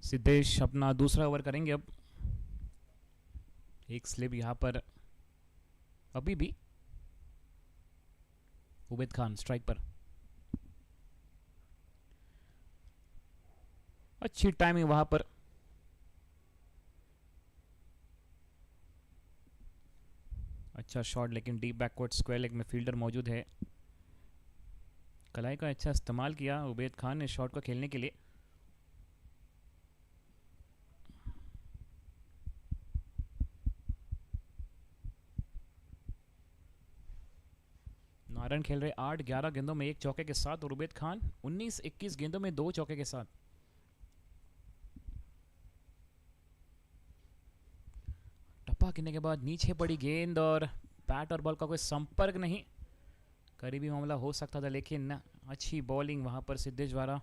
Siddhesh अपना दूसरा ओवर करेंगे अब। एक स्लिप यहां पर अभी भी उबैद खान स्ट्राइक पर। अच्छी टाइमिंग वहां पर। अच्छा शॉट, लेकिन डीप बैकवर्ड स्क्वायर लेग में फील्डर मौजूद है। कलाई का अच्छा इस्तेमाल किया उबैद खान ने शॉट को खेलने के लिए। नारायण खेल रहे 8-11 गेंदों में 1 चौके के साथ, और उबैद खान 19-21 गेंदों में 2 चौके के साथ। टप्पा गिरने के बाद नीचे पड़ी गेंद और बैट और बॉल का कोई संपर्क नहीं, करीबी मामला हो सकता था, लेकिन अच्छी बॉलिंग वहां पर सिद्धेश द्वारा।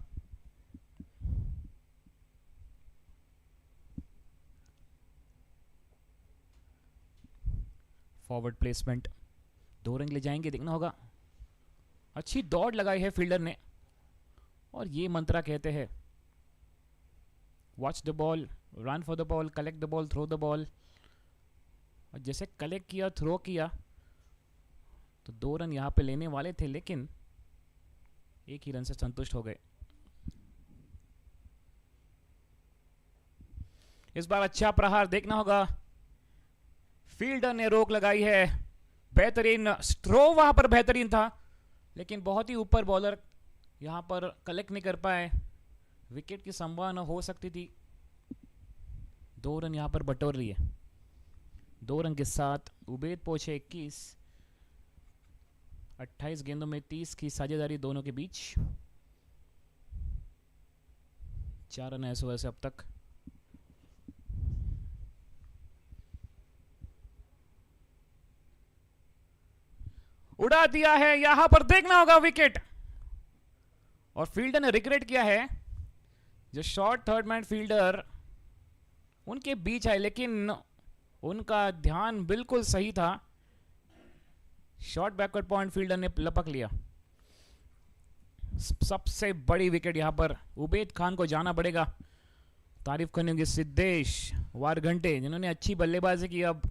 फॉरवर्ड प्लेसमेंट, 2 रन ले जाएंगे, देखना होगा। अच्छी दौड़ लगाई है फील्डर ने, और ये मंत्रा कहते हैं watch the ball, run for the ball, collect the ball, throw the ball. और जैसे कलेक्ट किया, थ्रो किया, तो 2 रन यहां पे लेने वाले थे, लेकिन 1 ही रन से संतुष्ट हो गए। इस बार अच्छा प्रहार देखना होगा, फील्डर ने रोक लगाई है। बेहतरीन स्ट्रो वहां पर बेहतरीन था, लेकिन बहुत ही ऊपर बॉलर यहां पर कलेक्ट नहीं कर पाए। विकेट की संभावना हो सकती थी। 2 रन यहां पर बटोर रही है। 2 रन के साथ उबैद पहुंचे 21। 28 गेंदों में 30 की साझेदारी दोनों के बीच। 4 रन ऐसे वैसे अब तक। उड़ा दिया है, यहां पर देखना होगा विकेट, और फील्डर ने रिग्रेट किया है। जो शॉर्ट थर्ड मैन फील्डर उनके बीच आए, लेकिन उनका ध्यान बिल्कुल सही था। शॉर्ट बैकवर्ड पॉइंट फील्डर ने लपक लिया। सबसे बड़ी विकेट यहां पर उबैद खान को जाना पड़ेगा। तारीफ करने होंगे सिद्धेश वारघंटे, जिन्होंने अच्छी बल्लेबाजी की, अब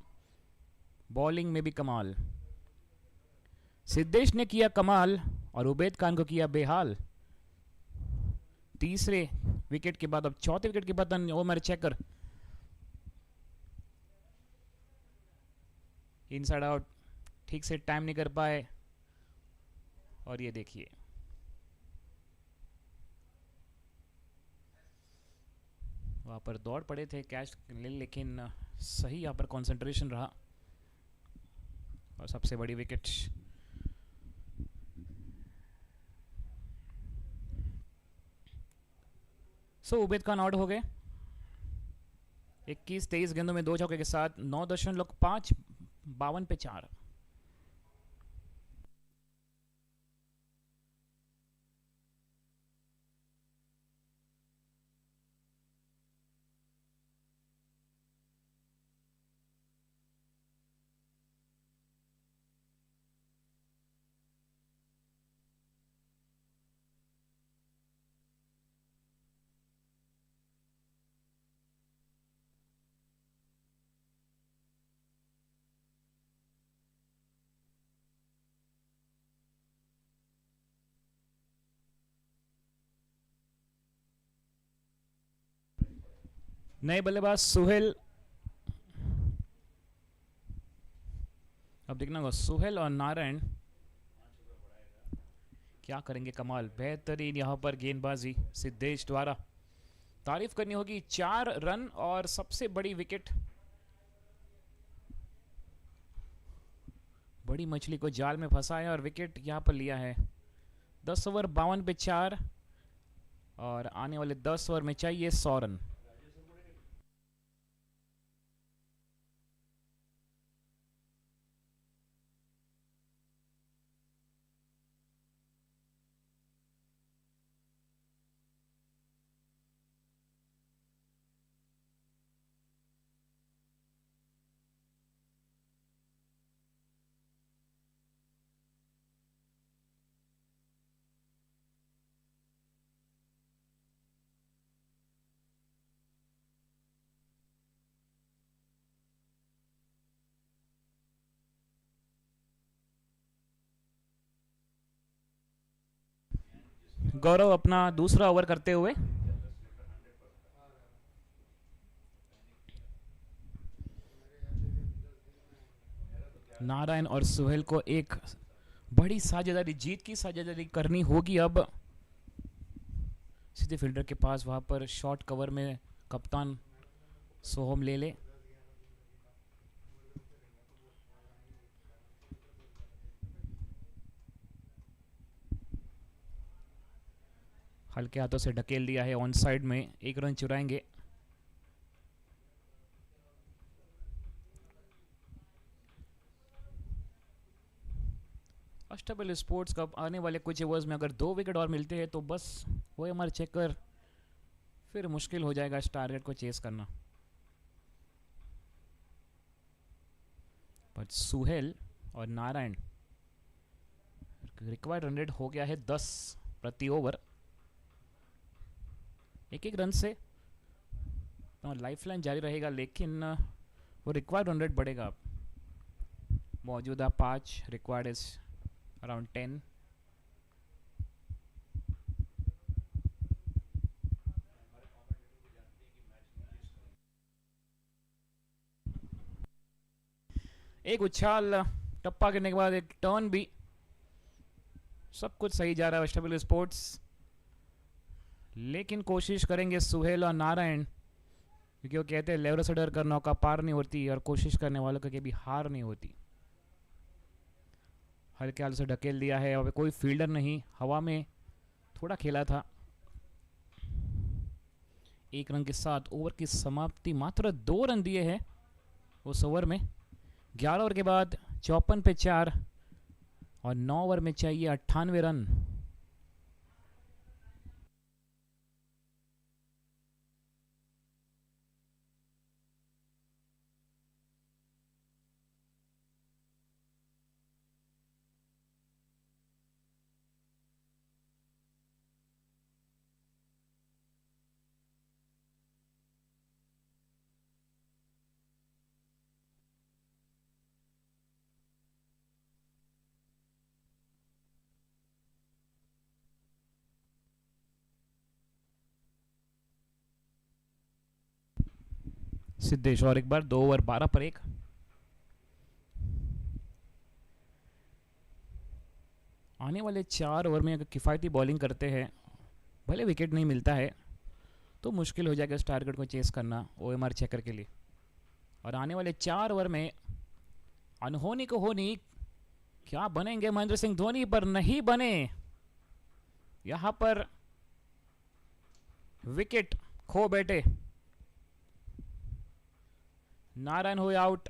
बॉलिंग में भी कमाल। सिद्धेश ने किया कमाल और उबैद खान को किया बेहाल। तीसरे विकेट के बाद, अब चौथे विकेट के बाद ओमरचेकर इनसाइड आउट, ठीक से टाइम नहीं कर पाए। और ये देखिए, वहां पर दौड़ पड़े थे कैच, लेकिन सही यहां पर कंसंट्रेशन रहा, और सबसे बड़ी विकेट। सो उबैद खान आउट हो गए 21-23 गेंदों में 2 चौके के साथ। 9.5 52 पे 4। नए बल्लेबाज सुहेल, अब देखना होगा सुहेल और नारायण क्या करेंगे। कमाल, बेहतरीन यहाँ पर गेंदबाजी सिद्धेश द्वारा। तारीफ करनी होगी, 4 रन और सबसे बड़ी विकेट। बड़ी मछली को जाल में फंसाया और विकेट यहाँ पर लिया है। 10 ओवर 52 पे 4 और आने वाले 10 ओवर में चाहिए 100 रन। गौरव अपना दूसरा ओवर करते हुए नारायण और सुहेल को एक बड़ी साझेदारी, जीत की साझेदारी करनी होगी। अब सीधे फील्डर के पास, वहां पर शॉर्ट कवर में कप्तान सोहम ले ले। हल्के हाथों से ढकेल दिया है ऑन साइड में, 1 रन चुराएंगे। अष्टपैलु स्पोर्ट्स कप आने वाले कुछ ओवर्स में अगर 2 विकेट और मिलते हैं तो बस वो हमारे चेकर, फिर मुश्किल हो जाएगा इस टारगेट को चेस करना। पर सुहेल और नारायण, रिक्वायर्ड रन रेट हो गया है 10 प्रति ओवर। 1-1 रन से लाइफलाइन जारी रहेगा, लेकिन वो रिक्वायर्ड रन रेट बढ़ेगा। मौजूदा 5, रिक्वायर्ड इज अराउंड 10। एक उछाल, टप्पा करने के बाद एक टर्न भी, सब कुछ सही जा रहा है अष्टपैलु स्पोर्ट्स। लेकिन कोशिश करेंगे सुहेल और नारायण, क्योंकि वो कहते हैं लेवरों से डर कर नौका पार नहीं होती और कोशिश करने वालों की कभी हार नहीं होती। हल्के हाल से ढकेल दिया है, और कोई फील्डर नहीं, हवा में थोड़ा खेला था। 1 रन के साथ ओवर की समाप्ति, मात्र 2 रन दिए हैं उस ओवर में। 11 ओवर के बाद 54 पे 4 और 9 ओवर में चाहिए 98 रन। सिद्धेश और एक बार, 2 ओवर 12 पर 1। आने वाले 4 ओवर में अगर किफ़ायती बॉलिंग करते हैं, भले विकेट नहीं मिलता है, तो मुश्किल हो जाएगा इस टारगेट को चेस करना ओएमआर चेकर के लिए। और आने वाले 4 ओवर में अनहोनी को होनी, क्या बनेंगे महेंद्र सिंह धोनी, पर नहीं बने। यहां पर विकेट खो बैठे। नारायण हुए आउट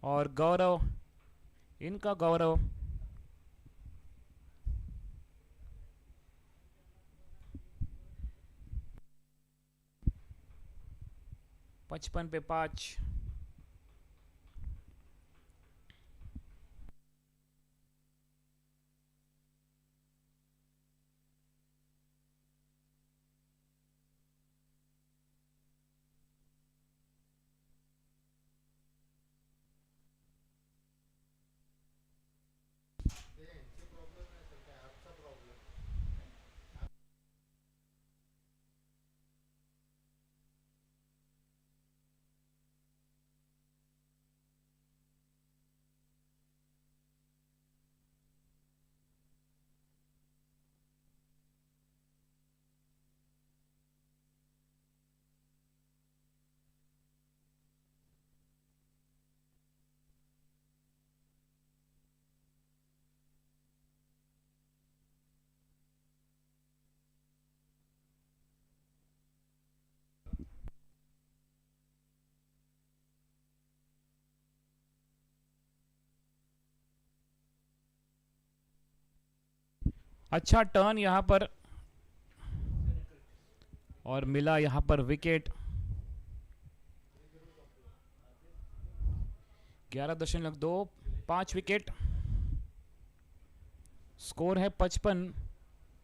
और गौरव, इनका गौरव 55 पे 5। अच्छा टर्न यहां पर और मिला यहां पर विकेट। 11.25 विकेट, स्कोर है 55।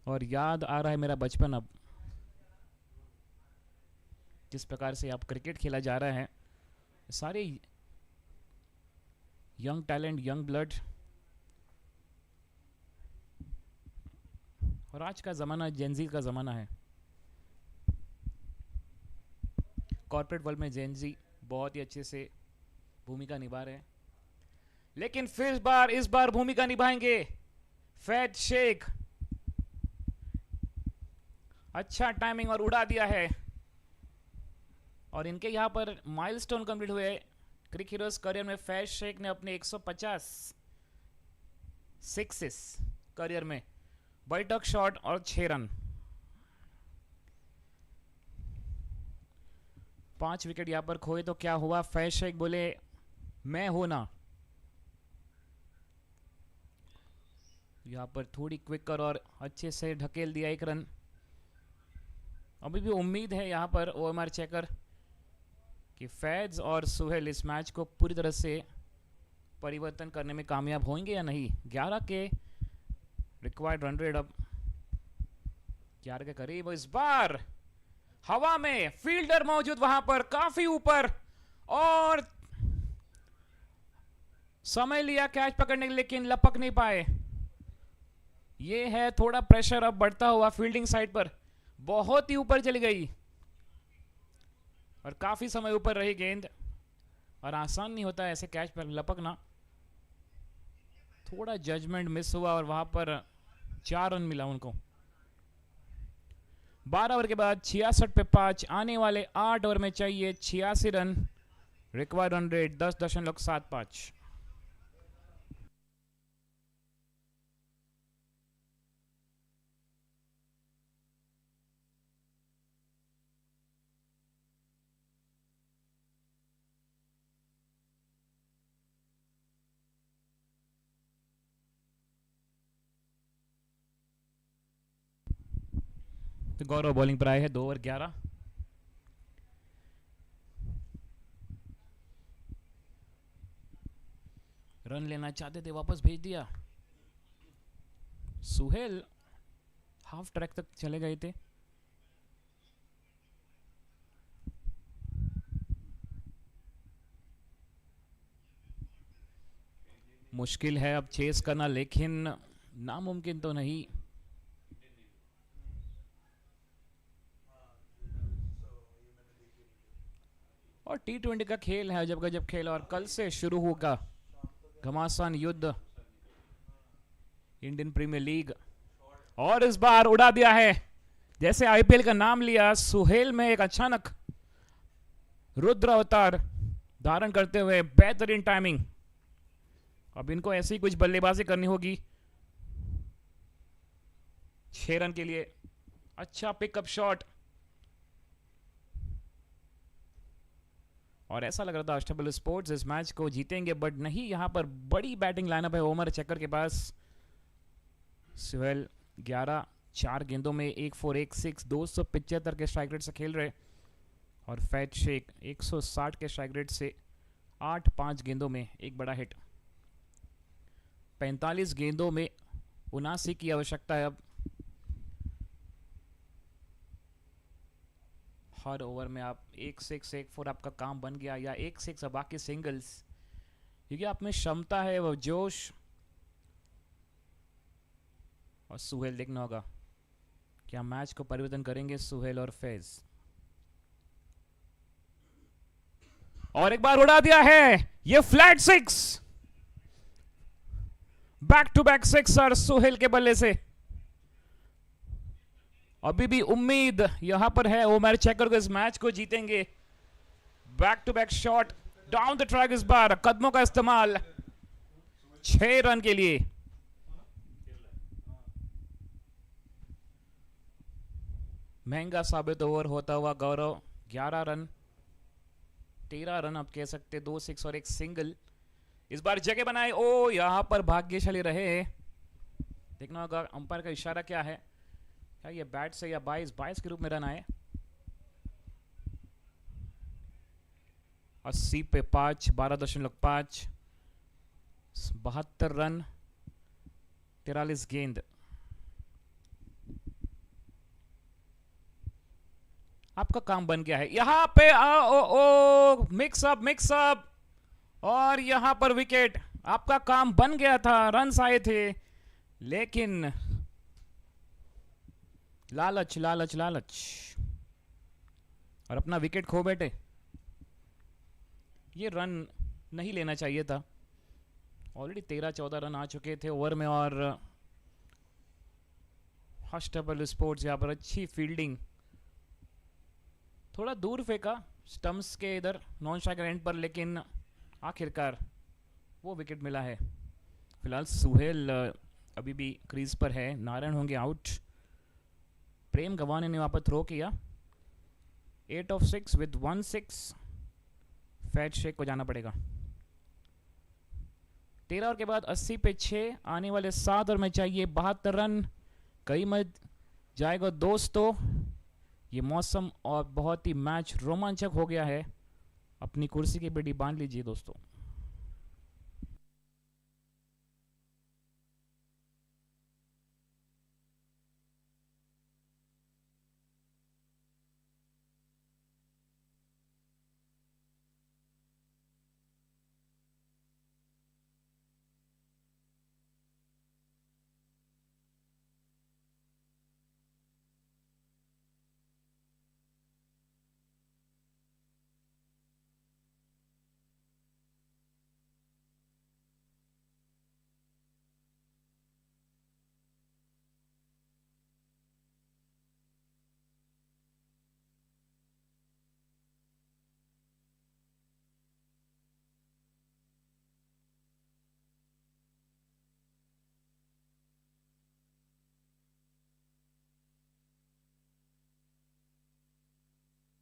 और याद आ रहा है मेरा बचपन अब, जिस प्रकार से आप क्रिकेट खेला जा रहा है। सारे यंग टैलेंट, यंग ब्लड, और आज का ज़माना जेनजी का ज़माना है। कॉर्पोरेट वर्ल्ड में जेनजी बहुत ही अच्छे से भूमिका निभा रहे हैं, लेकिन फिर इस बार भूमिका निभाएंगे फैज शेख। अच्छा टाइमिंग और उड़ा दिया है। और इनके यहां पर माइलस्टोन कंप्लीट हुए क्रिक हीरोज करियर में। फैज शेख ने अपने 150 सिक्सेस करियर में, बैठक शॉट और 6 रन। 5 विकेट यहां पर खोए तो क्या हुआ? फैज शेख बोले मैं हूं ना। यहां पर थोड़ी क्विकर और अच्छे से ढकेल दिया 1 रन। अभी भी उम्मीद है यहां पर ओमरचेकर कि फैज और सुहेल इस मैच को पूरी तरह से परिवर्तन करने में कामयाब होंगे या नहीं। 11 के रिक्वायर्ड रन रेट अब 11 के करीब। इस बार हवा में फील्डर मौजूद वहां पर काफी ऊपर, और समय लिया कैच पकड़ने के लिए, लेकिन लपक नहीं पाए। ये है थोड़ा प्रेशर अब बढ़ता हुआ फील्डिंग साइड पर। बहुत ही ऊपर चली गई और काफी समय ऊपर रही गेंद, और आसान नहीं होता ऐसे कैच पर लपकना। थोड़ा जजमेंट मिस हुआ और वहां पर 4 रन मिला उनको। 12 ओवर के बाद 66 पे 5, आने वाले 8 ओवर में चाहिए 86 रन। Required run rate 10.75। तो गौरव बॉलिंग पर आए हैं 2 ओवर 11। रन लेना चाहते थे, वापस भेज दिया। सुहेल हाफ ट्रैक तक चले गए थे। मुश्किल है अब चेस करना, लेकिन नामुमकिन तो नहीं। और T20 का खेल है, जब गजब खेल, और कल से शुरू होगा घमासान युद्ध इंडियन प्रीमियर लीग। और इस बार उड़ा दिया है। जैसे आईपीएल का नाम लिया, सुहेल में एक अचानक रुद्र अवतार धारण करते हुए बेहतरीन टाइमिंग। अब इनको ऐसी कुछ बल्लेबाजी करनी होगी 6 रन के लिए। अच्छा पिकअप शॉट, और ऐसा लग रहा था अष्टपैलु स्पोर्ट्स इस मैच को जीतेंगे, बट नहीं। यहां पर बड़ी बैटिंग लाइनअप है ओमरचेकर के पास। सुहेल 11 4 गेंदों में 1 4 1 6 275 के स्ट्राइक रेट से खेल रहे, और फैज शेख 160 के स्ट्राइक रेट से 8 5 गेंदों में एक बड़ा हिट। 45 गेंदों में 79 की आवश्यकता है अब। हर ओवर में आप 1 6 1 4 आपका काम बन गया, या 1 6 बाकी सिंगल्स, क्योंकि आप में क्षमता है, वो जोश। और सुहेल देखना होगा क्या मैच को परिवर्तन करेंगे सुहेल और फैज। और एक बार उड़ा दिया है ये flat 6, back to back 6 Suhail के बल्ले से। अभी भी उम्मीद यहां पर है ओमरचेकर को इस मैच को जीतेंगे। Back to back shot down the track, इस बार कदमों का इस्तेमाल 6 रन के लिए। महंगा साबित ओवर होता हुआ गौरव। 11 रन 13 रन आप कह सकते, 2 6 और 1 सिंगल। इस बार जगह बनाए, ओ यहां पर भाग्यशाली रहे। देखना होगा अंपायर का इशारा क्या है, क्या ये बैट से या 22 के रूप में रन आए। 80 पे 5, 12.5, 72 रन, 43 गेंद। आपका काम बन गया है यहां पे। मिक्स अप और यहां पर विकेट। आपका काम बन गया था, रन्स आए थे, लेकिन लालच लालच लालच और अपना विकेट खो बैठे। ये रन नहीं लेना चाहिए था। ऑलरेडी 13-14 रन आ चुके थे ओवर में और अष्टपैलु स्पोर्ट्स यहां पर अच्छी फील्डिंग, थोड़ा दूर फेंका स्टंप्स के इधर नॉन स्ट्राइकर एंड पर, लेकिन आखिरकार वो विकेट मिला है। फिलहाल सुहेल अभी भी क्रीज पर है, नारायण होंगे आउट। प्रेम गवाने ने वहां पर थ्रो किया। 8 ऑफ 6 विद 1 6। फैट शेख को जाना पड़ेगा। 13 ओवर के बाद 80 पे 6, आने वाले 7 ओवर में चाहिए 72 रन। कई मत जाएगा दोस्तों। ये मौसम और बहुत ही मैच रोमांचक हो गया है। अपनी कुर्सी की बेड़ी बांध लीजिए दोस्तों।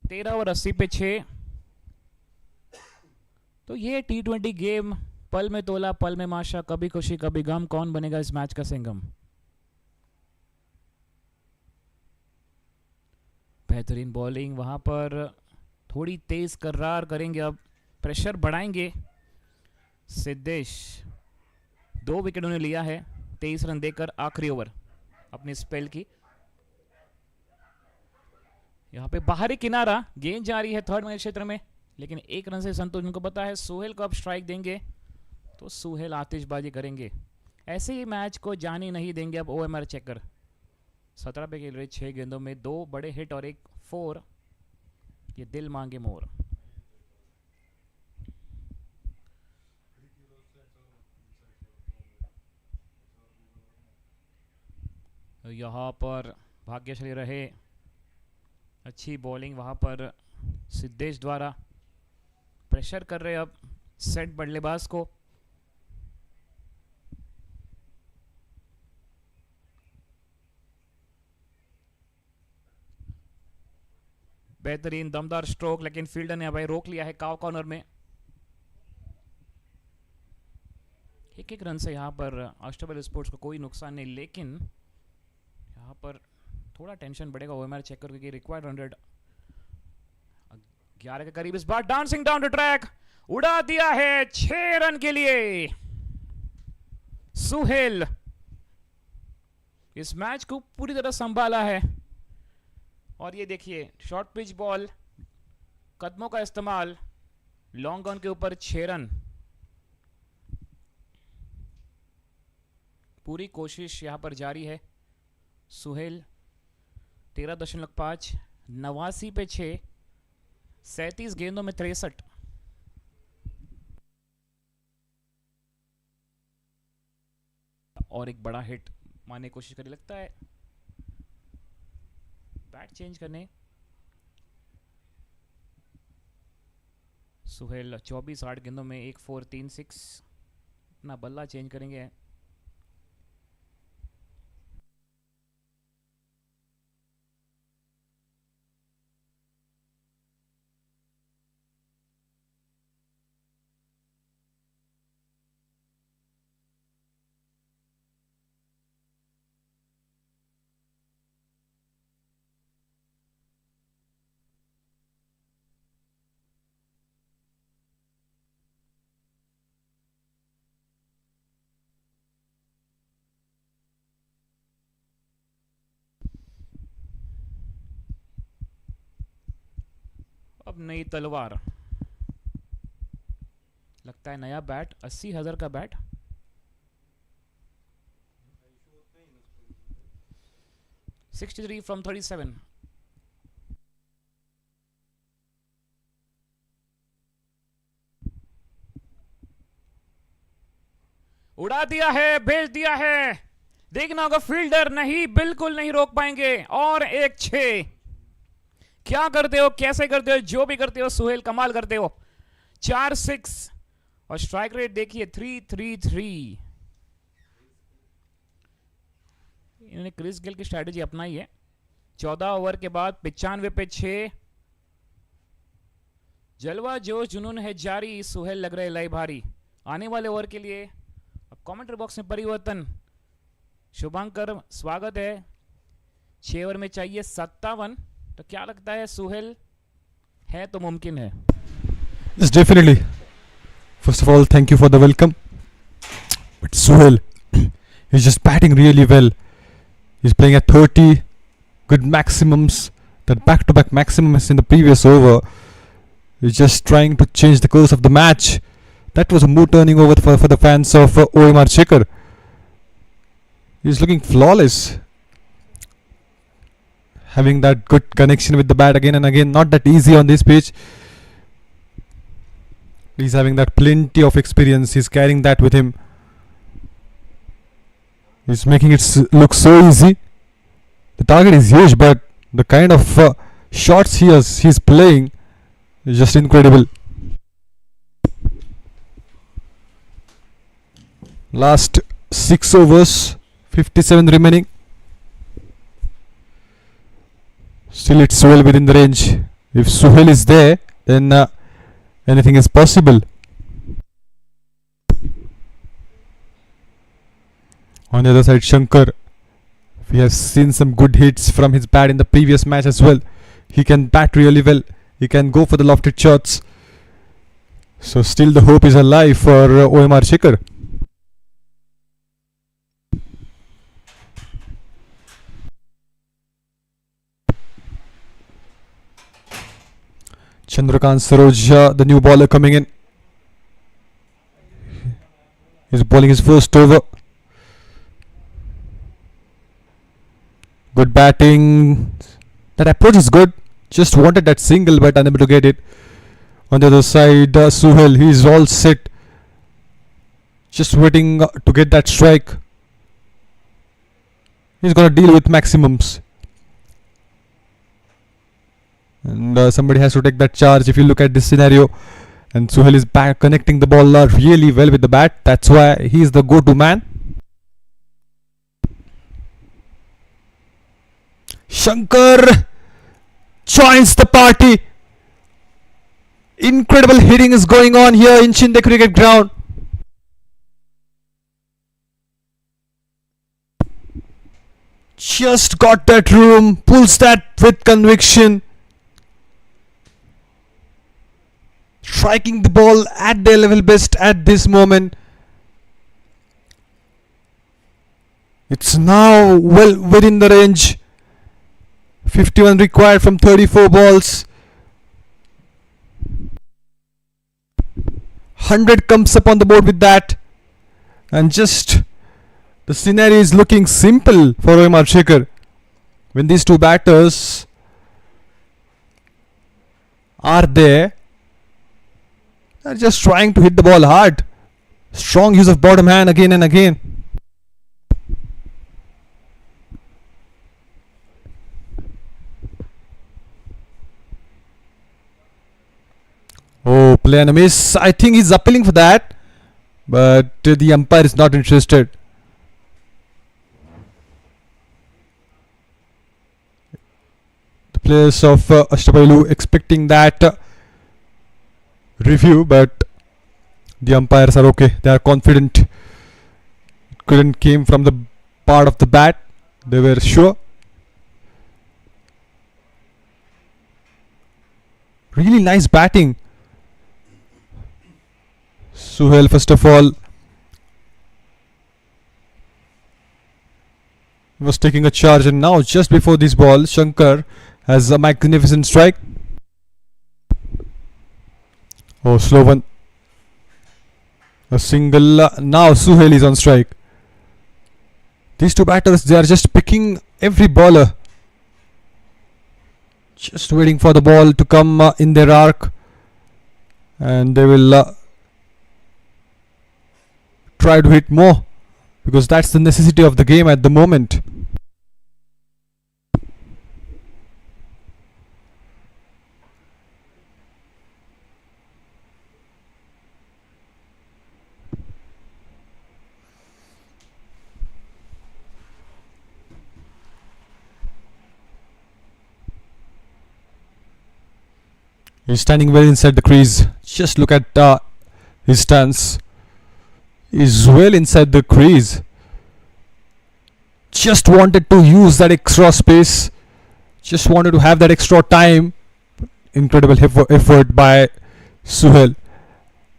तेरह और 80 पे 6। तो ये T20 गेम पल में तोला पल में माशा, कभी खुशी कभी गम। कौन बनेगा इस मैच का सिंघम? बेहतरीन बॉलिंग वहां पर, थोड़ी तेज कर्रार करेंगे, अब प्रेशर बढ़ाएंगे सिद्धेश। 2 विकेट उन्हें लिया है 23 रन देकर आखिरी ओवर अपनी स्पेल की। यहाँ पे बाहरी किनारा, गेंद जा रही है थर्ड मैच क्षेत्र में, लेकिन 1 रन से संतोष। उनको पता है सोहेल को अब स्ट्राइक देंगे तो सोहेल आतिशबाजी करेंगे। ऐसे ही मैच को जाने नहीं देंगे अब ओएमआर चेकर। 17 पे खेल रहे 6 गेंदों में 2 बड़े हिट और 1 4। ये दिल मांगे मोर। यहाँ पर भाग्यशाली रहे, अच्छी बॉलिंग वहां पर सिद्धेश द्वारा। प्रेशर कर रहे अब सेट बल्लेबाज को। बेहतरीन दमदार स्ट्रोक, लेकिन फील्डर ने भाई रोक लिया है काव कॉर्नर में। एक रन से यहाँ पर अष्टपैलु स्पोर्ट्स को कोई नुकसान नहीं, लेकिन यहाँ पर थोड़ा टेंशन बढ़ेगा ओएमआर चेकर, क्योंकि रिक्वायर्ड 100 11 के करीब। इस बार डांसिंग डाउन द ट्रैक उड़ा दिया है 6 रन के लिए सुहेल। इस मैच को पूरी तरह संभाला है। और ये देखिए शॉर्ट पिच बॉल, कदमों का इस्तेमाल, लॉन्ग ऑन के ऊपर 6 रन। पूरी कोशिश यहां पर जारी है। सुहेल 13.5, 89 पे 6, 37 गेंदों में 63। और एक बड़ा हिट मारने की कोशिश करी, लगता है बैट चेंज करने। सुहेल 24 8 गेंदों में 1 4 3 6, अपना बल्ला चेंज करेंगे। अब नई तलवार, लगता है नया बैट, 80,000 का बैट। $63 from 37। उड़ा दिया है, भेज दिया है। देखना होगा फील्डर, नहीं, बिल्कुल नहीं रोक पाएंगे। और एक 6। क्या करते हो, कैसे करते हो, जो भी करते हो सुहेल, कमाल करते हो। 4 6 और स्ट्राइक रेट देखिए 333। इन्होंने क्रिस गेल की स्ट्रैटेजी अपनाई है। 14 ओवर के बाद 95 पे 6। जलवा जोश जुनून है जारी, सुहेल लग रहे लाई भारी। आने वाले ओवर के लिए अब कमेंट्री बॉक्स में परिवर्तन। शुभंकर स्वागत है। 6 ओवर में चाहिए 57। तो क्या लगता है सुहेल, है तो मुमकिन है? Yes, definitely. First of all, thank you for the welcome. But Suhail, he's just batting really well. He's playing at 30, good maximums. That back-to-back maximums in the previous over. He's just trying to change the course of the match. That was a mood turning over for the fans of Omrchecker. He's looking flawless. Having that good connection with the bat again and again. Not that easy on this pitch. He's having that plenty of experience. He's carrying that with him. He's making it look so easy. The target is huge, but the kind of shots he's playing is just incredible. Last 6 overs, 57 remaining. Still it's well within the range. If Suhail is there, then anything is possible. On the other side, Shankar, we have seen some good hits from his bat in the previous match as well. He can bat really well. He can go for the lofted shots. So still the hope is alive for Omrchecker. Chandrakant Saroja, the new bowler coming in. He's bowling his first over. Good batting. That approach is good. Just wanted that single but unable to get it. On the other side, Suhail, he's all set. Just waiting to get that strike. He's gonna deal with maximums. And somebody has to take that charge. If you look at this scenario, and Suhail is back connecting the ball really well with the bat. That's why he is the go-to man. Shankar joins the party. Incredible hitting is going on here in Shinde Cricket Ground. Just got that room, pulls that with conviction. Striking the ball at their level best at this moment. It's now well within the range. 51 required from 34 balls. 100 comes up on the board with that. And just the scenario is looking simple for Omrchecker. When these two batters are there, they're just trying to hit the ball hard. Strong use of bottom hand again and again. Oh, play and a miss. I think he's appealing for that, but the umpire is not interested. The players of Ashtpailu expecting that review, but the umpires are okay. They are confident. It couldn't came from the part of the bat. They were sure. Really nice batting. Suhail, first of all, was taking a charge, and now just before this ball, Shankar has a magnificent strike. Oh, slow one. A single. Now Suhail is on strike. These two batters, they are just picking every bowler. Just waiting for the ball to come in their arc. And they will try to hit more. Because that's the necessity of the game at the moment. He's standing well inside the crease. Just look at his stance. He's well inside the crease. Just wanted to use that extra space. Just wanted to have that extra time. Incredible effort by Suhail.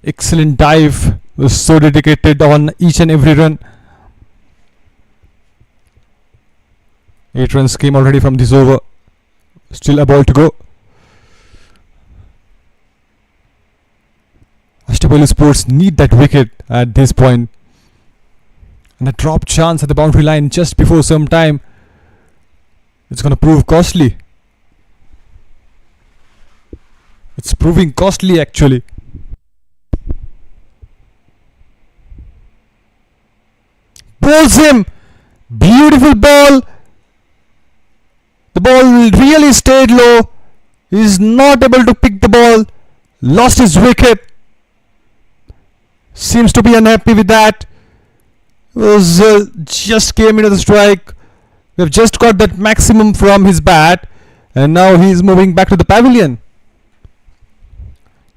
Excellent dive. Was so dedicated on each and every run. 8 runs came already from this over. Still a ball to go. Ashtpailu Sports need that wicket at this point. And a drop chance at the boundary line just before some time. It's going to prove costly. It's proving costly actually. Bowls him. Beautiful ball. The ball really stayed low. He's not able to pick the ball. Lost his wicket. Seems to be unhappy with that. Was just came into the strike. We have just got that maximum from his bat, and now he is moving back to the pavilion.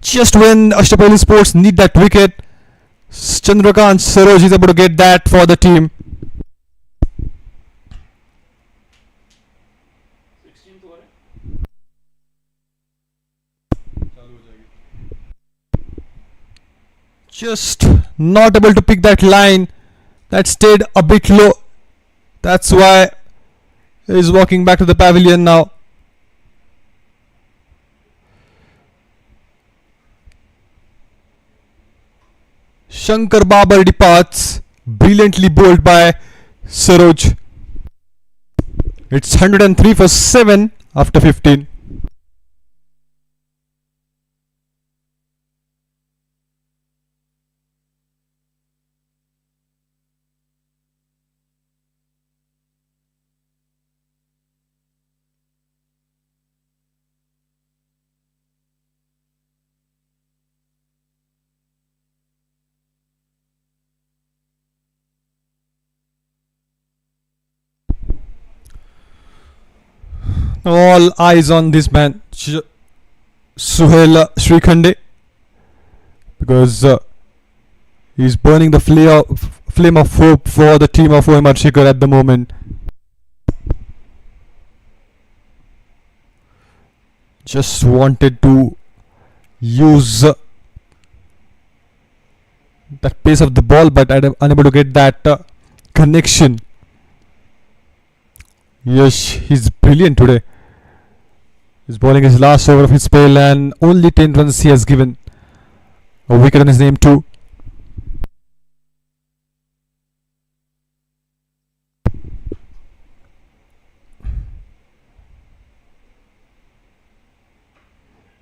Just when Ashtpailu Sports need that wicket, Chandrakant Saroj is able to get that for the team. Just not able to pick that line. That stayed a bit low. That's why he's walking back to the pavilion now. Shankar Babar departs. Brilliantly bowled by Saroj. It's 103 for 7 after 15. All eyes on this man, Suhail Srikhande, because he's burning the flame of hope for the team of Omrchecker at the moment. Just wanted to use that pace of the ball, but I'm unable to get that connection. Yes, he's brilliant today. He's bowling his last over of his spell, and only 10 runs he has given. A wicket on his name too.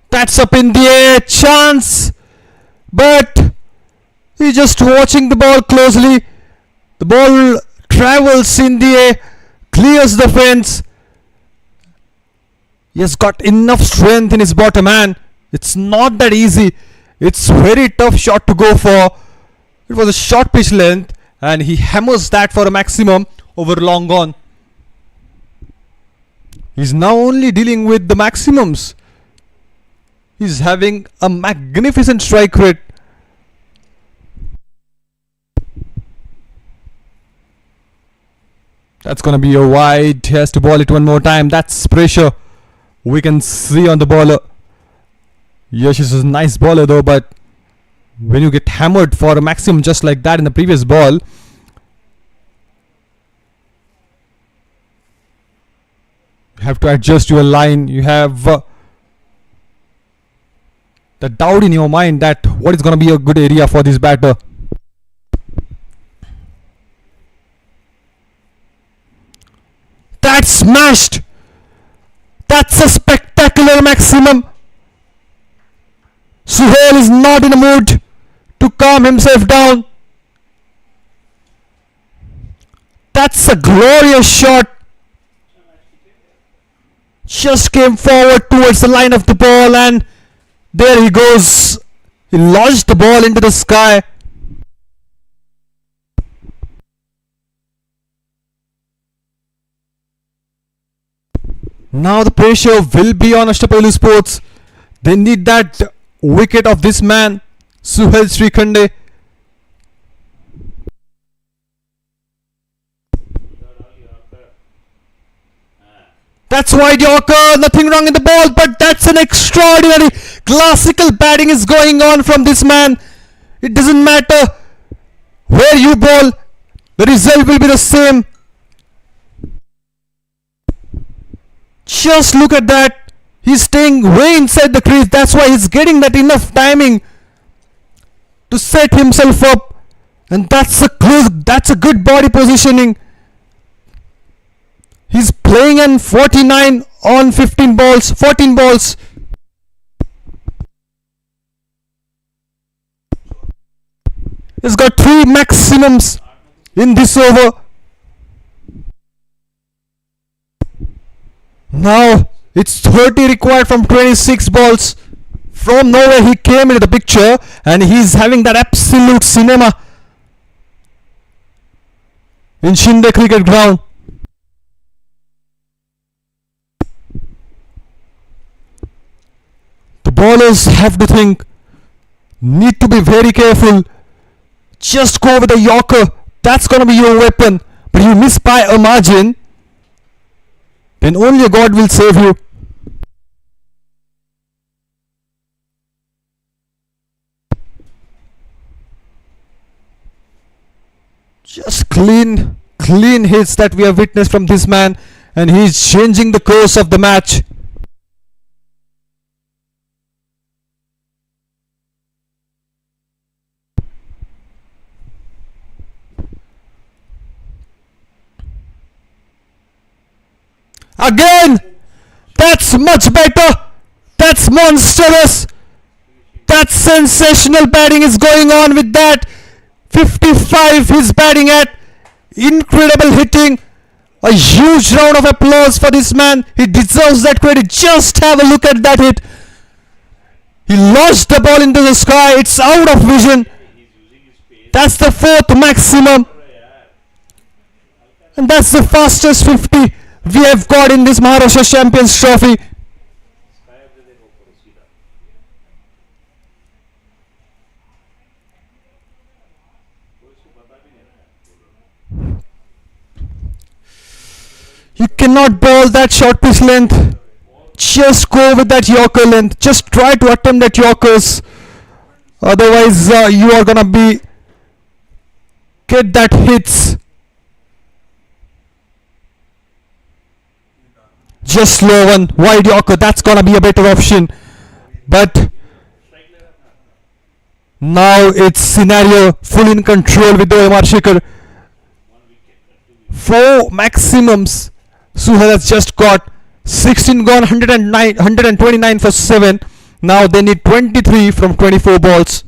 That's up in the air, chance, but he's just watching the ball closely. The ball travels in the air, clears the fence. He has got enough strength in his bottom hand. It's not that easy. It's very tough shot to go for. It was a short pitch length, and he hammers that for a maximum over long on. He's now only dealing with the maximums. He's having a magnificent strike rate. That's gonna be a wide. He has to ball it one more time. That's pressure we can see on the bowler. Yash is a nice bowler though, but when you get hammered for a maximum just like that in the previous ball, you have to adjust your line. You have the doubt in your mind that what is going to be a good area for this batter. That's smashed. That's a spectacular maximum. Suhail is not in a mood to calm himself down. That's a glorious shot. Just came forward towards the line of the ball, and there he goes. He launched the ball into the sky. Now the pressure will be on Ashtpailu Sports. They need that wicket of this man, Suhail Srikhande. That's wide Yorker, nothing wrong in the ball, but that's an extraordinary classical batting is going on from this man. It doesn't matter where you bowl, the result will be the same. Just look at that. He's staying way inside the crease. That's why he's getting that enough timing to set himself up. And that's a good body positioning. He's playing an 49 on 14 balls. He's got 3 maximums in this over. Now it's 30 required from 26 balls. From nowhere he came into the picture and he's having that absolute cinema in Shinde Cricket Ground. The bowlers have to think, need to be very careful. Just go with a Yorker. That's gonna be your weapon. But you miss by a margin, then only God will save you. Just clean hits that we have witnessed from this man, and he's changing the course of the match. Again, that's much better. That's monstrous. That sensational batting is going on with that. 55 he's batting at. Incredible hitting. A huge round of applause for this man. He deserves that credit. Just have a look at that hit. He launched the ball into the sky. It's out of vision. That's the 4th maximum. And that's the fastest 50 we have got in this Maharashtra Champions Trophy. You cannot bowl that short pitch length. Just go with that Yorker length. Just try to attempt that Yorkers. Otherwise, you are gonna get that hits. Just slow one, wide Yorker. That's gonna be a better option. But now it's scenario full in control with the Omrchecker. 4 maximums. Suhail has just got 16 gone, 129 for 7. Now they need 23 from 24 balls.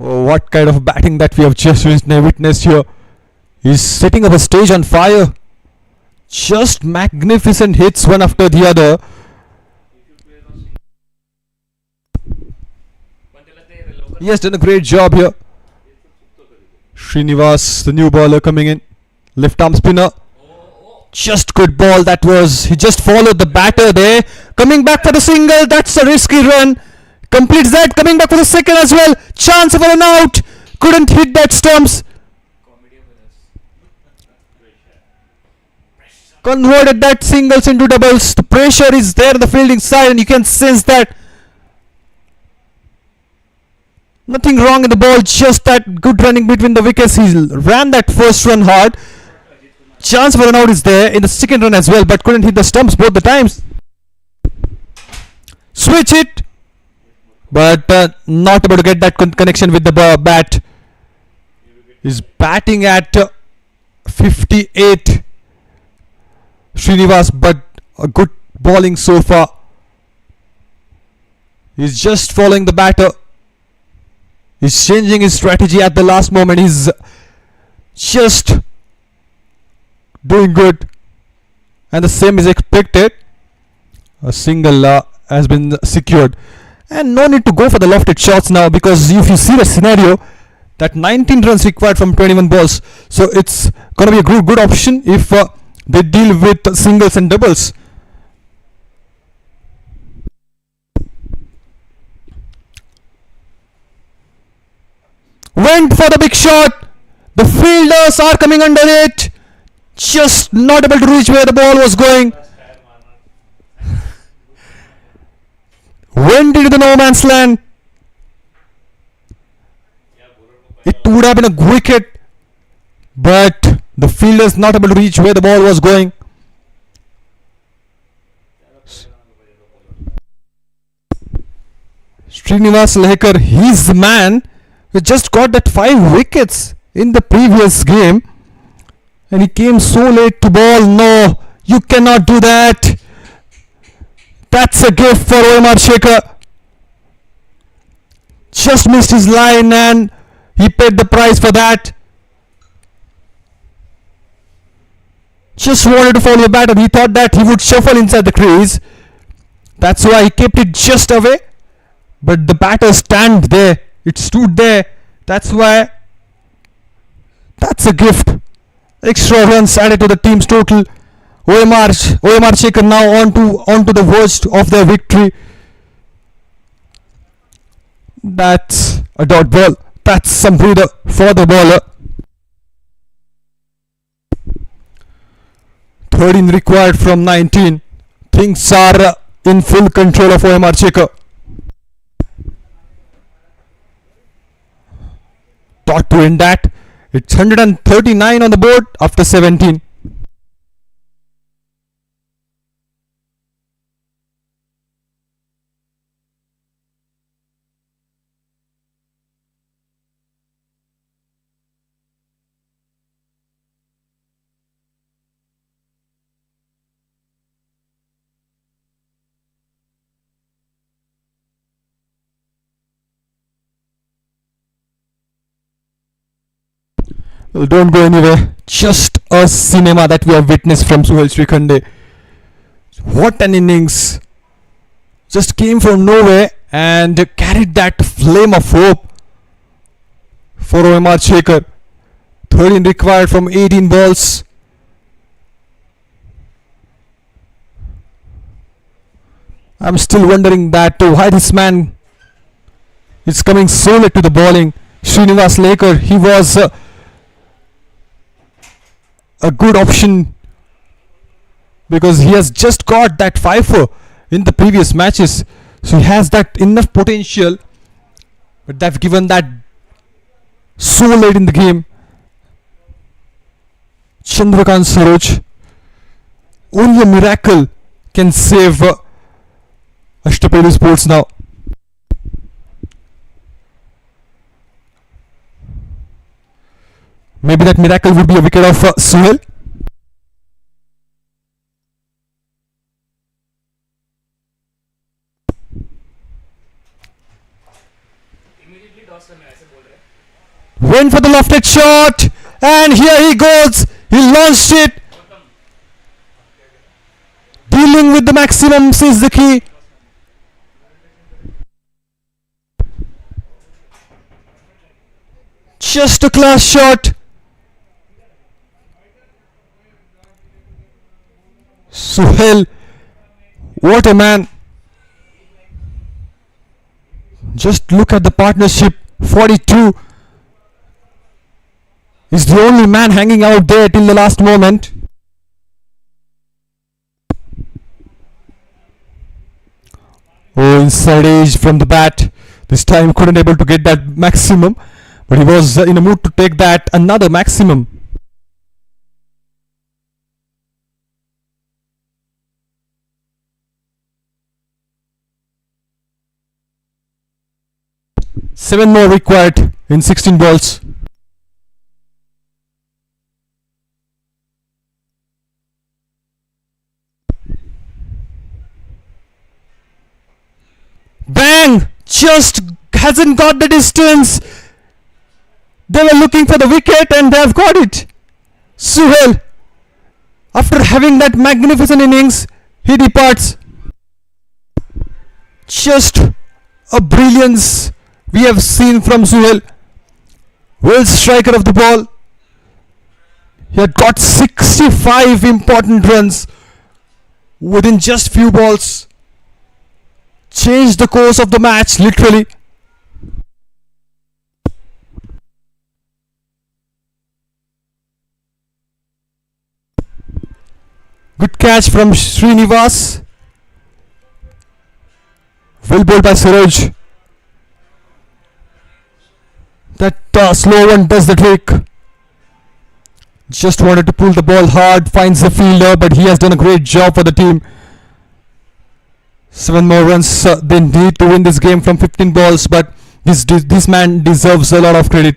Oh, what kind of batting that we have just witnessed here. He's setting up a stage on fire. Just magnificent hits one after the other. He has done a great job here. Srinivas, the new bowler coming in. Left arm spinner. Just good ball that was. He just followed the batter there. Coming back for the single. That's a risky run. Completes that. Coming back for the second as well. Chance for an out. Couldn't hit that stumps. Converted that singles into doubles. The pressure is there on the fielding side and you can sense that. Nothing wrong in the ball, just that good running between the wickets. He ran that first run hard. Chance for an out is there in the second run as well, but couldn't hit the stumps both the times. Switch it, but not able to get that connection with the bat. He's batting at 58. Srinivas, but a good bowling so far. He's just following the batter. He's changing his strategy at the last moment. He's just doing good. And the same is expected. A single has been secured. And no need to go for the lofted shots now, because if you see the scenario, that 19 runs required from 21 balls. So it's going to be a good option if they deal with singles and doubles. Went for the big shot. The fielders are coming under it. Just not able to reach where the ball was going. Went into the no man's land. It would have been a wicket, but the fielders not able to reach where the ball was going. Srinivas Lekar, he's the man. He just got that 5 wickets in the previous game and he came so late to bowl. No, you cannot do that. That's a gift for Omrchecker. Just missed his line and he paid the price for that. Just wanted to follow the batter. He thought that he would shuffle inside the crease. That's why he kept it just away. But the batter stand there. It stood there. That's why. That's a gift. Extra runs added to the team's total. Omrchecker now onto the verge of their victory. That's a dot ball. That's some breather for the bowler. 13 required from 19. Things are in full control of Omrchecker. Thought to end that. It's 139 on the board after 17. Well, don't go anywhere. Just a cinema that we have witnessed from Suhail Srikhande. What an innings. Just came from nowhere and carried that flame of hope for Omrchecker. 13 required from 18 balls. I'm still wondering that why this man is coming so late to the bowling. Srinivas Lekar, he was a good option because he has just got that 5-4 in the previous matches, so he has that enough potential, but they've given that so late in the game. Chandrakant Saroj, only a miracle can save Ashtpailu Sports now. Maybe that miracle would be a wicket of Suhail. Went for the lofted shot and here he goes. He launched it. dealing with the maximums is the key. Just a class shot. Suhail, what a man. Just look at the partnership. 42 is the only man hanging out there till the last moment. Oh, inside edge from the bat. This time couldn't able to get that maximum, but he was in a mood to take that another maximum. Seven more required in 16 balls. Bang! Just hasn't got the distance. They were looking for the wicket and they have got it. Suhail, after having that magnificent innings, he departs. Just a brilliance we have seen from Suhail. Well striker of the ball. He had got 65 important runs within just few balls. Changed the course of the match literally. Good catch from Srinivas. Well bowled by Siraj. That slow one does the trick. Just wanted to pull the ball hard, finds the fielder, but he has done a great job for the team. 7 more runs they need to win this game from 15 balls, but this man deserves a lot of credit.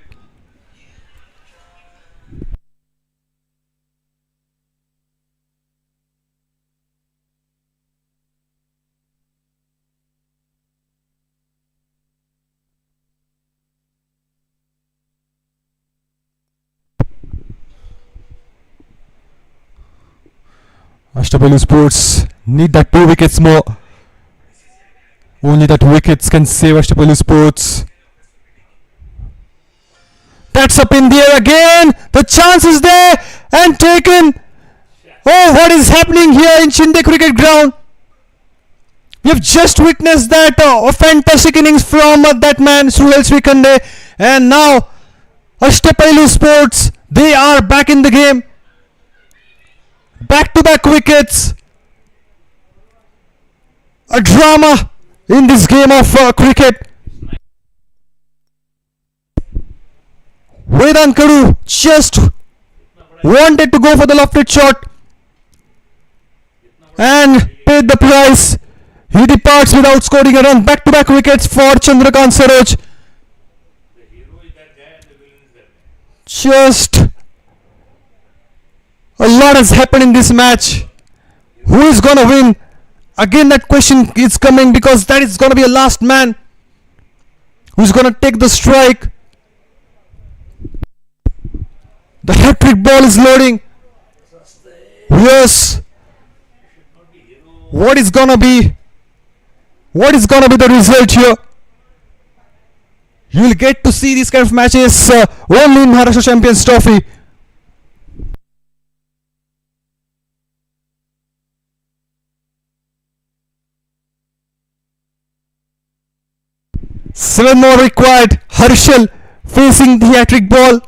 Ashtpailu Sports need that 2 wickets more. Only that wickets can save Ashtpailu Sports. That's up in the air again. The chance is there and taken. Oh, what is happening here in Shinde Cricket Ground? We have just witnessed that a fantastic innings from that man Suhail Srikhande, and now Ashtpailu Sports, they are back in the game. Back-to-back wickets. A drama in this game of cricket. Vedant Kadu just wanted to go for the lofted shot and paid the price. He departs without scoring a run. Back-to-back wickets for Chandrakant Saroj. Just a lot has happened in this match. Who is gonna win? Again that question is coming, because that is gonna be a last man who's gonna take the strike. The hat-trick ball is loading. Yes. What is gonna be the result here? You will get to see these kind of matches only in Maharashtra Champions Trophy. Seven more required. Harshal facing the hat-trick ball.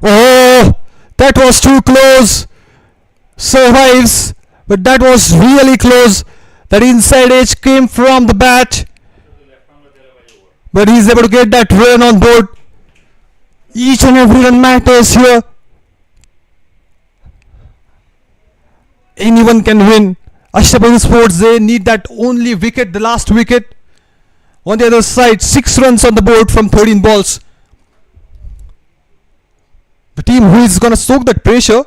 Oh, that was too close. Survives, but that was really close. That inside edge came from the bat, but he's able to get that run on board. Each and every run matters here. Anyone can win. Ashtpailu Sports, they need that only wicket, the last wicket. On the other side, 6 runs on the board from 13 balls. The team who is going to soak that pressure,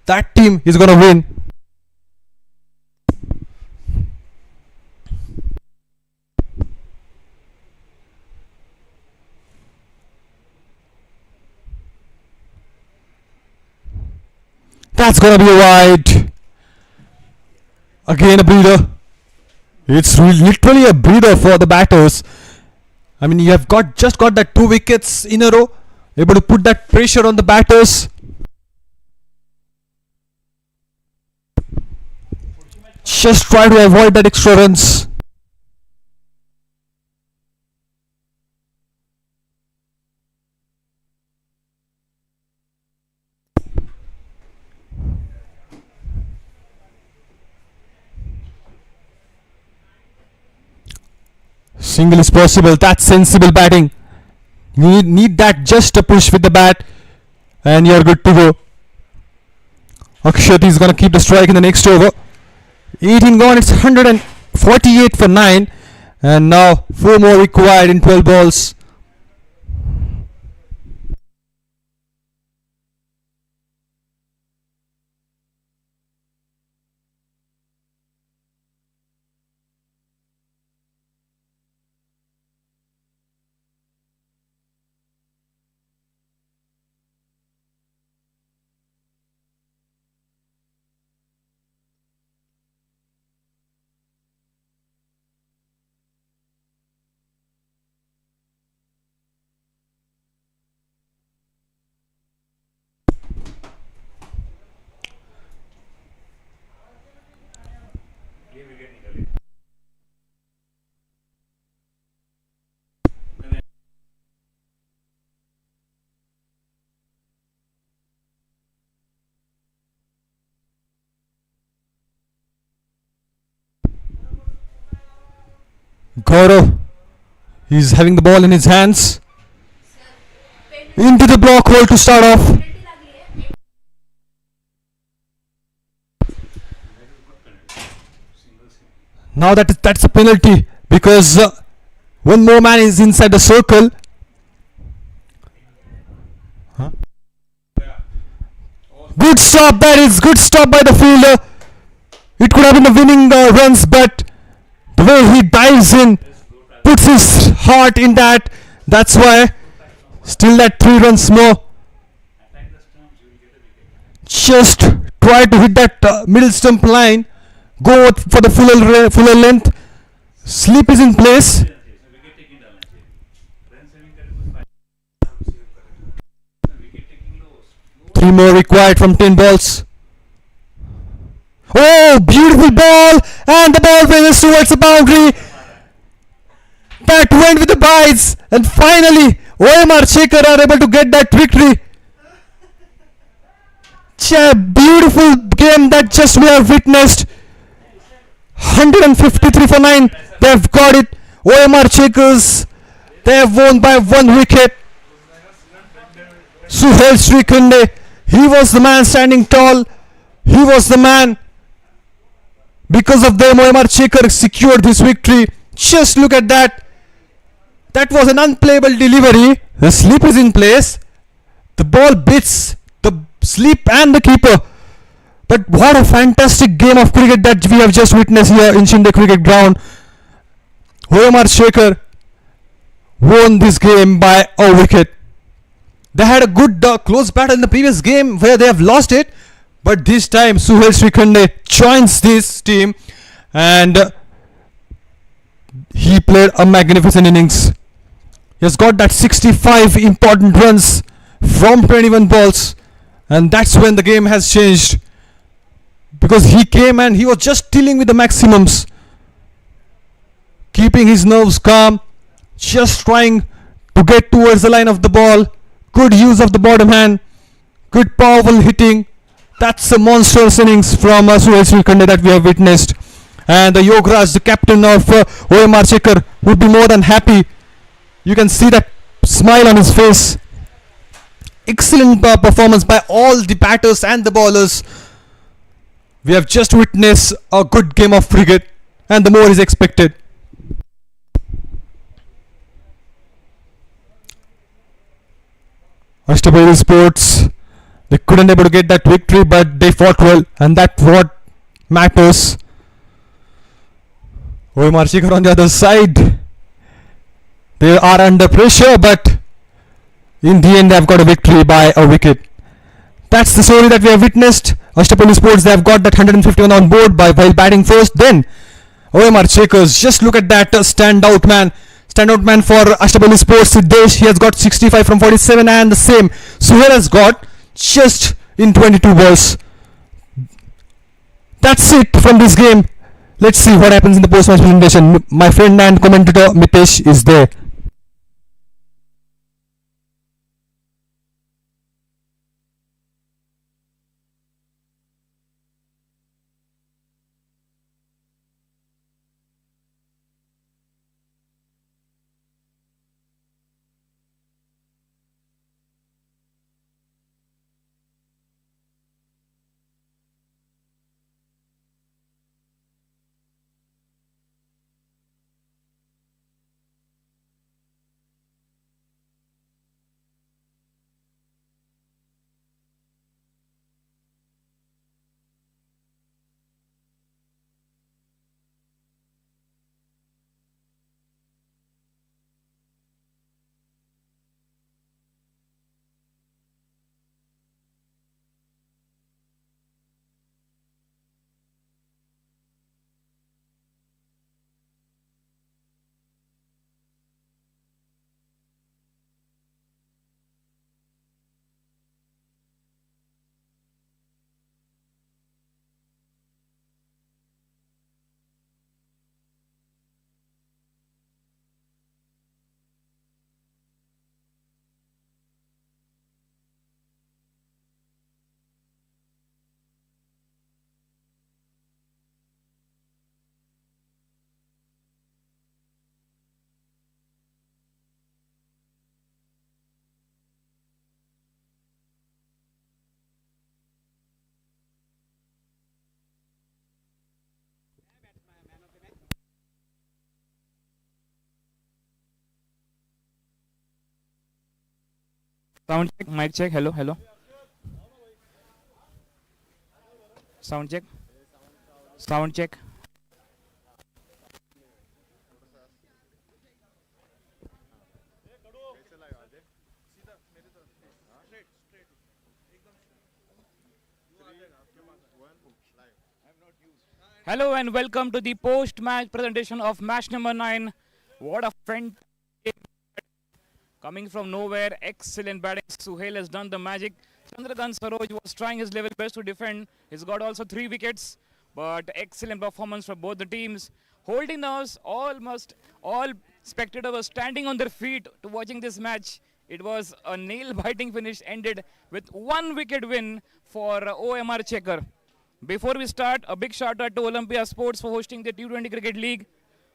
that team is going to win. That's gonna be a wide. Again a breather. It's literally a breather for the batters. I mean, you have just got that 2 wickets in a row, able to put that pressure on the batters. Just try to avoid that extra runs. Single is possible. That's sensible batting. You need that just a push with the bat and you're good to go. Akshat is gonna keep the strike in the next over. 18 gone, it's 148 for 9, and now 4 more required in 12 balls. Gaurav, he's having the ball in his hands. Into the block hole to start off. Now that's a penalty because one more man is inside the circle. Good stop, that is good stop by the fielder. It could have been the winning runs, but the way he dives in, puts his heart in that, that's why. Still that 3 runs more. Just try to hit that middle stump line. Go for the fuller length. Sleep is in place. Three more required from 10 balls. Oh, beautiful ball, and the ball finishes towards the boundary. That went with the bites, and finally Omrchecker are able to get that victory. Beautiful game that just we have witnessed. 153 for 9. They have got it. Omrcheckers, they have won by 1 wicket. Suhail Srikhande, he was the man standing tall. He was the man. Because of them, Omrchecker secured this victory. Just look at that. That was an unplayable delivery. The slip is in place. The ball beats the slip and the keeper. But what a fantastic game of cricket that we have just witnessed here in Shinde Cricket Ground. Omrchecker won this game by a wicket. They had a good close battle in the previous game where they have lost it. But this time Suhail Srikhande joins this team and he played a magnificent innings. He has got that 65 important runs from 21 balls, and that's when the game has changed, because he came and he was just dealing with the maximums, keeping his nerves calm, just trying to get towards the line of the ball. Good use of the bottom hand, good powerful hitting. That's a monstrous innings from Suhail Srikhande that we have witnessed. And the Yograj, the captain of Omrchecker, would be more than happy. You can see that smile on his face. Excellent performance by all the batters and the bowlers. We have just witnessed a good game of cricket, and the more is expected. Ashtpailu Sports, they couldn't able to get that victory, but they fought well, and that's what matters. Omrchecker on the other side, they are under pressure, but in the end they have got a victory by a wicket. That's the story that we have witnessed. Ashtpailu Sports, they have got that 151 on board by while batting first. Then Omrcheckers, just look at that standout man. Standout man for Ashtpailu Sports, Siddesh. He has got 65 from 47, and the same Suhail has got just in 22 balls. That's it from this game. Let's see what happens in the post-match presentation. My friend and commentator Mitesh is there. Sound check, mic check. Hello, hello. Sound check. Sound check. Hello and welcome to the post-match presentation of match number 9. What a fantastic game. Coming from nowhere, excellent batting. Suhail has done the magic. Chandrakant Saroj was trying his level best to defend. He's got also 3 wickets, but excellent performance from both the teams. Holding nerves, almost all spectators were standing on their feet to watching this match. It was a nail-biting finish, ended with 1 wicket win for Omrchecker. Before we start, a big shout out to Olympia Sports for hosting the T20 Cricket League.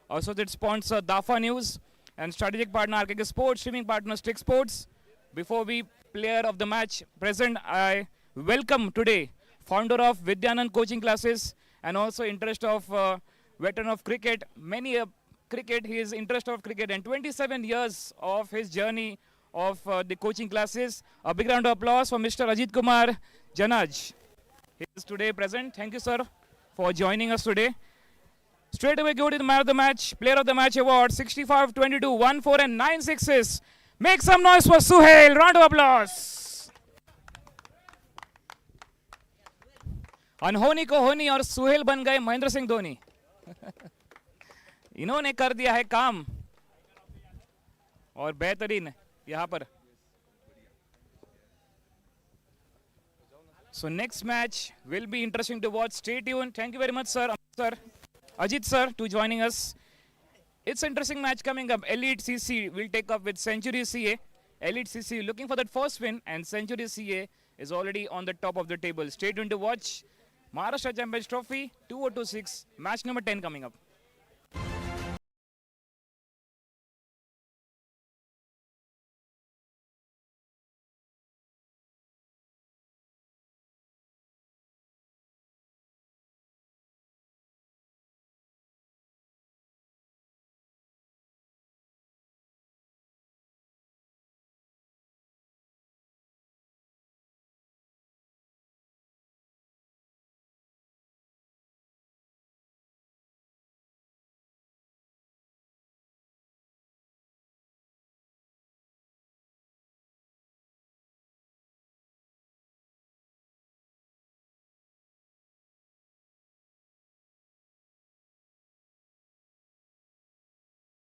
Also, that sponsor Dafa News and strategic partner RKK Sports, streaming partner Stick Sports. Before we player of the match present, I welcome today founder of Vidyanand coaching classes and also interest of veteran of cricket. Many cricket, he is interest of cricket and 27 years of his journey of the coaching classes. A big round of applause for Mr. Ajit Kumar Janaj. He is today present. Thank you, sir, for joining us today. Straight away go to the man of the match, player of the match award, 65, 22, 1, 4 and 9 sixes. Make some noise for Suhail. Round of applause. अनहोनी को होनी और सुहेल बन गए महेंद्र सिंह धोनी. इन्होंने कर दिया है काम और बेहतरीन यहाँ पर. So next match will be interesting to watch. Stay tuned. Thank you very much, sir. Ajit sir, to joining us. It's an interesting match coming up. Elite CC will take up with Century CA. Elite CC looking for that first win, and Century CA is already on the top of the table. Stay tuned to watch Maharashtra Champions Trophy 2026, match number 10 coming up.